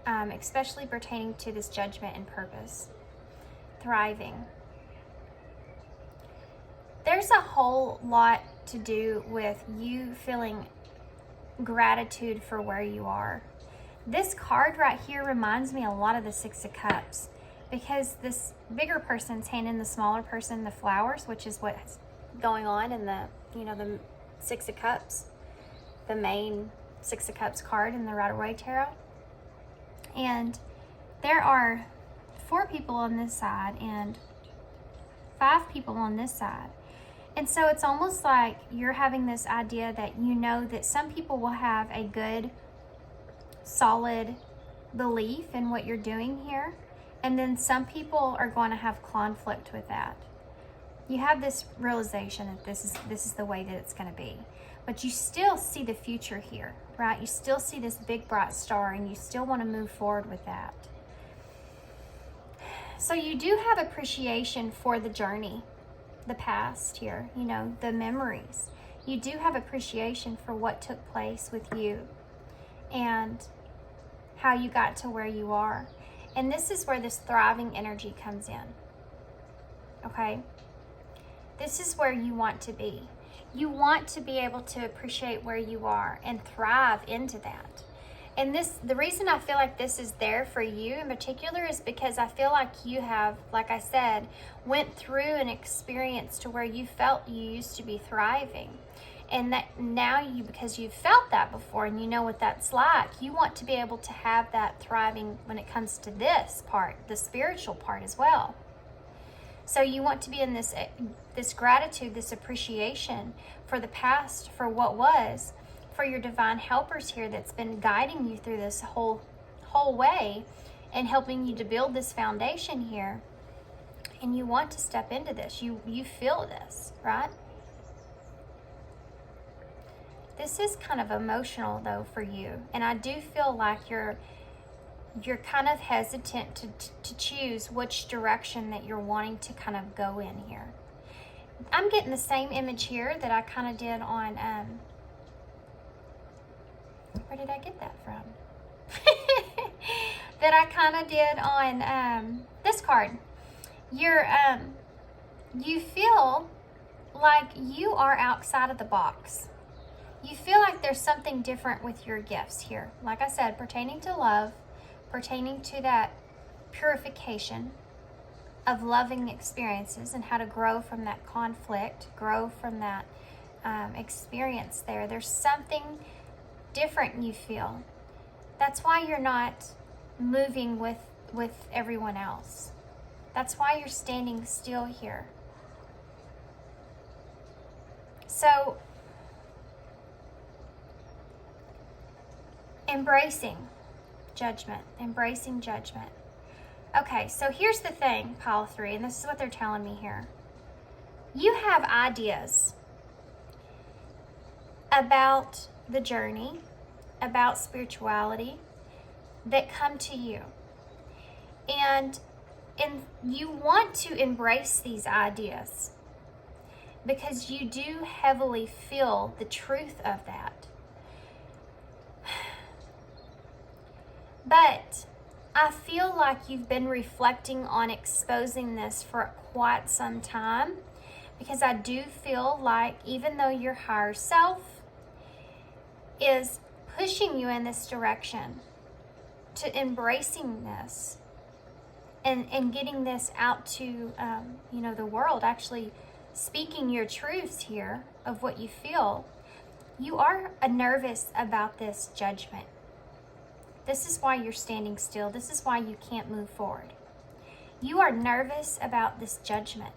especially pertaining to this judgment and purpose. Thriving. There's a whole lot to do with you feeling gratitude for where you are. This card right here reminds me a lot of the Six of Cups, because this bigger person's handing the smaller person the flowers, which is what's going on in the Six of Cups, the main Six of Cups card in the Rider-Waite Tarot. And there are 4 people on this side and 5 people on this side. And so it's almost like you're having this idea that that some people will have a good, solid belief in what you're doing here. And then some people are going to have conflict with that. You have this realization that this is the way that it's going to be. But you still see the future here, right? You still see this big bright star and you still want to move forward with that. So you do have appreciation for the journey, the past here, the memories. You do have appreciation for what took place with you and how you got to where you are. And this is where this thriving energy comes in. Okay? This is where you want to be. You want to be able to appreciate where you are and thrive into that. And the reason I feel like this is there for you in particular is because I feel like you have, like I said, went through an experience to where you felt you used to be thriving. And that now because you've felt that before and you know what that's like, you want to be able to have that thriving when it comes to this part, the spiritual part as well. So you want to be in this gratitude, this appreciation for the past, for what was, for your divine helpers here that's been guiding you through this whole way and helping you to build this foundation here. And you want to step into this. You feel this, right? This is kind of emotional though for you. And I do feel like you're kind of hesitant to choose which direction that you're wanting to kind of go in here. I'm getting the same image here that I kind of did on, where did I get that from? That I kind of did on this card. You feel like you are outside of the box. You feel like there's something different with your gifts here. Like I said, pertaining to love, pertaining to that purification of loving experiences and how to grow from that conflict, grow from that experience there. There's something different you feel. That's why you're not moving with everyone else. That's why you're standing still here. So, embracing judgment. Okay, so here's the thing, pile 3, and this is what they're telling me here. You have ideas about the journey, about spirituality that come to you. And you want to embrace these ideas because you do heavily feel the truth of that. But I feel like you've been reflecting on exposing this for quite some time, because I do feel like even though your higher self is pushing you in this direction to embracing this and getting this out to the world, actually speaking your truths here of what you feel, you are nervous about this judgment. This is why you're standing still. This is why you can't move forward. You are nervous about this judgment.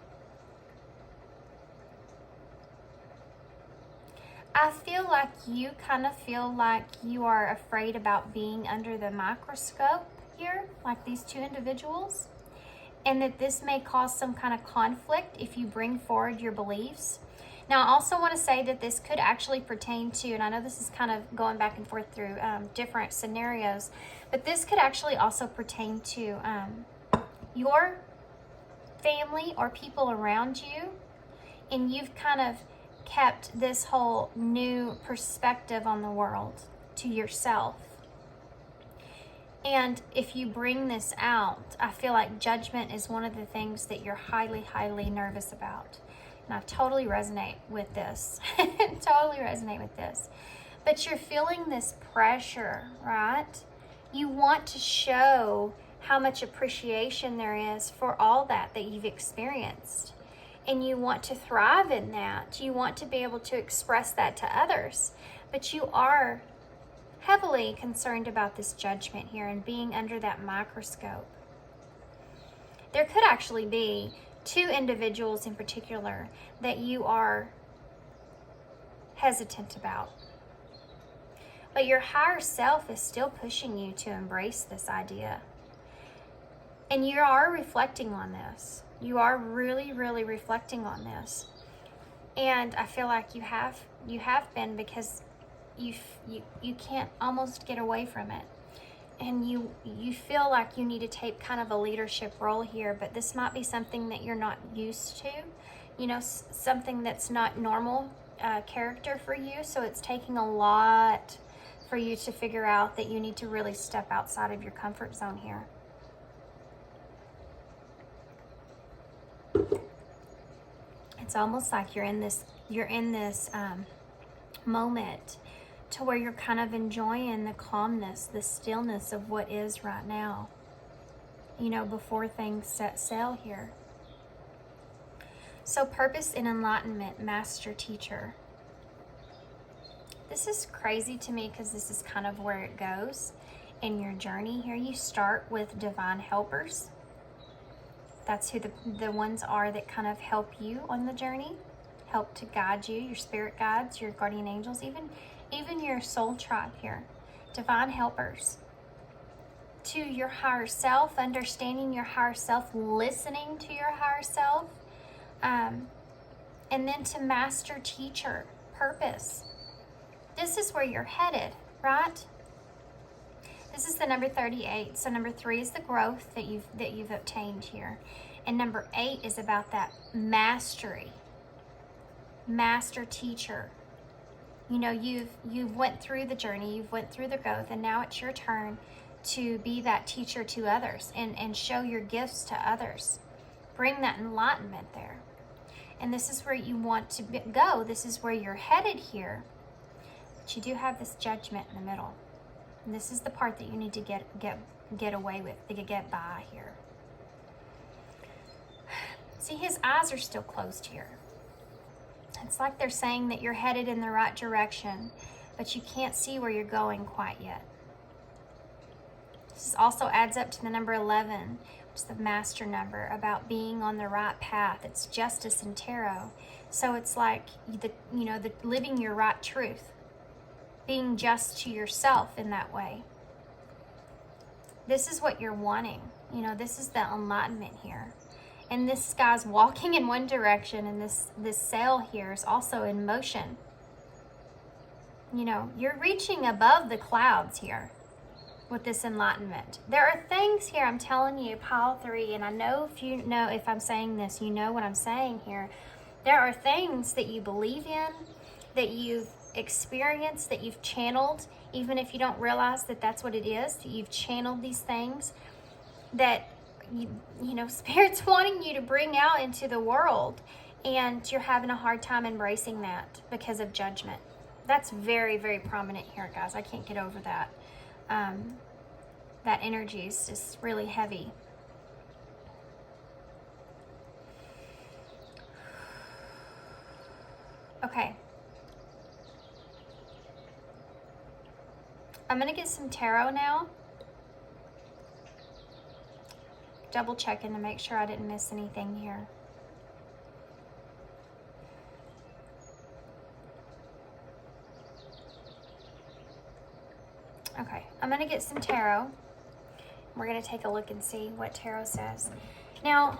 I feel like you kind of feel like you are afraid about being under the microscope here, like these two individuals, and that this may cause some kind of conflict if you bring forward your beliefs. Now, I also want to say that this could actually pertain to, and I know this is kind of going back and forth through different scenarios, but this could actually also pertain to your family or people around you, and you've kind of kept this whole new perspective on the world to yourself. And if you bring this out, I feel like judgment is one of the things that you're highly, highly nervous about. And I totally resonate with this. Totally resonate with this. But you're feeling this pressure, right? You want to show how much appreciation there is for all that you've experienced. And you want to thrive in that. You want to be able to express that to others. But you are heavily concerned about this judgment here and being under that microscope. There could actually be two individuals in particular that you are hesitant about. But your higher self is still pushing you to embrace this idea. And you are reflecting on this. You are really, really reflecting on this. And I feel like you have been, because you can't almost get away from it. And you feel like you need to take kind of a leadership role here, but this might be something that you're not used to, something that's not normal character for you. So it's taking a lot for you to figure out that you need to really step outside of your comfort zone here. It's almost like you're in this moment to where you're kind of enjoying the calmness, the stillness of what is right now, before things set sail here. So purpose and enlightenment, master teacher. This is crazy to me because this is kind of where it goes in your journey here. You start with divine helpers. That's who the ones are that kind of help you on the journey, help to guide you, your spirit guides, your guardian angels, even your soul tribe here, divine helpers. To your higher self, understanding your higher self, listening to your higher self, and then to master teacher, purpose. This is where you're headed, right? This is the number 38. So number 3 is the growth that you've obtained here, and number 8 is about that mastery, master teacher. You've went through the journey, you've went through the growth, and now it's your turn to be that teacher to others and show your gifts to others. Bring that enlightenment there. And this is where you want to go. This is where you're headed here. But you do have this judgment in the middle. And this is the part that you need to get away with, to get by here. See, his eyes are still closed here. It's like they're saying that you're headed in the right direction, but you can't see where you're going quite yet. This also adds up to the number 11, which is the master number, about being on the right path. It's justice in tarot. So it's like, the living your right truth, being just to yourself in that way. This is what you're wanting. This is the enlightenment here. And this guy's walking in one direction, and this sail here is also in motion. You're reaching above the clouds here with this enlightenment. There are things here, I'm telling you, pile 3, and I know if I'm saying this, you know what I'm saying here. There are things that you believe in, that you've experienced, that you've channeled, even if you don't realize that that's what it is, that you've channeled these things that Spirit's wanting you to bring out into the world, and you're having a hard time embracing that because of judgment. That's very, very prominent here, guys. I can't get over that. That energy is just really heavy. Okay. I'm going to get some tarot now. Double checking to make sure I didn't miss anything here. Okay, I'm going to get some tarot. We're going to take a look and see what tarot says. Now,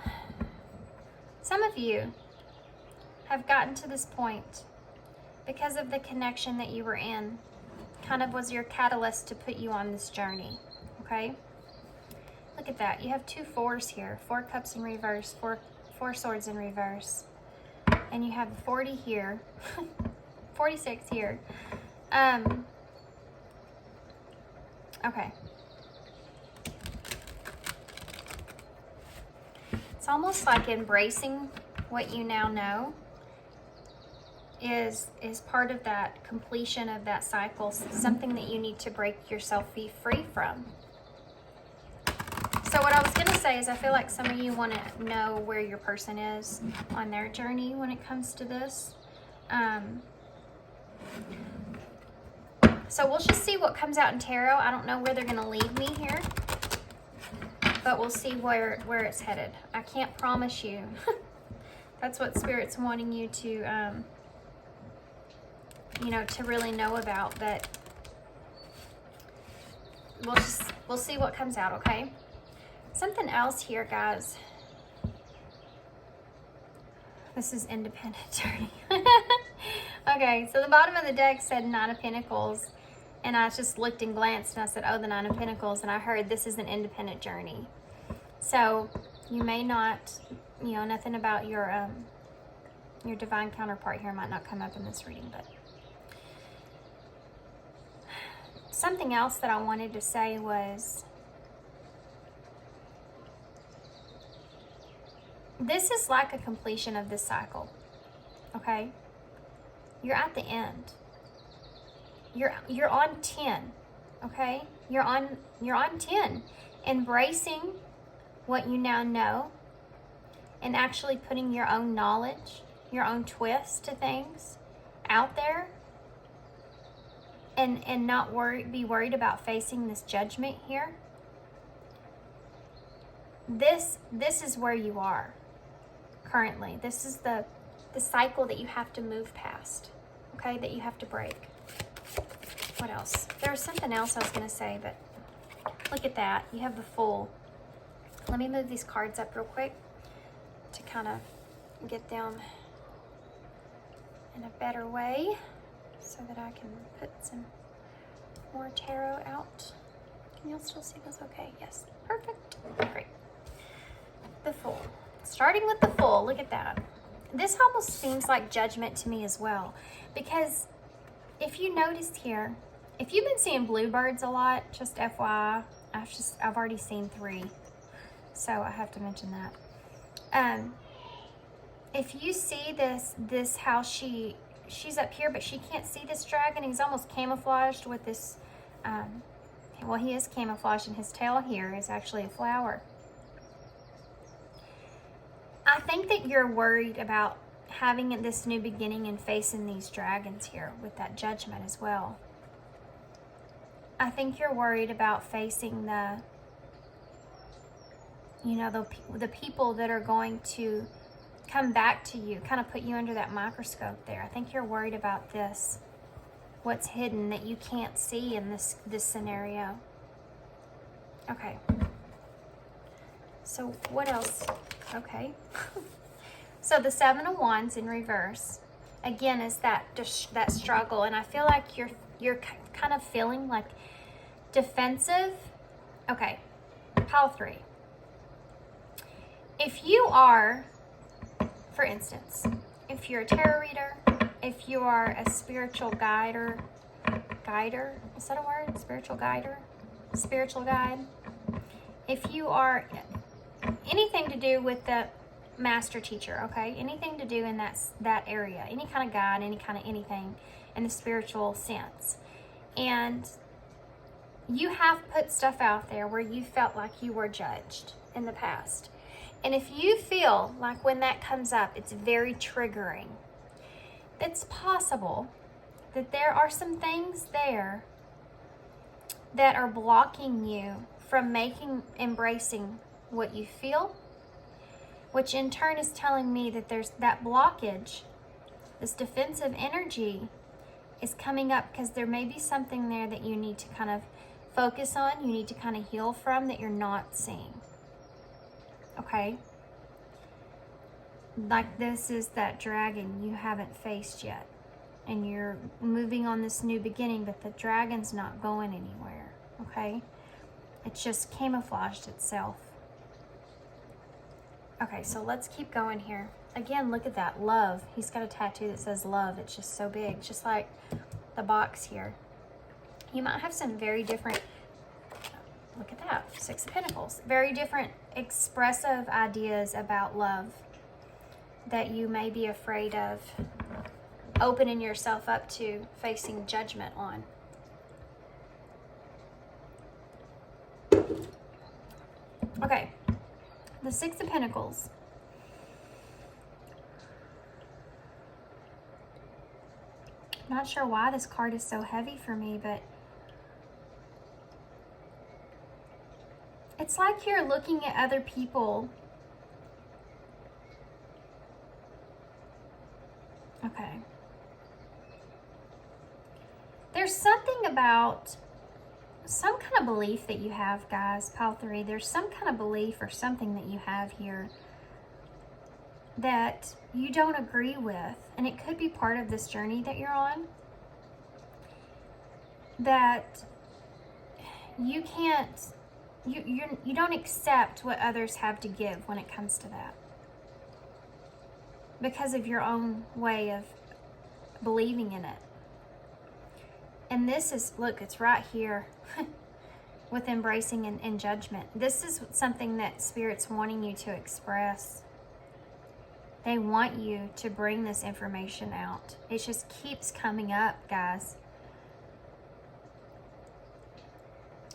some of you have gotten to this point because of the connection that you were in. Kind of was your catalyst to put you on this journey, okay? Look at that. You have 2 4s here. 4 cups in reverse, 4 swords in reverse. And you have 40 here. 46 here. Okay. It's almost like embracing what you now know is part of that completion of that cycle, something that you need to break yourself free from. So what I was going to say is I feel like some of you want to know where your person is on their journey when it comes to this. So we'll just see what comes out in tarot. I don't know where they're going to lead me here, but we'll see where it's headed. I can't promise you. That's what Spirit's wanting you to, to really know about, but we'll see what comes out, okay? Something else here, guys. This is independent journey. Okay, so the bottom of the deck said 9 of Pentacles, and I just looked and glanced, and I said, oh, the 9 of Pentacles, and I heard this is an independent journey. So you may not, nothing about your divine counterpart here might not come up in this reading, but something else that I wanted to say was, this is like a completion of this cycle, okay? You're at the end. You're on 10, okay? You're on 10. Embracing what you now know and actually putting your own knowledge, your own twist to things out there, and not be worried about facing this judgment here. This is where you are currently. This is the cycle that you have to move past, okay, that you have to break. What else? There was something else I was going to say, but look at that. You have the Fool. Let me move these cards up real quick to kind of get them in a better way so that I can put some more tarot out. Can y'all still see this okay? Yes. Perfect. Great. The Fool. Starting with the Fool, look at that. This almost seems like judgment to me as well, because if you noticed here, if you've been seeing bluebirds a lot, just FYI, I've already seen 3, so I have to mention that. If you see this how she's up here, but she can't see this dragon. He's almost camouflaged with this Well, he is camouflaged, and his tail here is actually a flower. I think that you're worried about having this new beginning and facing these dragons here with that judgment as well. I think you're worried about facing the, you know, the people that are going to come back to you, kind of put you under that microscope there. I think you're worried about this, what's hidden that you can't see in this scenario. Okay. So what else? Okay. So the Seven of Wands in reverse, again, is that struggle, and I feel like you're kind of feeling like defensive. Okay, pile 3. If you are, for instance, if you're a tarot reader, if you are a spiritual guider, is that a word? Spiritual guide. If you are anything to do with the master teacher, okay? Anything to do in that area, any kind of guide, any kind of anything in the spiritual sense. And you have put stuff out there where you felt like you were judged in the past. And if you feel like when that comes up, it's very triggering, it's possible that there are some things there that are blocking you from embracing what you feel, which in turn is telling me that there's that blockage, this defensive energy is coming up because there may be something there that you need to kind of focus on, you need to kind of heal from, that you're not seeing. Okay? Like this is that dragon you haven't faced yet. And you're moving on this new beginning, but the dragon's not going anywhere. Okay? It's just camouflaged itself. Okay, so let's keep going here. Again, look at that, love. He's got a tattoo that says love. It's just so big, just like the box here. You might have some very different, look at that, 6 of Pentacles. Very different expressive ideas about love that you may be afraid of opening yourself up to facing judgment on. Okay, the 6 of Pentacles. Not sure why this card is so heavy for me, but it's like you're looking at other people. Okay. There's something about some kind of belief that you have, guys, pile 3. There's some kind of belief or something that you have here that you don't agree with, and it could be part of this journey that you're on, that you can't, you don't accept what others have to give when it comes to that, because of your own way of believing in it. And this is, look, it's right here with embracing and judgment. This is something that Spirit's wanting you to express. They want you to bring this information out. It just keeps coming up, guys.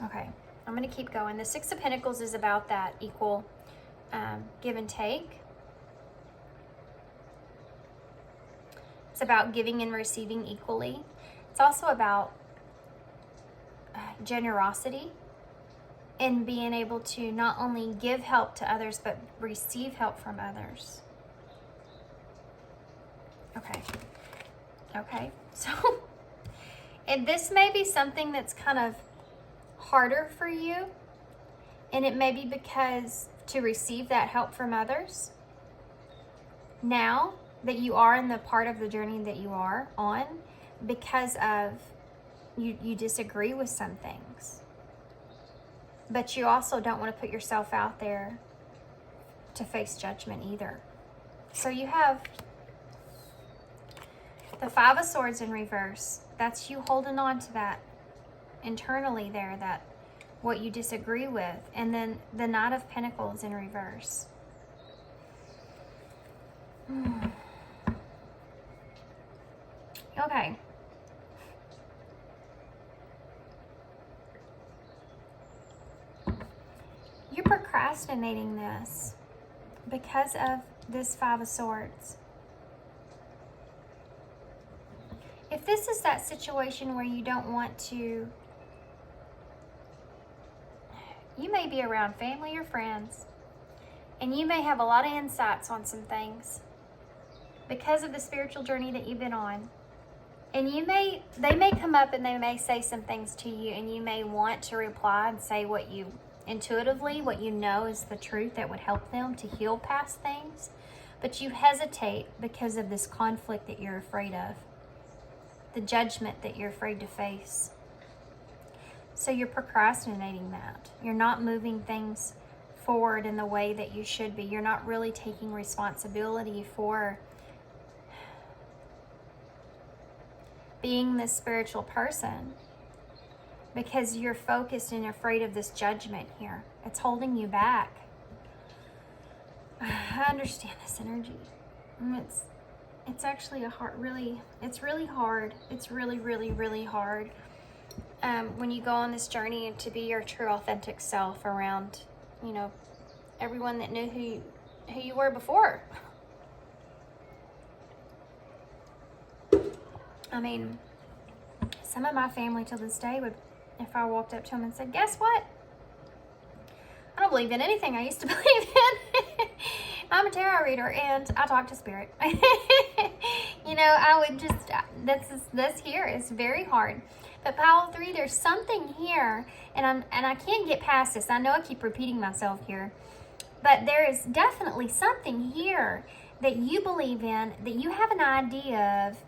Okay, I'm going to keep going. The 6 of Pentacles is about that equal give and take. It's about giving and receiving equally. It's also about generosity and being able to not only give help to others, but receive help from others. Okay, so, and this may be something that's kind of harder for you, and it may be because to receive that help from others, now that you are in the part of the journey that you are on, because of you disagree with some things, but you also don't want to put yourself out there to face judgment either. So you have the 5 of Swords in reverse. That's you holding on to that internally there, that what you disagree with. And then the Knight of Pentacles in reverse. Okay. procrastinating this because of this Five of Swords. If this is that situation where you don't want to, you may be around family or friends, and you may have a lot of insights on some things because of the spiritual journey that you've been on. And they may come up and they may say some things to you, and you may want to reply and say what you intuitively, what you know is the truth that would help them to heal past things. But you hesitate because of this conflict that you're afraid of, the judgment that you're afraid to face. So you're procrastinating that. You're not moving things forward in the way that you should be. You're not really taking responsibility for being this spiritual person because you're focused and afraid of this judgment here. It's holding you back. I understand this energy. It's actually it's really hard. It's really, really, really hard when you go on this journey and to be your true, authentic self around, you know, everyone that knew who you were before. I mean, some of my family till this day would, if I walked up to them and said, guess what? I don't believe in anything I used to believe in. I'm a tarot reader and I talk to spirit. You know, I would just, this here is very hard. But pile 3, there's something here, and I can't get past this. I know I keep repeating myself here, but there is definitely something here that you believe in, that you have an idea of,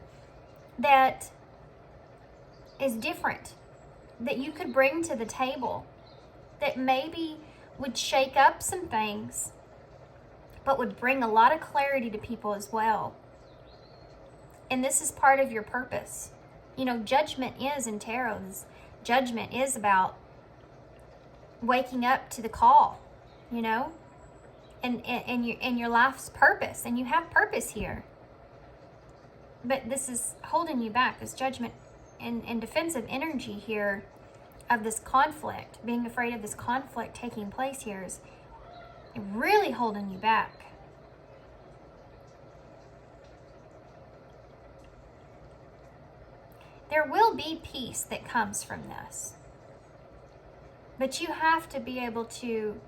that is different, that you could bring to the table, that maybe would shake up some things, but would bring a lot of clarity to people as well. And this is part of your purpose. You know, judgment is in tarot. Judgment is about waking up to the call, you know, and your life's purpose. And you have purpose here. But this is holding you back, this judgment and defensive energy here of this conflict, being afraid of this conflict taking place here is really holding you back. There will be peace that comes from this. But you have to be able to,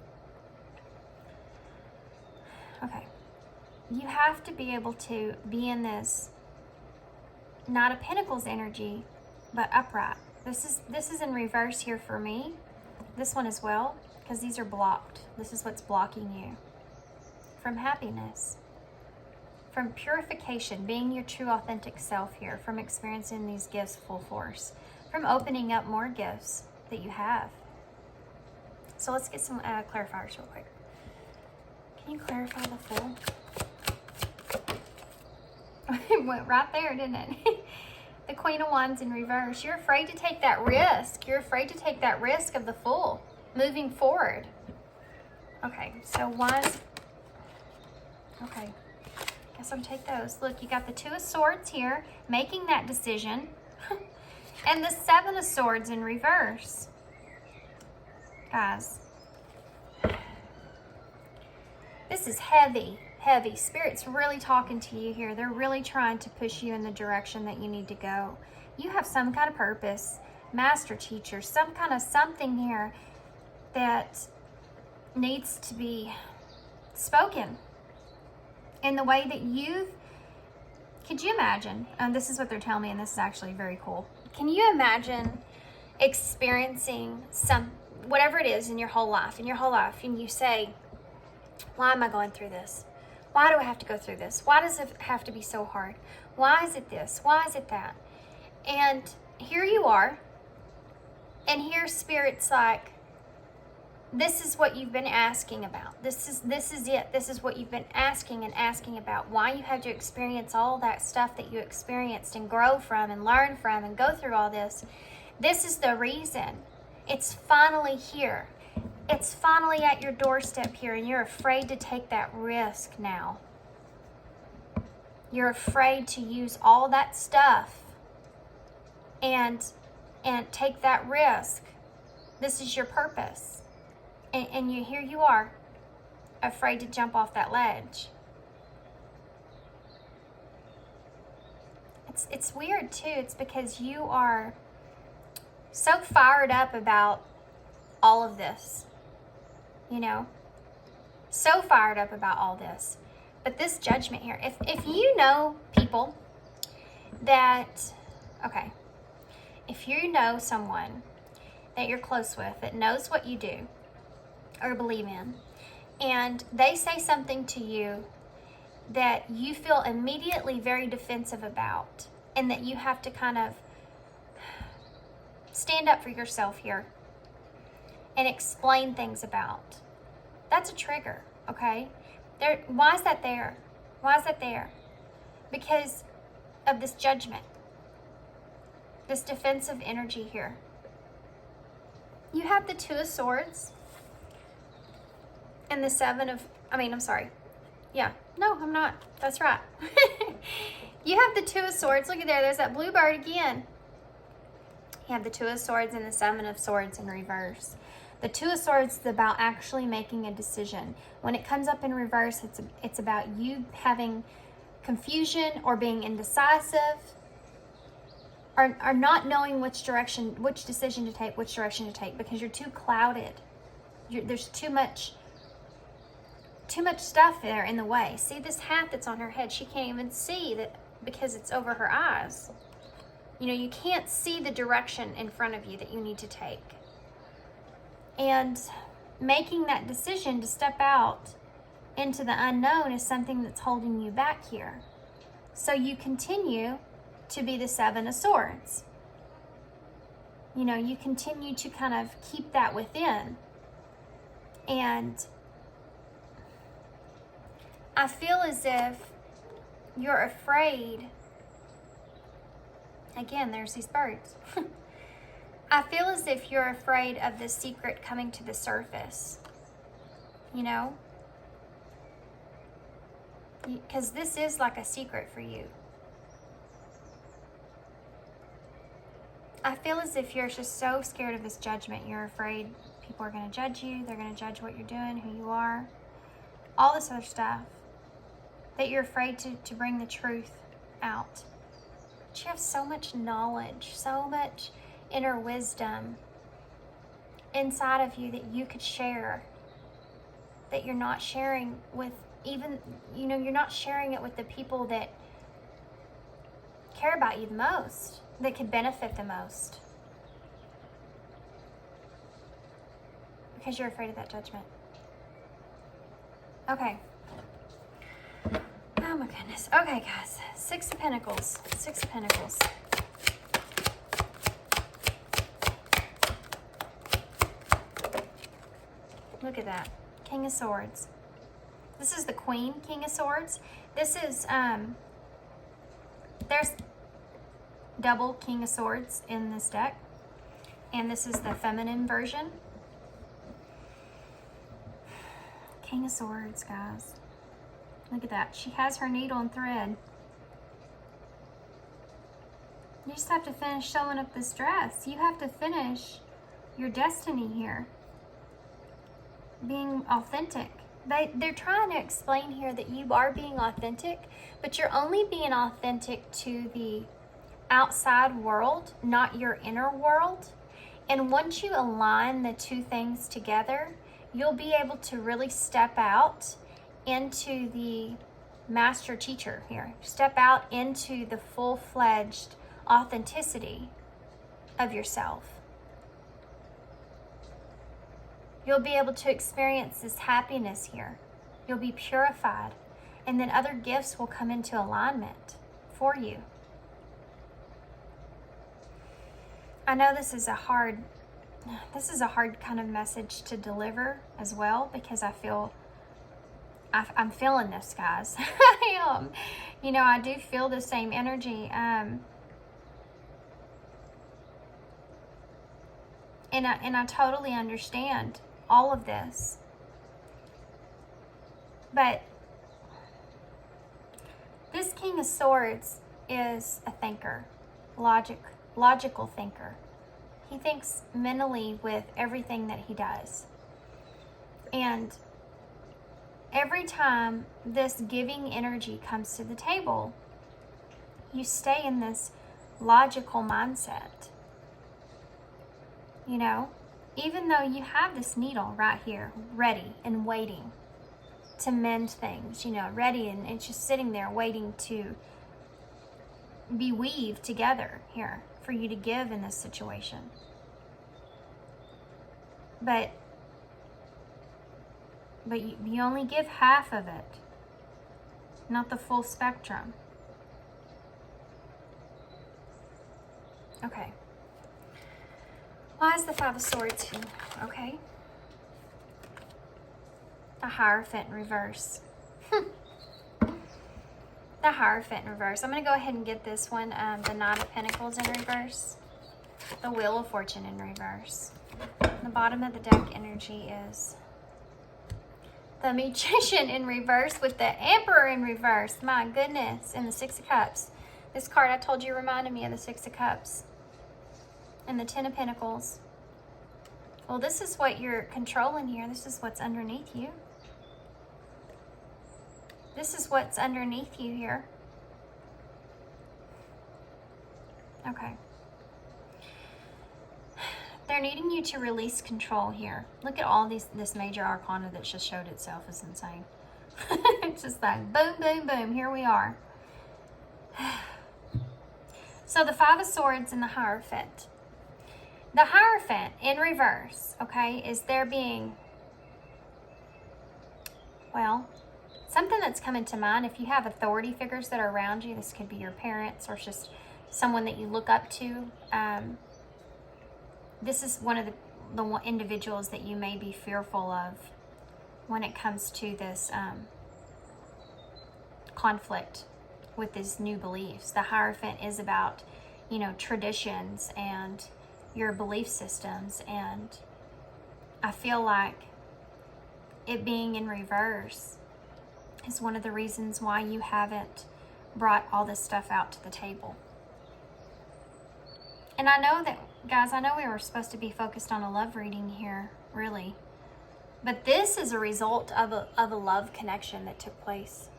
you have to be able to be in this Knight of Pentacles energy, but upright. This is in reverse here for me. This one as well, because these are blocked. This is what's blocking you from happiness, from purification, being your true authentic self here, from experiencing these gifts full force, from opening up more gifts that you have. So let's get some clarifiers real quick. Can you clarify the Fool? It went right there, didn't it? The Queen of Wands in reverse. You're afraid to take that risk. You're afraid to take that risk of the Fool moving forward. Okay, so wise. Okay, guess I'll take those. Look, you got the Two of Swords here, making that decision. And the Seven of Swords in reverse. Guys, this is heavy. Heavy. Spirit's really talking to you here. They're really trying to push you in the direction that you need to go. You have some kind of purpose, master teacher, some kind of something here that needs to be spoken in the way that could you imagine, and this is what they're telling me, and this is actually very cool. Can you imagine experiencing whatever it is in your whole life, and you say, why am I going through this? Why do I have to go through this? Why does it have to be so hard? Why is it this? Why is it that? And here you are, and here Spirit's like, this is what you've been asking about. This is it. This is what you've been asking about. Why you had to experience all that stuff that you experienced and grow from and learn from and go through all this. This is the reason. It's finally here. It's finally at your doorstep here, and you're afraid to take that risk now. You're afraid to use all that stuff and take that risk. This is your purpose. And here you are. afraid to jump off that ledge. It's weird too. It's because you are so fired up about all of this, you know, so fired up about all this. But this judgment here, if you know people that, okay, if you know someone that you're close with that knows what you do or believe in, and they say something to you that you feel immediately very defensive about, and that you have to kind of stand up for yourself here and explain things about, that's a trigger, okay? Why is that there? Why is that there? Because of this judgment, this defensive energy here. You have the Two of Swords and the I'm not. That's right. You have the Two of Swords. Look at there. There's that blue bird again. You have the Two of Swords and the Seven of Swords in reverse. The Two of Swords is about actually making a decision. When it comes up in reverse, it's about you having confusion or being indecisive, or not knowing which decision to take, which direction to take, because you're too clouded. There's too much stuff there in the way. See this hat that's on her head? She can't even see that because it's over her eyes. You know, you can't see the direction in front of you that you need to take. And making that decision to step out into the unknown is something that's holding you back here. So you continue to be the Seven of Swords. You know, you continue to kind of keep that within. And I feel as if you're afraid. Again, there's these birds. I feel as if you're afraid of the secret coming to the surface, you know? Because this is like a secret for you. I feel as if you're just so scared of this judgment. You're afraid people are going to judge you. They're going to judge what you're doing, who you are, all this other stuff. That you're afraid to bring the truth out. But you have so much knowledge, so much inner wisdom inside of you that you could share, that you're not sharing with even, you know, you're not sharing it with the people that care about you the most, that could benefit the most, because you're afraid of that judgment. Okay. Oh my goodness. Okay, guys. Six of Pentacles. Six of Pentacles. Look at that. King of Swords. This is the Queen, King of Swords. This is, there's double King of Swords in this deck. And this is the feminine version. King of Swords, guys. Look at that. She has her needle and thread. You just have to finish sewing up this dress. You have to finish your destiny here. Being authentic. They're trying to explain here that you are being authentic, but you're only being authentic to the outside world, not your inner world. And once you align the two things together, you'll be able to really step out into the master teacher here. Step out into the full-fledged authenticity of yourself. You'll be able to experience this happiness here. You'll be purified, and then other gifts will come into alignment for you. I know this is a hard kind of message to deliver as well, because I'm feeling this, guys. I am. You know, I do feel the same energy. And I totally understand all of this. But this King of Swords is a thinker, logical thinker. He thinks mentally with everything that he does. And every time this giving energy comes to the table, you stay in this logical mindset. You know, even though you have this needle right here, ready and waiting to mend things, you know, ready and it's just sitting there waiting to be weaved together here for you to give in this situation. But you only give half of it, not the full spectrum. Okay. Why is the Five of Swords here? Okay. The Hierophant in reverse. The Hierophant in reverse. I'm going to go ahead and get this one. The Knight of Pentacles in reverse. The Wheel of Fortune in reverse. The bottom of the deck energy is the Magician in reverse with the Emperor in reverse. My goodness. And the Six of Cups. This card I told you reminded me of the Six of Cups. And the Ten of Pentacles. Well, this is what you're controlling here. This is what's underneath you. This is what's underneath you here. Okay. They're needing you to release control here. Look at all this major arcana that just showed itself is insane. It's just like boom, boom, boom. Here we are. So the Five of Swords and the Hierophant. The Hierophant in reverse, okay, is there being, well, something that's coming to mind. If you have authority figures that are around you, this could be your parents or just someone that you look up to. This is one of the individuals that you may be fearful of when it comes to this conflict with these new beliefs. The Hierophant is about, you know, traditions and your belief systems, and I feel like it being in reverse is one of the reasons why you haven't brought all this stuff out to the table. And I know that, guys, I know we were supposed to be focused on a love reading here, really, but this is a result of a love connection that took place.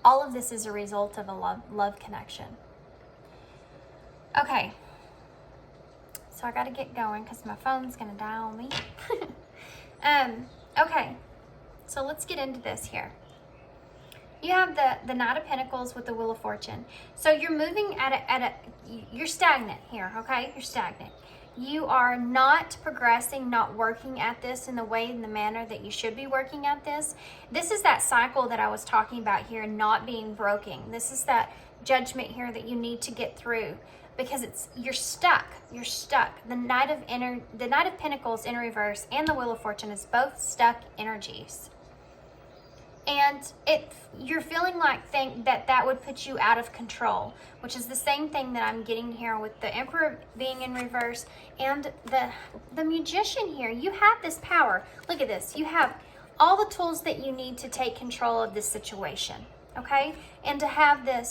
All of this is a result of a love connection. Okay. So I got to get going because my phone's going to die on me. Okay, so let's get into this here. You have the Knight of Pentacles with the Wheel of Fortune. So you're moving you're stagnant here, okay? You're stagnant. You are not progressing, not working at this in the way, in the manner that you should be working at this. This is that cycle that I was talking about here, not being broken. This is that judgment here that you need to get through. Because you're stuck. You're stuck. The Knight of Pentacles in reverse and the Wheel of Fortune is both stuck energies. And you're feeling like that would put you out of control, which is the same thing that I'm getting here with the Emperor being in reverse and the Magician here. You have this power. Look at this. You have all the tools that you need to take control of this situation, okay? And to have the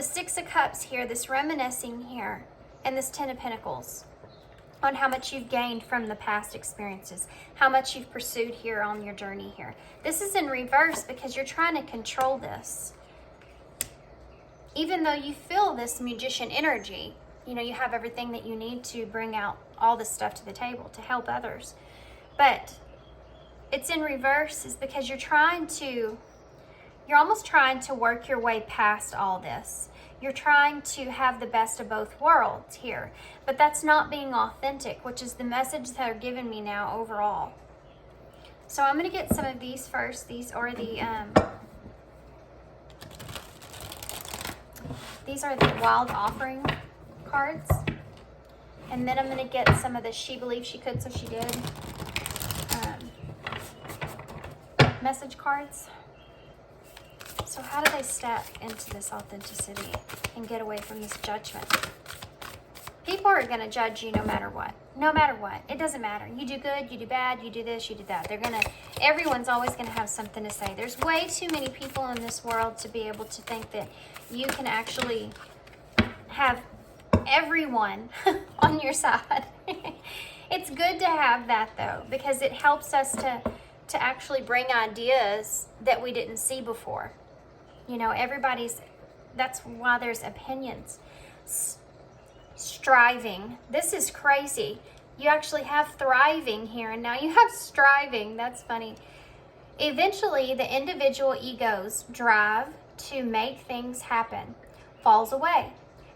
Six of Cups here, this reminiscing here, and this Ten of Pentacles on how much you've gained from the past experiences, how much you've pursued here on your journey here. This is in reverse because you're trying to control this. Even though you feel this Magician energy, you know, you have everything that you need to bring out all this stuff to the table to help others. But it's in reverse is because you're almost trying to work your way past all this. You're trying to have the best of both worlds here, but that's not being authentic, which is the message that they're giving me now overall. So I'm going to get some of these first. These are the Wild Offering cards, and then I'm going to get some of the She Believed She Could, So She Did message cards. So how do they step into this authenticity and get away from this judgment? People are going to judge you no matter what. No matter what. It doesn't matter. You do good, you do bad, you do this, you do that. Everyone's always going to have something to say. There's way too many people in this world to be able to think that you can actually have everyone on your side. It's good to have that, though, because it helps us to actually bring ideas that we didn't see before. You know, that's why there's opinions. Striving. This is crazy. You actually have thriving here, and now you have striving. That's funny. Eventually, the individual ego's drive to make things happen falls away,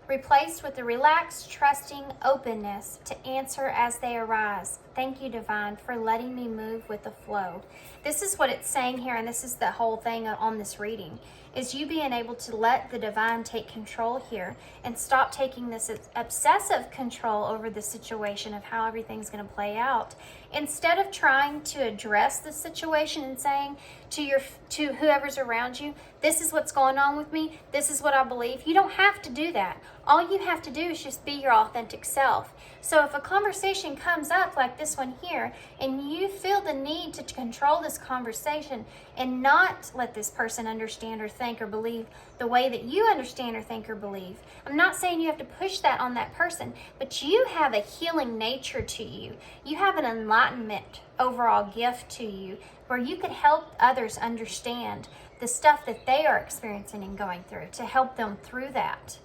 replaced with the relaxed, trusting openness to answer as they arise. Thank you, Divine, for letting me move with the flow. This is what it's saying here, and this is the whole thing on this reading, is you being able to let the Divine take control here and stop taking this obsessive control over the situation of how everything's going to play out. Instead of trying to address the situation and saying to whoever's around you, this is what's going on with me, this is what I believe. You don't have to do that. All you have to do is just be your authentic self. So if a conversation comes up like this one here, and you feel the need to control this conversation and not let this person understand or think or believe the way that you understand or think or believe, I'm not saying you have to push that on that person, but you have a healing nature to you. You have an enlightenment overall gift to you where you could help others understand the stuff that they are experiencing and going through, to help them through that.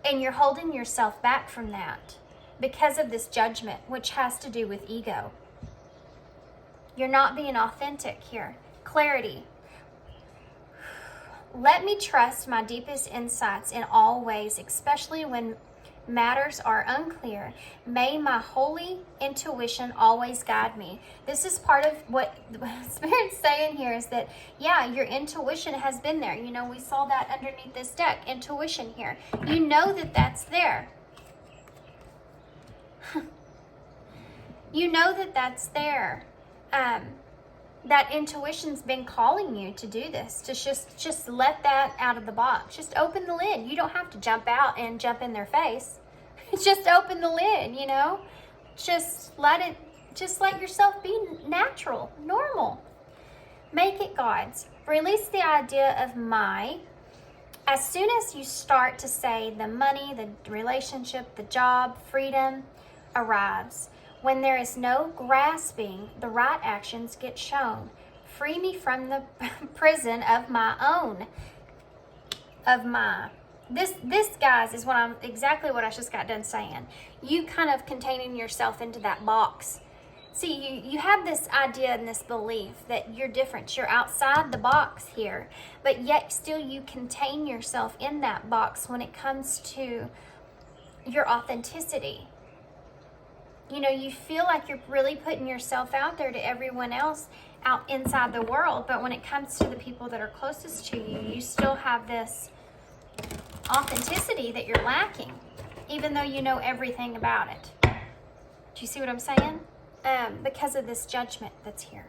And you're holding yourself back from that because of this judgment, which has to do with ego. You're not being authentic here. Clarity. Let me trust my deepest insights in all ways, especially when matters are unclear. May my holy intuition always guide me. This is part of what the Spirit's saying here, is that, yeah, your intuition has been there. You know, we saw that underneath this deck, intuition here. You know that that's there. You know that that's there. That intuition's been calling you to do this, to just let that out of the box. Just open the lid. You don't have to jump out and jump in their face. Just open the lid, you know? Just let yourself be natural, normal. Make it God's. Release the idea of my. As soon as you start to say the money, the relationship, the job, freedom arrives. When there is no grasping, the right actions get shown. Free me from the prison of my own. This, guys, is exactly what I just got done saying. You kind of containing yourself into that box. See, you have this idea and this belief that you're different. You're outside the box here, but yet still you contain yourself in that box when it comes to your authenticity. You know, you feel like you're really putting yourself out there to everyone else out inside the world, but when it comes to the people that are closest to you, you still have this authenticity that you're lacking, even though you know everything about it. Do you see what I'm saying? Because of this judgment that's here.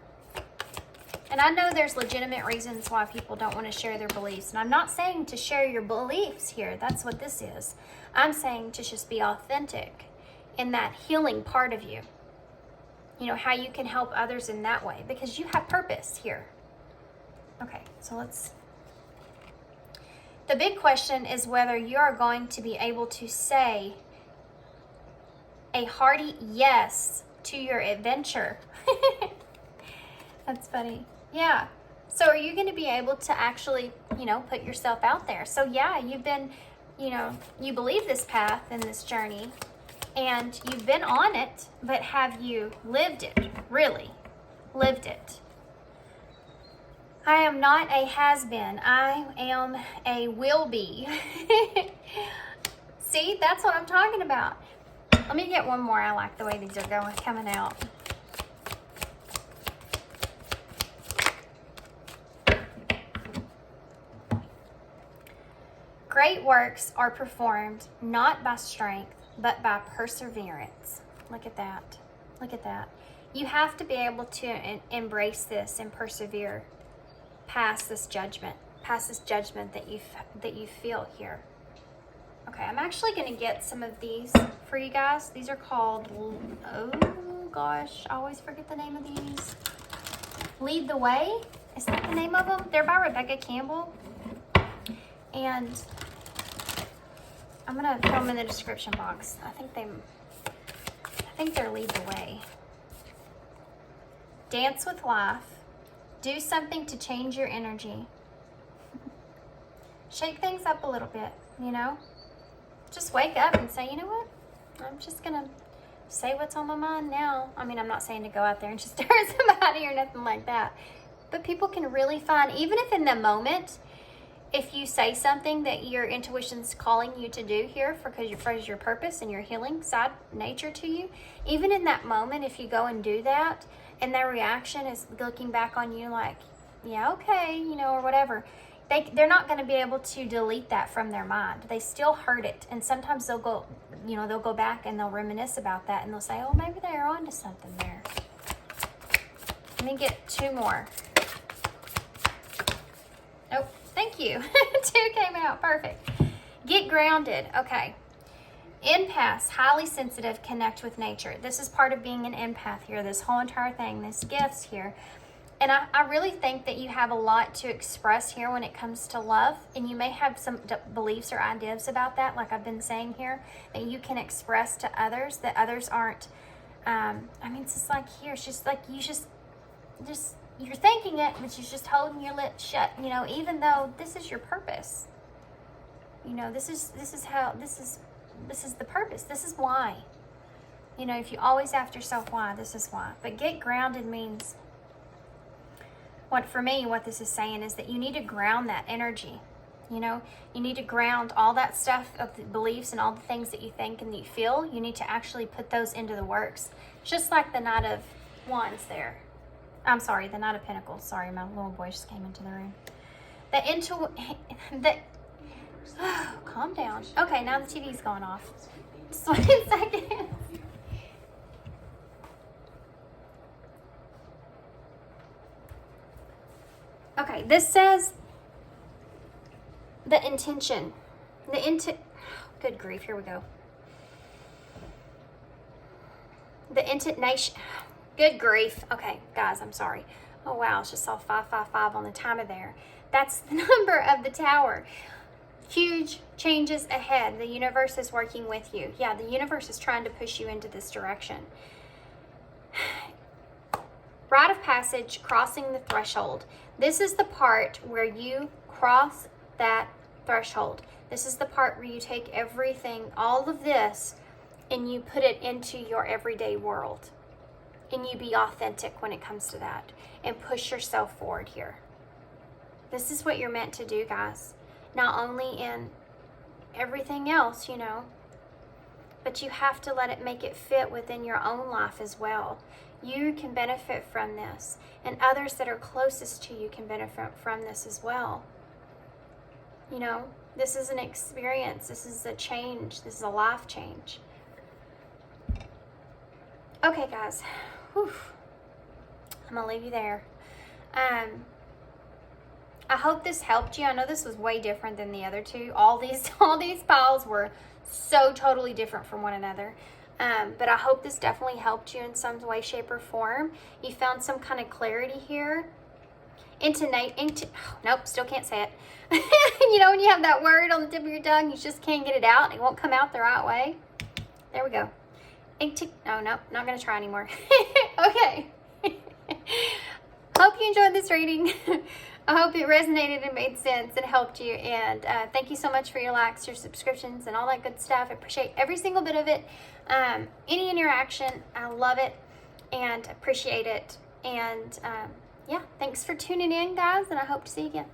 And I know there's legitimate reasons why people don't want to share their beliefs. And I'm not saying to share your beliefs here. That's what this is. I'm saying to just be authentic in that healing part of you. You know, how you can help others in that way, because you have purpose here. Okay, so let's... The big question is whether you are going to be able to say a hearty yes to your adventure. That's funny. Yeah. So are you going to be able to actually, you know, put yourself out there? So yeah, you've been, you know, you believe this path and this journey, and you've been on it, but have you lived it? Really lived it? I am not a has-been. I am a will-be. See, that's what I'm talking about. Let me get one more. I like the way these are coming out. Great works are performed not by strength, but by perseverance. Look at that. Look at that. You have to be able to embrace this and persevere past this judgment that you feel here. Okay, I'm actually going to get some of these for you guys. These are called, oh gosh, I always forget the name of these. Lead the Way, is that the name of them? They're by Rebecca Campbell. And I'm going to throw them in the description box. I think they're Lead the Way. Dance with life. Do something to change your energy. Shake things up a little bit, you know? Just wake up and say, you know what? I'm just going to say what's on my mind now. I mean, I'm not saying to go out there and just hurt somebody or nothing like that. But people can really find, even if in the moment, if you say something that your intuition's calling you to do here for your purpose and your healing side nature to you, even in that moment, if you go and do that, and their reaction is looking back on you like, yeah, okay, you know, or whatever, they're not going to be able to delete that from their mind. They still heard it. And sometimes they'll go, you know, they'll go back and they'll reminisce about that and they'll say, oh, maybe they're onto something there. Let me get 2 more. Nope. Thank you. 2 came out. Perfect. Get grounded. Okay. Empaths, highly sensitive, connect with nature. This is part of being an empath here, this whole entire thing, this gifts here. And I really think that you have a lot to express here when it comes to love. And you may have some beliefs or ideas about that, like I've been saying here, that you can express to others, that others aren't. I mean, it's just like here, it's just like you just you're thinking it, but you're just holding your lips shut, you know, even though this is your purpose. You know, this is the purpose. This is why. You know, if you always ask yourself why, this is why. But get grounded means, for me, what this is saying is that you need to ground that energy. You know, you need to ground all that stuff of the beliefs and all the things that you think and that you feel. You need to actually put those into the works. Just like the Knight of Wands there. I'm sorry, the Knight of Pentacles. Sorry, my little boy just came into the room. Calm down. Okay, now the TV's gone off. Just 1 second. Okay, this says the intention. Good grief, here we go. The intonation. Good grief. Okay, guys, I'm sorry. Oh, wow, I just saw 555 on the timer there. That's the number of the Tower. Huge changes ahead. The universe is working with you. Yeah, the universe is trying to push you into this direction. Rite of passage, crossing the threshold. This is the part where you cross that threshold. This is the part where you take everything, all of this, and you put it into your everyday world. And you be authentic when it comes to that. And push yourself forward here. This is what you're meant to do, guys. Not only in everything else, you know, but you have to let it make it fit within your own life as well. You can benefit from this, and others that are closest to you can benefit from this as well. You know, this is an experience. This is a change. This is a life change. Okay, guys. Whew. I'm going to leave you there. I hope this helped you. I know this was way different than the other 2. All these piles were so totally different from one another. But I hope this definitely helped you in some way, shape, or form. You found some kind of clarity here. Nope, still can't say it. You know, when you have that word on the tip of your tongue, you just can't get it out. It won't come out the right way. There we go. Oh, no, not going to try anymore. Okay. Hope you enjoyed this reading. I hope it resonated and made sense and helped you. And thank you so much for your likes, your subscriptions, and all that good stuff. I appreciate every single bit of it. Any interaction, I love it and appreciate it. And yeah, thanks for tuning in, guys, and I hope to see you again.